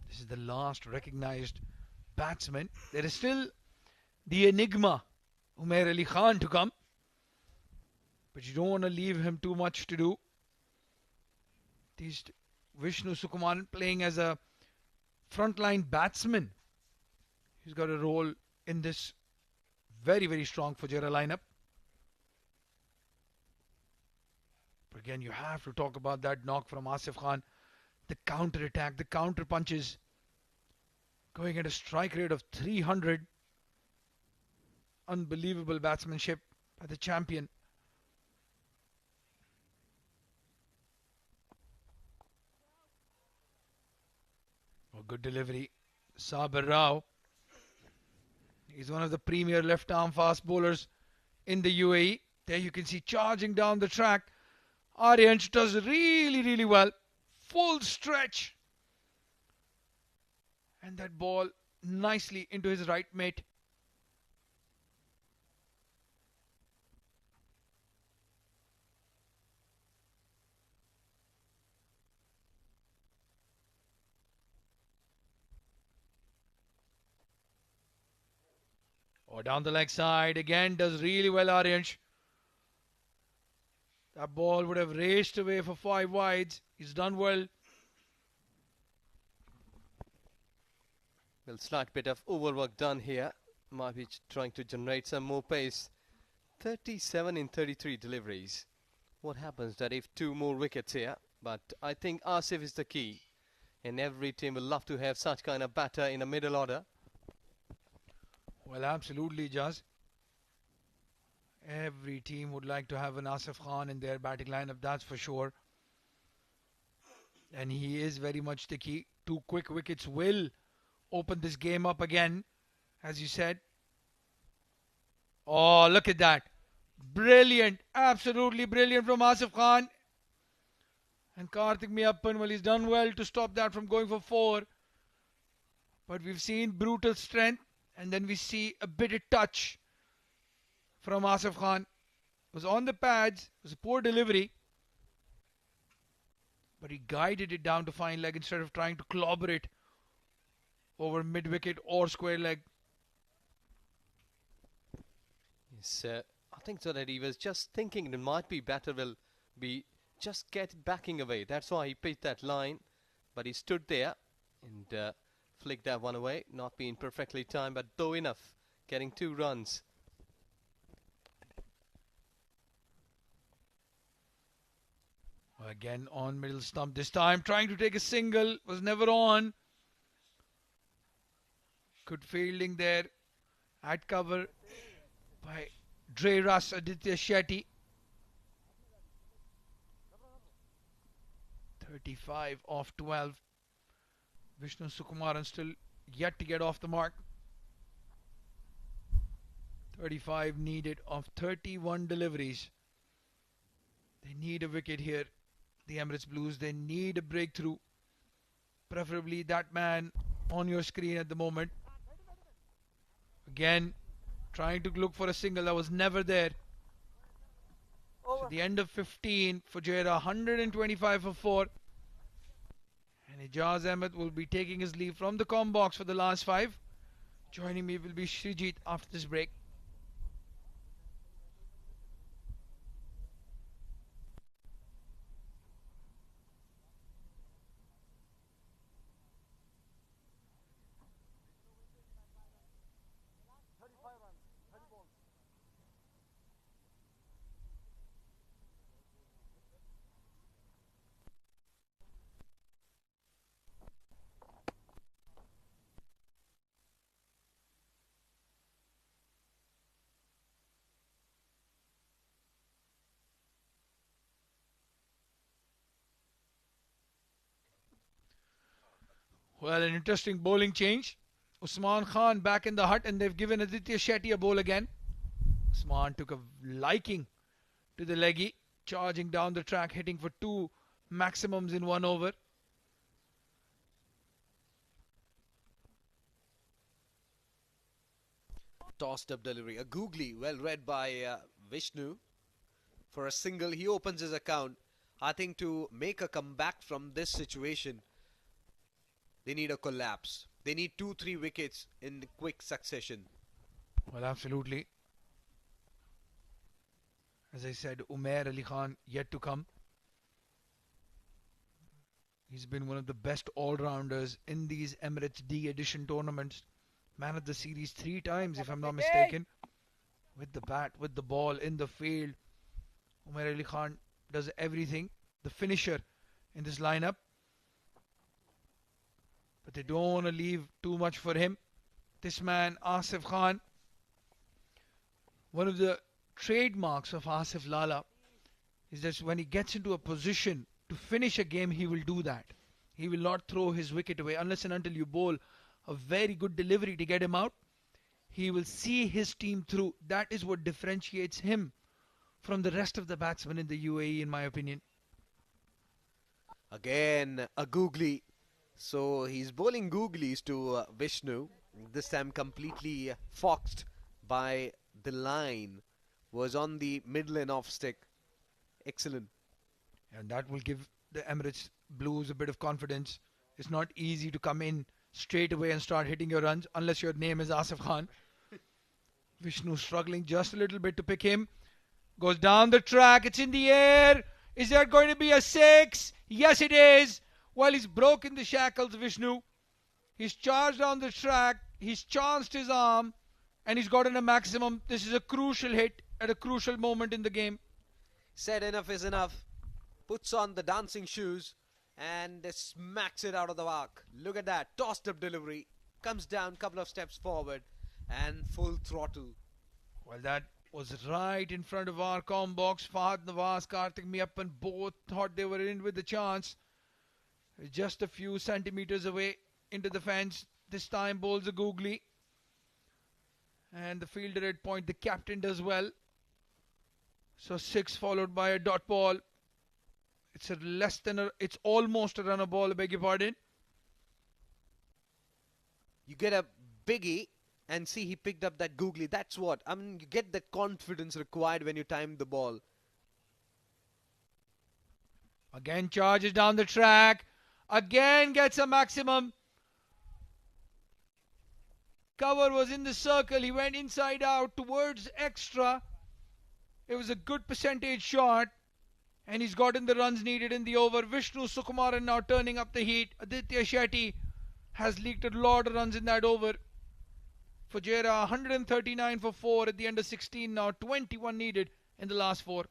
This is the last recognized batsman. There is still the enigma, Umair Ali Khan, to come. But you don't want to leave him too much to do. These Vishnu Sukumaran playing as a frontline batsman. He's got a role in this very, very strong Fujairah lineup. But again, you have to talk about that knock from Asif Khan. The counter attack, the counter punches, going at a strike rate of 300. Unbelievable batsmanship by the champion. Oh, good delivery. Sabir Rao. He's one of the premier left-arm fast bowlers in the UAE. There you can see charging down the track. Aryansh does really, really well. Full stretch. And that ball nicely into his right mate. Or down the leg side. Again, does really well, Aryansh. That ball would have raced away for 5 wides. He's done well. Well, slight bit of overwork done here. Might be trying to generate some more pace. 37 in 33 deliveries. What happens that if 2 more wickets here? But I think Asif is the key. And every team will love to have such kind of batter in the middle order. Well, absolutely, Jaz. Every team would like to have an Asif Khan in their batting lineup, that's for sure. And he is very much the key. 2 quick wickets will open this game up again, as you said. Oh, look at that. Brilliant. Absolutely brilliant from Asif Khan. And Karthik Miyappan, well, he's done well to stop that from going for 4. But we've seen brutal strength. And then we see a bit of touch from Asif Khan. It was on the pads. It was a poor delivery. But he guided it down to fine leg instead of trying to clobber it over mid-wicket or square leg. Yes, I think so that he was just thinking it might be better will be just get backing away. That's why he picked that line. But he stood there and flicked that one away. Not being perfectly timed, but though enough. Getting 2 runs. Again on middle stump this time. Trying to take a single. Was never on. Good fielding there. At cover by Dreras Aditya Shetty. 35 off 12. Vishnu Sukumaran still yet to get off the mark. 35 needed of 31 deliveries. They need a wicket here. The Emirates Blues, they need a breakthrough. Preferably that man on your screen at the moment. Again, trying to look for a single that was never there. So the end of 15, Fujairah 125 for 4. And Ijaz Ahmed will be taking his leave from the comm box for the last 5. Joining me will be Srijit after this break. Well, an interesting bowling change. Usman Khan back in the hut, and they've given Aditya Shetty a bowl again. Usman took a liking to the leggy, charging down the track, hitting for 2 maximums in 1 over. Tossed up delivery. A googly, well read by Vishnu. For a single, he opens his account. I think to make a comeback from this situation, they need a collapse. They need 2-3 wickets in quick succession. Well, absolutely. As I said, Umair Ali Khan yet to come. He's been one of the best all-rounders in these Emirates D edition tournaments. Man of the series 3 times, if I'm not mistaken. With the bat, with the ball, in the field. Umair Ali Khan does everything. The finisher in this lineup. But they don't want to leave too much for him. This man, Asif Khan, one of the trademarks of Asif Lala is that when he gets into a position to finish a game, he will do that. He will not throw his wicket away unless and until you bowl a very good delivery to get him out. He will see his team through. That is what differentiates him from the rest of the batsmen in the UAE, in my opinion. Again, a googly. So he's bowling googlies to Vishnu. This time completely foxed by the line. Was on the middle and off stick. Excellent. And that will give the Emirates Blues a bit of confidence. It's not easy to come in straight away and start hitting your runs unless your name is Asif Khan. Vishnu struggling just a little bit to pick him. Goes down the track. It's in the air. Is there going to be a 6? Yes, it is. Well, he's broken the shackles, Vishnu. He's charged on the track. He's chanced his arm. And he's gotten a maximum. This is a crucial hit at a crucial moment in the game. Said enough is enough. Puts on the dancing shoes and smacks it out of the park. Look at that. Tossed up delivery. Comes down a couple of steps forward and full throttle. Well, that was right in front of our comm box. Fahad Nawaz, Karthik Miyappan both thought they were in with the chance. Just a few centimeters away into the fence. This time bowls a googly. And the fielder at point, the captain does well. So 6 followed by a dot ball. It's almost a runner ball, I beg your pardon. You get a biggie and see he picked up that googly. That's what. I mean, you get that confidence required when you time the ball. Again charges down the track. Again gets a maximum. Cover was in the circle. He went inside out towards extra. It was a good percentage shot. And he's gotten the runs needed in the over. Vishnu Sukumaran now turning up the heat. Aditya Shetty has leaked a lot of runs in that over. Fujairah 139 for 4 at the end of 16 now. 21 needed in the last 4.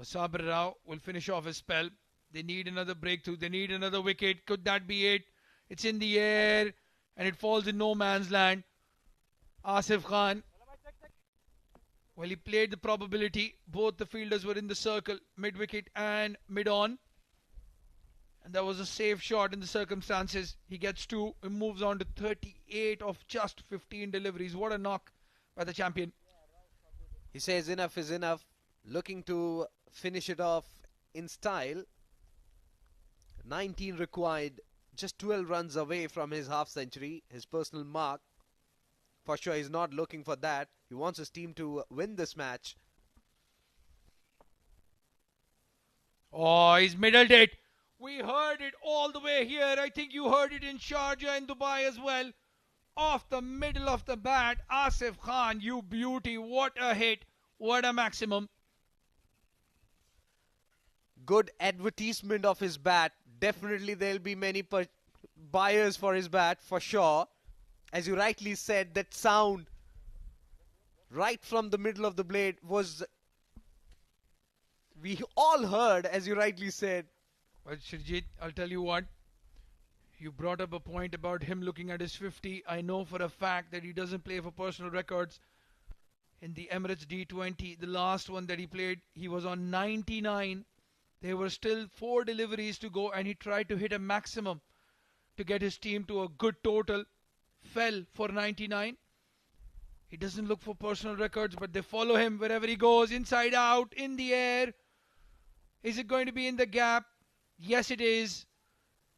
Sabir Rao will finish off his spell. They need another breakthrough. They need another wicket. Could that be it? It's in the air and it falls in no man's land. Asif Khan. Well, he played the probability. Both the fielders were in the circle, mid-wicket and mid-on. And that was a safe shot in the circumstances. He gets 2. He moves on to 38 of just 15 deliveries. What a knock by the champion. He says enough is enough. Looking to finish it off in style. 19 required, just 12 runs away from his half century, his personal mark. For sure he's not looking for that. He wants his team to win this match. Oh, he's middled it. We heard it all the way here. I think you heard it in Sharjah and Dubai as well. Off the middle of the bat, Asif Khan, you beauty. What a hit. What a maximum. Good advertisement of his bat. Definitely there'll be many buyers for his bat, for sure. As you rightly said, that sound right from the middle of the blade was... We all heard, as you rightly said, Well, Shirjit, I'll tell you what. You brought up a point about him looking at his 50. I know for a fact that he doesn't play for personal records. In the Emirates D20, the last one that he played, he was on 99. There were still 4 deliveries to go, and he tried to hit a maximum to get his team to a good total. Fell for 99. He doesn't look for personal records, but they follow him wherever he goes. Inside out, in the air. Is it going to be in the gap? Yes, it is.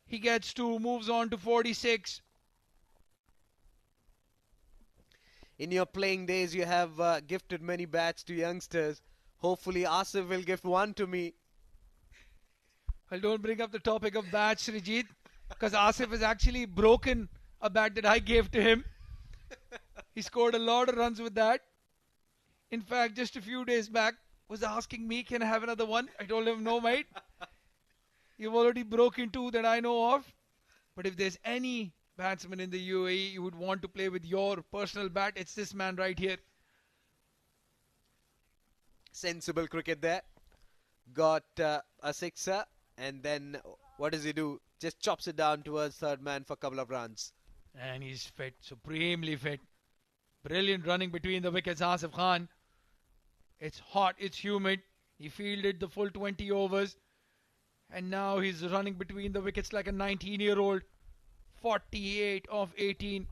He gets 2, moves on to 46. In your playing days, you have gifted many bats to youngsters. Hopefully, Asif will gift one to me. Well, don't bring up the topic of bats, Srijit, because Asif has actually broken a bat that I gave to him. He scored a lot of runs with that. In fact, just a few days back, was asking me, can I have another one? I told him, no, mate. You've already broken 2 that I know of. But if there's any batsman in the UAE you would want to play with your personal bat, it's this man right here. Sensible cricket there. Got a sixer, and then what does he do? Just chops it down towards third man for a couple of runs. And he's fit, supremely fit. Brilliant running between the wickets, Asif Khan. It's hot, it's humid. He fielded the full 20 overs. And now he's running between the wickets like a 19-year-old. 48 of 18.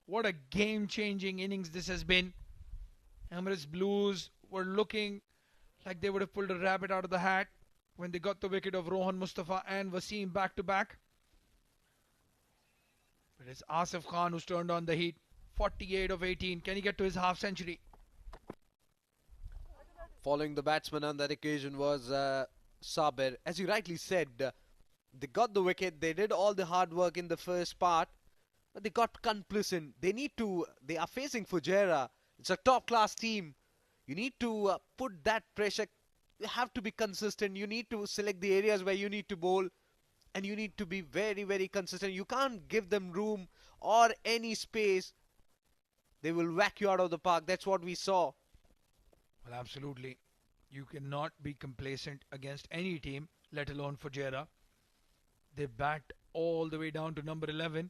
What a game-changing innings this has been. Emirates Blues were looking like they would have pulled a rabbit out of the hat when they got the wicket of Rohan Mustafa and Wasim back-to-back. But it's Asif Khan who's turned on the heat. 48 of 18. Can he get to his half-century? Following the batsman on that occasion was Sabir. As you rightly said, they got the wicket. They did all the hard work in the first part, but they got complacent. They are facing Fujairah. It's a top-class team. You need to put that pressure. You have to be consistent. You need to select the areas where you need to bowl, and you need to be very, very consistent. You can't give them room or any space. They will whack you out of the park. That's what we saw. Well, absolutely. You cannot be complacent against any team, let alone Fujairah. They backed all the way down to number 11.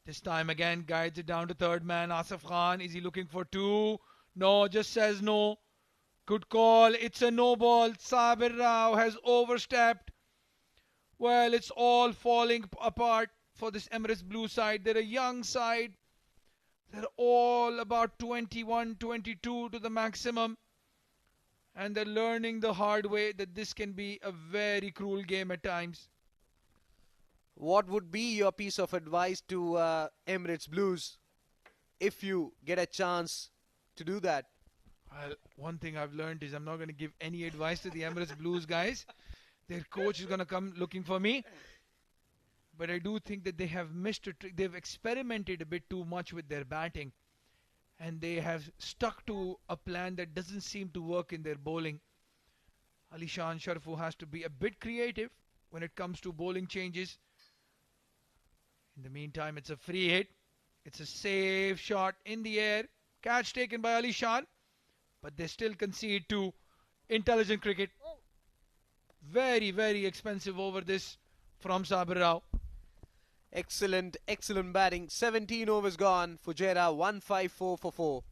This time again, guides it down to third man, Asif Khan. Is he looking for 2? No, just says no. Good call. It's a no ball. Sabir Rao has overstepped. Well, it's all falling apart for this Emirates Blue side. They're a young side. They're all about 21, 22 to the maximum. And they're learning the hard way that this can be a very cruel game at times. What would be your piece of advice to Emirates Blues if you get a chance to do that? Well, one thing I've learned is I'm not going to give any advice to the Emirates Blues guys. Their coach is going to come looking for me. But I do think that they have missed a trick. They've experimented a bit too much with their batting. And they have stuck to a plan that doesn't seem to work in their bowling. Alishan Sharfu has to be a bit creative when it comes to bowling changes. In the meantime, it's a free hit. It's a safe shot in the air. Catch taken by Alishan. But they still concede to intelligent cricket. Very, very expensive over this from Sabir Rao. Excellent, excellent batting. 17 overs gone. Fujairah 154 for 4.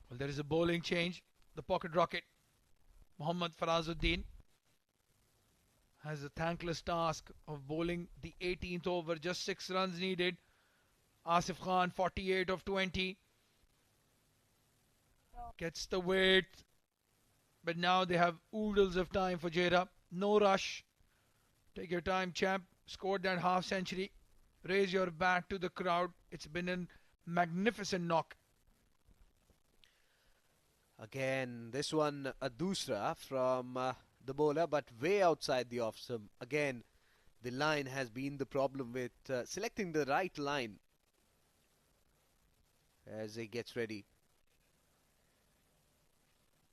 Well, there is a bowling change. The pocket rocket, Mohammad Farazuddin, has a thankless task of bowling the 18th over. Just 6 runs needed. Asif Khan, 48 of 20. Gets the weight. But now they have oodles of time for Fujairah. No rush. Take your time, champ. Scored that half century. Raise your bat to the crowd. It's been a magnificent knock. Again, this one a dusra from the bowler, but way outside the off stump. Again, the line has been the problem with selecting the right line as he gets ready.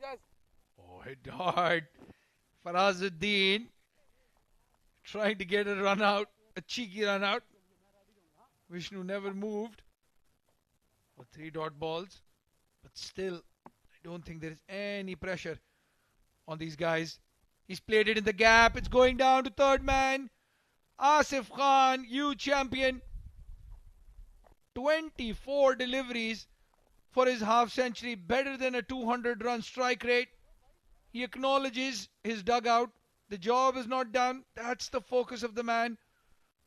Yes. Oh, hit hard. Farazuddin trying to get a run out, a cheeky run out. Vishnu never moved for 3 dot balls, but still, I don't think there is any pressure on these guys. He's played it in the gap. It's going down to third man. Asif Khan, you champion. 24 deliveries for his half century, better than a 200-run strike rate. He acknowledges his dugout. The job is not done. That's the focus of the man.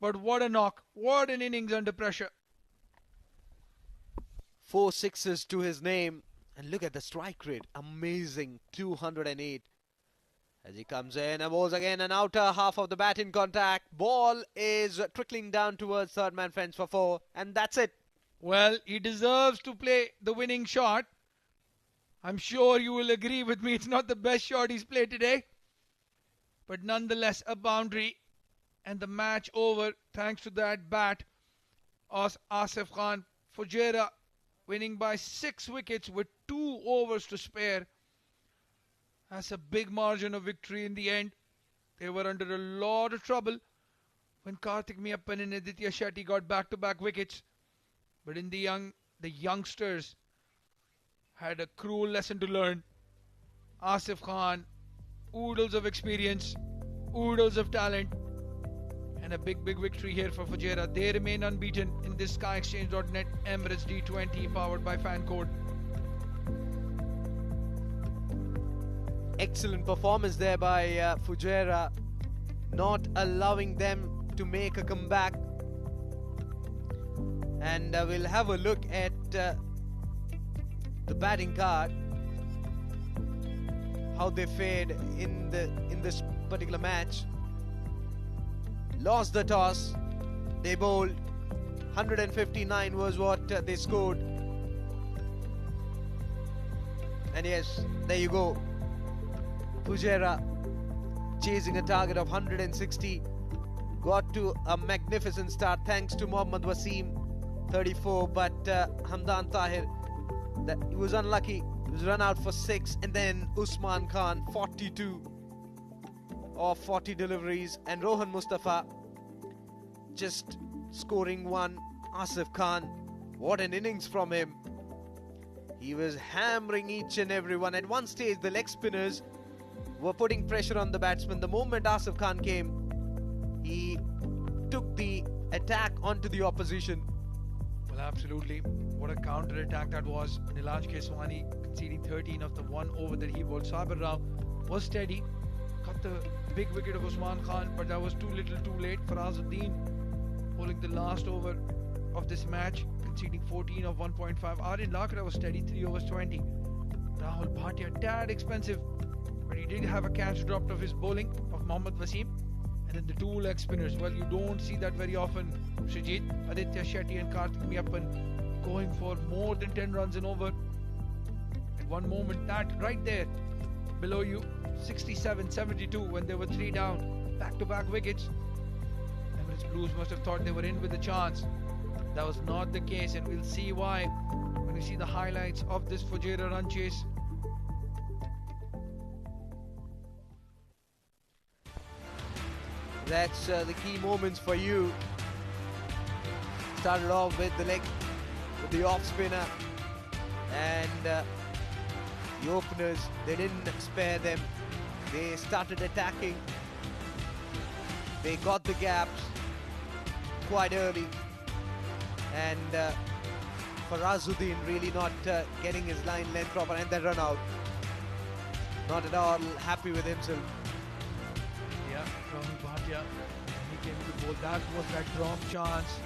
But what a knock. What an innings under pressure. 4 sixes to his name. And look at the strike rate. Amazing. 208. As he comes in and bowls again, an outer half of the bat in contact. Ball is trickling down towards third man fence for 4. And that's it. Well, he deserves to play the winning shot. I'm sure you will agree with me. It's not the best shot he's played today. But nonetheless, a boundary. And the match over thanks to that bat of Asif Khan. Fujairah winning by 6 wickets with 2 overs to spare. That's a big margin of victory in the end. They were under a lot of trouble when Karthik Meyyappan and Aditya Shetty got back-to-back wickets. But in the youngsters had a cruel lesson to learn. Asif Khan, oodles of experience, oodles of talent, and a big victory here for Fujairah. They remain unbeaten in this SkyExchange.net Emirates D20 powered by FanCode. Excellent performance there by Fujairah, not allowing them to make a comeback. And we'll have a look at the batting card, how they fared in this particular match. Lost the toss. They bowled. 159 was what they scored. And yes, there you go. Fujairah chasing a target of 160. Got to a magnificent start thanks to Mohammad Wasim, 34. But Hamdan Tahir, he was unlucky. He was run out for 6. And then Usman Khan, 42 of 40 deliveries. And Rohan Mustafa just scoring 1. Asif Khan, what an innings from him. He was hammering each and every one. At one stage, the leg spinners were putting pressure on the batsman. The moment Asif Khan came, he took the attack onto the opposition. Well, absolutely. What a counter-attack that was. Nilaj Keswani conceding 13 of the 1 over that he bowled. Sabir Rao was steady. Got the big wicket of Usman Khan, but that was too little too late. Farazuddin bowling the last over of this match, conceding 14 of 1.5. Aryan Lakra was steady, 3 overs 20. Rahul Bhatia, tad expensive, but he did have a catch dropped of his bowling of Mohammad Wasim. And then the 2 leg spinners, well, you don't see that very often. Srijit, Aditya Shetty and Karthik Meyyappan going for more than 10 runs and over. At one moment, that right there, below you, 67-72 when they were 3 down, back-to-back wickets. Emirates Blues must have thought they were in with a chance. That was not the case, and we'll see why when we see the highlights of this Fujairah run chase. That's the key moments for you. Started off with the leg, with the off spinner, and the openers, they didn't spare them. They started attacking. They got the gaps quite early, and Farazuddin really not getting his line length proper, and then run out. Not at all happy with himself. Yeah, Rahul Bhatia, he came to the ball. That was that drop chance.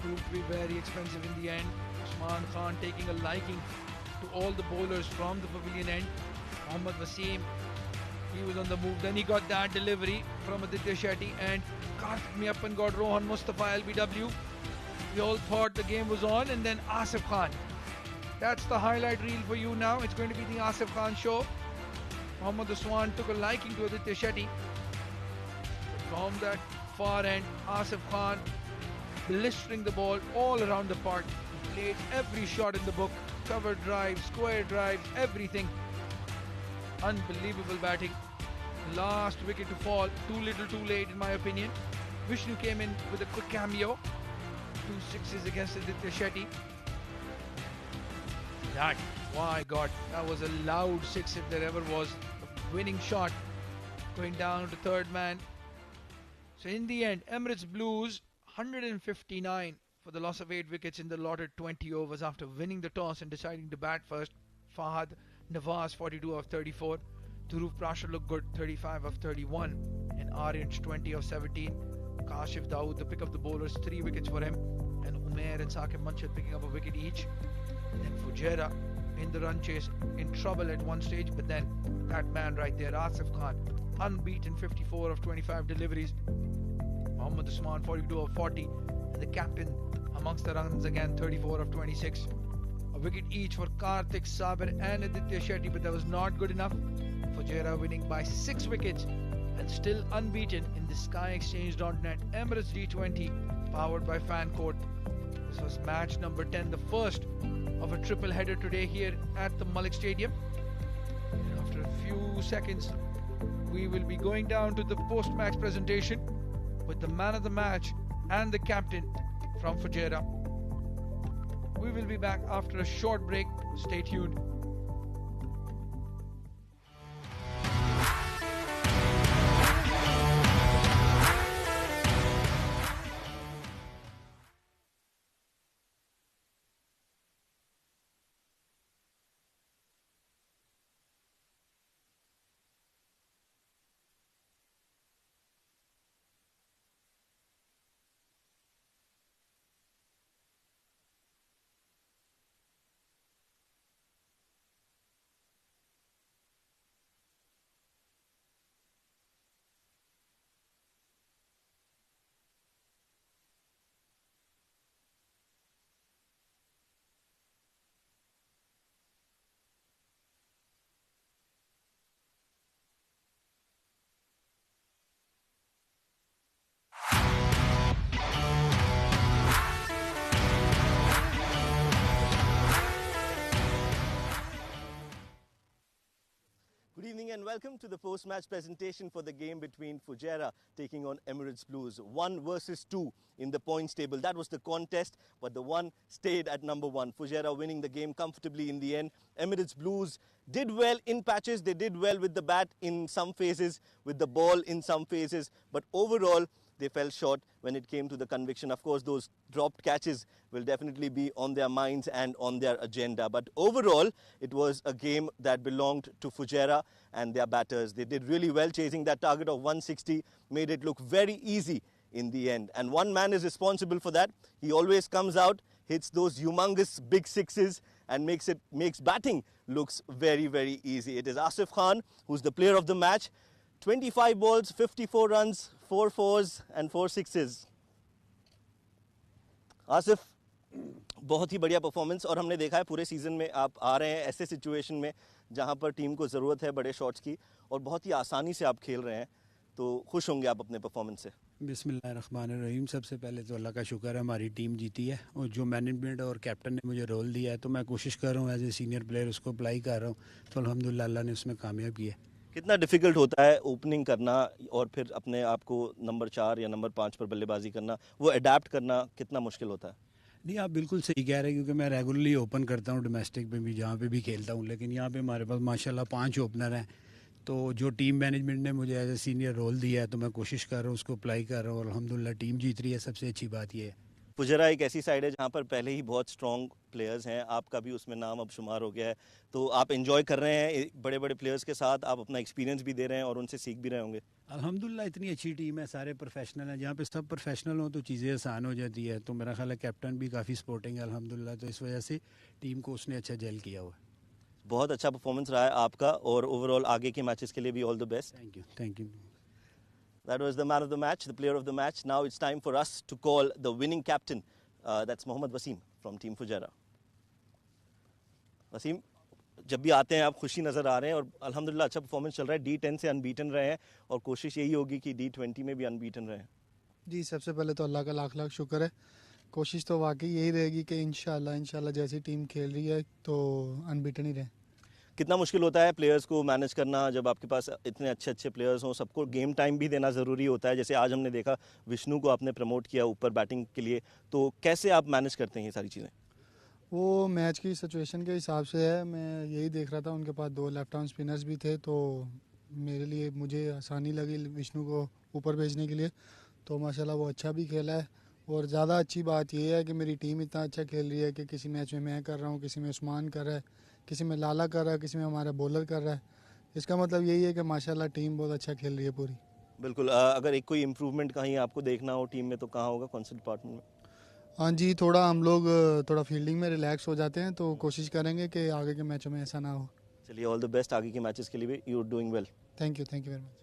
proved to be very expensive in the end. Usman Khan taking a liking to all the bowlers from the pavilion end. Mohammad Wasim, he was on the move. Then he got that delivery from Aditya Shetty and Karthik Miyappan got Rohan Mustafa LBW. We all thought the game was on, and then Asif Khan. That's the highlight reel for you now. It's going to be the Asif Khan show. Mohammad Usman took a liking to Aditya Shetty. From that far end, Asif Khan blistering the ball all around the park. He played every shot in the book. Cover drives, square drives, everything. Unbelievable batting. Last wicket to fall. Too little too late in my opinion. Vishnu came in with a quick cameo. 2 sixes against Aditya Shetty. That, my God, that was a loud six if there ever was. A winning shot going down to third man. So in the end, Emirates Blues 159 for the loss of 8 wickets in the allotted 20 overs after winning the toss and deciding to bat first. Fahad Nawaz 42 of 34. Dhruv Prashar looked good 35 of 31. And Aryansh 20 of 17. Kashif Dawood, the pick of the bowlers, 3 wickets for him. And Umair and Saqib Manshad picking up a wicket each. And Fujairah in the run chase, in trouble at one stage, but then that man right there, Asif Khan, unbeaten 54 of 25 deliveries. Mohammad Usman 42 of 40. And the captain amongst the runs again, 34 of 26. A wicket each for Karthik, Sabir and Aditya Shetty, but that was not good enough. Fujairah winning by 6 wickets and still unbeaten in the SkyExchange.net Emirates D20 powered by Fancourt. This was match number 10, the first of a triple header today here at the Malik Stadium. And after a few seconds, we will be going down to the post-match presentation with the man of the match and the captain from Fujairah. We will be back after a short break. Stay tuned. Good evening and welcome to the post-match presentation for the game between Fujairah taking on Emirates Blues. 1 versus 2 in the points table. That was the contest, but the one stayed at number 1. Fujairah winning the game comfortably in the end. Emirates Blues did well in patches. They did well with the bat in some phases, with the ball in some phases, but overall they fell short when it came to the conviction. Of course, those dropped catches will definitely be on their minds and on their agenda. But overall, it was a game that belonged to Fujairah and their batters. They did really well chasing that target of 160, made it look very easy in the end. And one man is responsible for that. He always comes out, hits those humongous big sixes and makes batting looks very, very easy. It is Asif Khan, who's the player of the match. 25 balls, 54 runs, 4 fours and 4 sixes. Asif, बहुत ही बढ़िया performance और हमने देखा है पूरे season में आप आ रहे हैं ऐसे सिचुएशन में जहां पर टीम को ज़रूरत है बड़े शॉट्स की और बहुत ही आसानी से आप खेल रहे हैं, तो खुश होंगे आप अपने परफॉर्मेंस से। बिस्मिल्लाहिर्रहमानिर्रहीम। सबसे पहले तो अल्लाह का शुक्र है हमारी टीम जीती है और जो मैनेजमेंट और कैप्टन ने मुझे रोल दिया है तो मैं कोशिश कर रहा हूँ एज ए सीनियर प्लेयर उसको अप्लाई कर रहा हूँ, तो अल्हम्दुलिल्लाह अल्लाह ने उसमें कामयाब किया। कितना डिफ़िकल्ट होता है ओपनिंग करना और फिर अपने आप को नंबर 4 या नंबर 5 पर बल्लेबाजी करना, वो अडेप्ट करना कितना मुश्किल होता है? नहीं, आप बिल्कुल सही कह रहे हैं क्योंकि मैं रेगुलरली ओपन करता हूँ डोमेस्टिक में भी जहाँ पे भी खेलता हूँ, लेकिन यहाँ पे हमारे पास माशाल्लाह 5 ओपनर हैं, तो जो टीम मैनेजमेंट ने मुझे एज ए सीनियर रोल दिया है तो मैं कोशिश कर रहा हूँ उसको अप्लाई कर रहा हूँ और अल्हम्दुलिल्लाह टीम जीत रही है, सबसे अच्छी बात ये है। फुजैरा एक ऐसी साइड है जहाँ पर पहले ही बहुत स्ट्रॉन्ग प्लेयर्स हैं, आपका भी उसमें नाम अब शुमार हो गया है, तो आप एंजॉय कर रहे हैं बड़े बड़े प्लेयर्स के साथ, आप अपना एक्सपीरियंस भी दे रहे हैं और उनसे सीख भी रहे होंगे। अल्हम्दुलिल्लाह इतनी अच्छी टीम है, सारे प्रोफेशनल हैं। जहाँ पे सब प्रोफेशनल हों तो चीज़ें आसान हो जाती है। तो मेरा ख्याल है कैप्टन भी काफ़ी सपोर्टिंग है अल्हम्दुलिल्लाह, तो इस वजह से टीम को उसने अच्छा जेल किया हुआ है। बहुत अच्छा परफॉर्मेंस रहा है आपका और ओवरऑल आगे के मैचेस के लिए भी all the best. Thank you. That was the man of the match, the player of the match. Now it's time for us to call the winning captain. That's Mohammad Wasim from Team Fujairah. Wasim, जब भी आते हैं आप खुशी नज़र आ रहे हैं और अल्हम्दुलिल्लाह अच्छा परफॉर्मेंस चल रहा है। D10 से अनबीटन रहे हैं और कोशिश यही होगी कि D20 में भी अनबीटन रहे। जी, सबसे पहले तो अल्लाह का लाख लाख शुक्र है। कोशिश तो वाकई यही रहेगी कि इंशाल्लाह जैसी टीम खेल रही है तो अनबीटन ही रहे। कितना मुश्किल होता है प्लेयर्स को मैनेज करना जब आपके पास इतने अच्छे अच्छे प्लेयर्स हों, सबको गेम टाइम भी देना ज़रूरी होता है। जैसे आज हमने देखा विष्णु को आपने प्रमोट किया ऊपर बैटिंग के लिए, तो कैसे आप मैनेज करते हैं ये सारी चीज़ें? वो मैच की सिचुएशन के हिसाब से है। मैं यही देख रहा था, उनके पास 2 लेफ्ट आर्म स्पिनर्स भी थे, तो मेरे लिए मुझे आसानी लगी विष्णु को ऊपर भेजने के लिए। तो माशाल्लाह वो अच्छा भी खेला है। और ज़्यादा अच्छी बात यह है कि मेरी टीम इतना अच्छा खेल रही है कि किसी मैच में मैं कर रहा हूँ, किसी में उस्मान कर रहा है, किसी में लाला कर रहा है, किसी में हमारा बॉलर कर रहा है। इसका मतलब यही है कि माशाल्लाह टीम बहुत अच्छा खेल रही है पूरी। बिल्कुल। अगर एक कोई इम्प्रूवमेंट कहीं आपको देखना हो टीम में तो कहाँ होगा, कौन से डिपार्टमेंट में? हाँ जी, थोड़ा हम लोग थोड़ा फील्डिंग में रिलैक्स हो जाते हैं, तो कोशिश करेंगे कि आगे के मैचों में ऐसा ना हो। चलिए, ऑल द बेस्ट आगे के मैचेस के लिए भी। You are doing well. Thank you very much.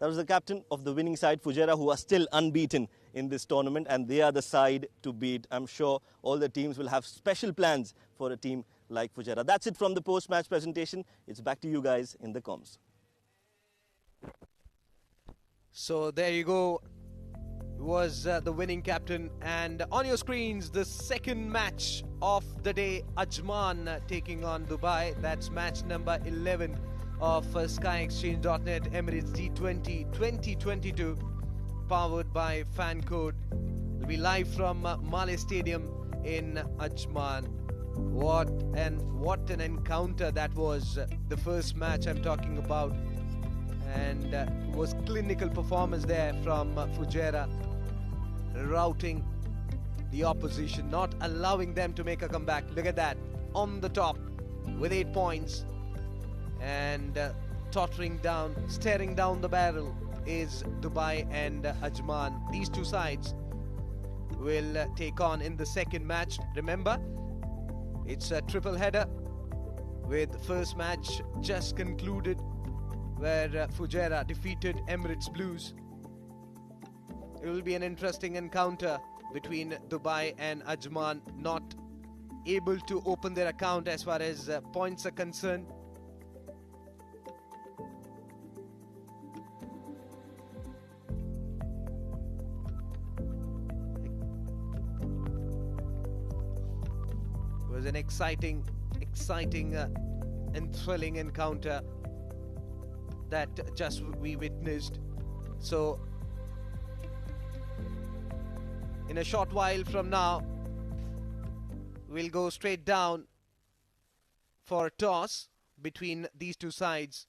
That was the captain of the winning side, Fujairah, who are still unbeaten in this tournament, and they are the side to beat. I'm sure all the teams will have special plans for a team like Fujairah. That's it from the post-match presentation. It's back to you guys in the comms. So there you go, was the winning captain, and on your screens the second match of the day, Ajman taking on Dubai. That's match number 11 of SkyExchange.net Emirates D20 2022, powered by Fan Code. Will be live from Male Stadium in Ajman. What an encounter that was. The first match I'm talking about, and was clinical performance there from Fujairah, routing the opposition, not allowing them to make a comeback. Look at that, on the top with 8 points, and tottering down, staring down the barrel is Dubai and Ajman. These two sides will take on in the second match. Remember, it's a triple header, with the first match just concluded where Fujairah defeated Emirates Blues. It will be an interesting encounter between Dubai and Ajman, not able to open their account as far as points are concerned. It was an exciting and thrilling encounter that just we witnessed. So in a short while from now, we'll go straight down for a toss between these two sides.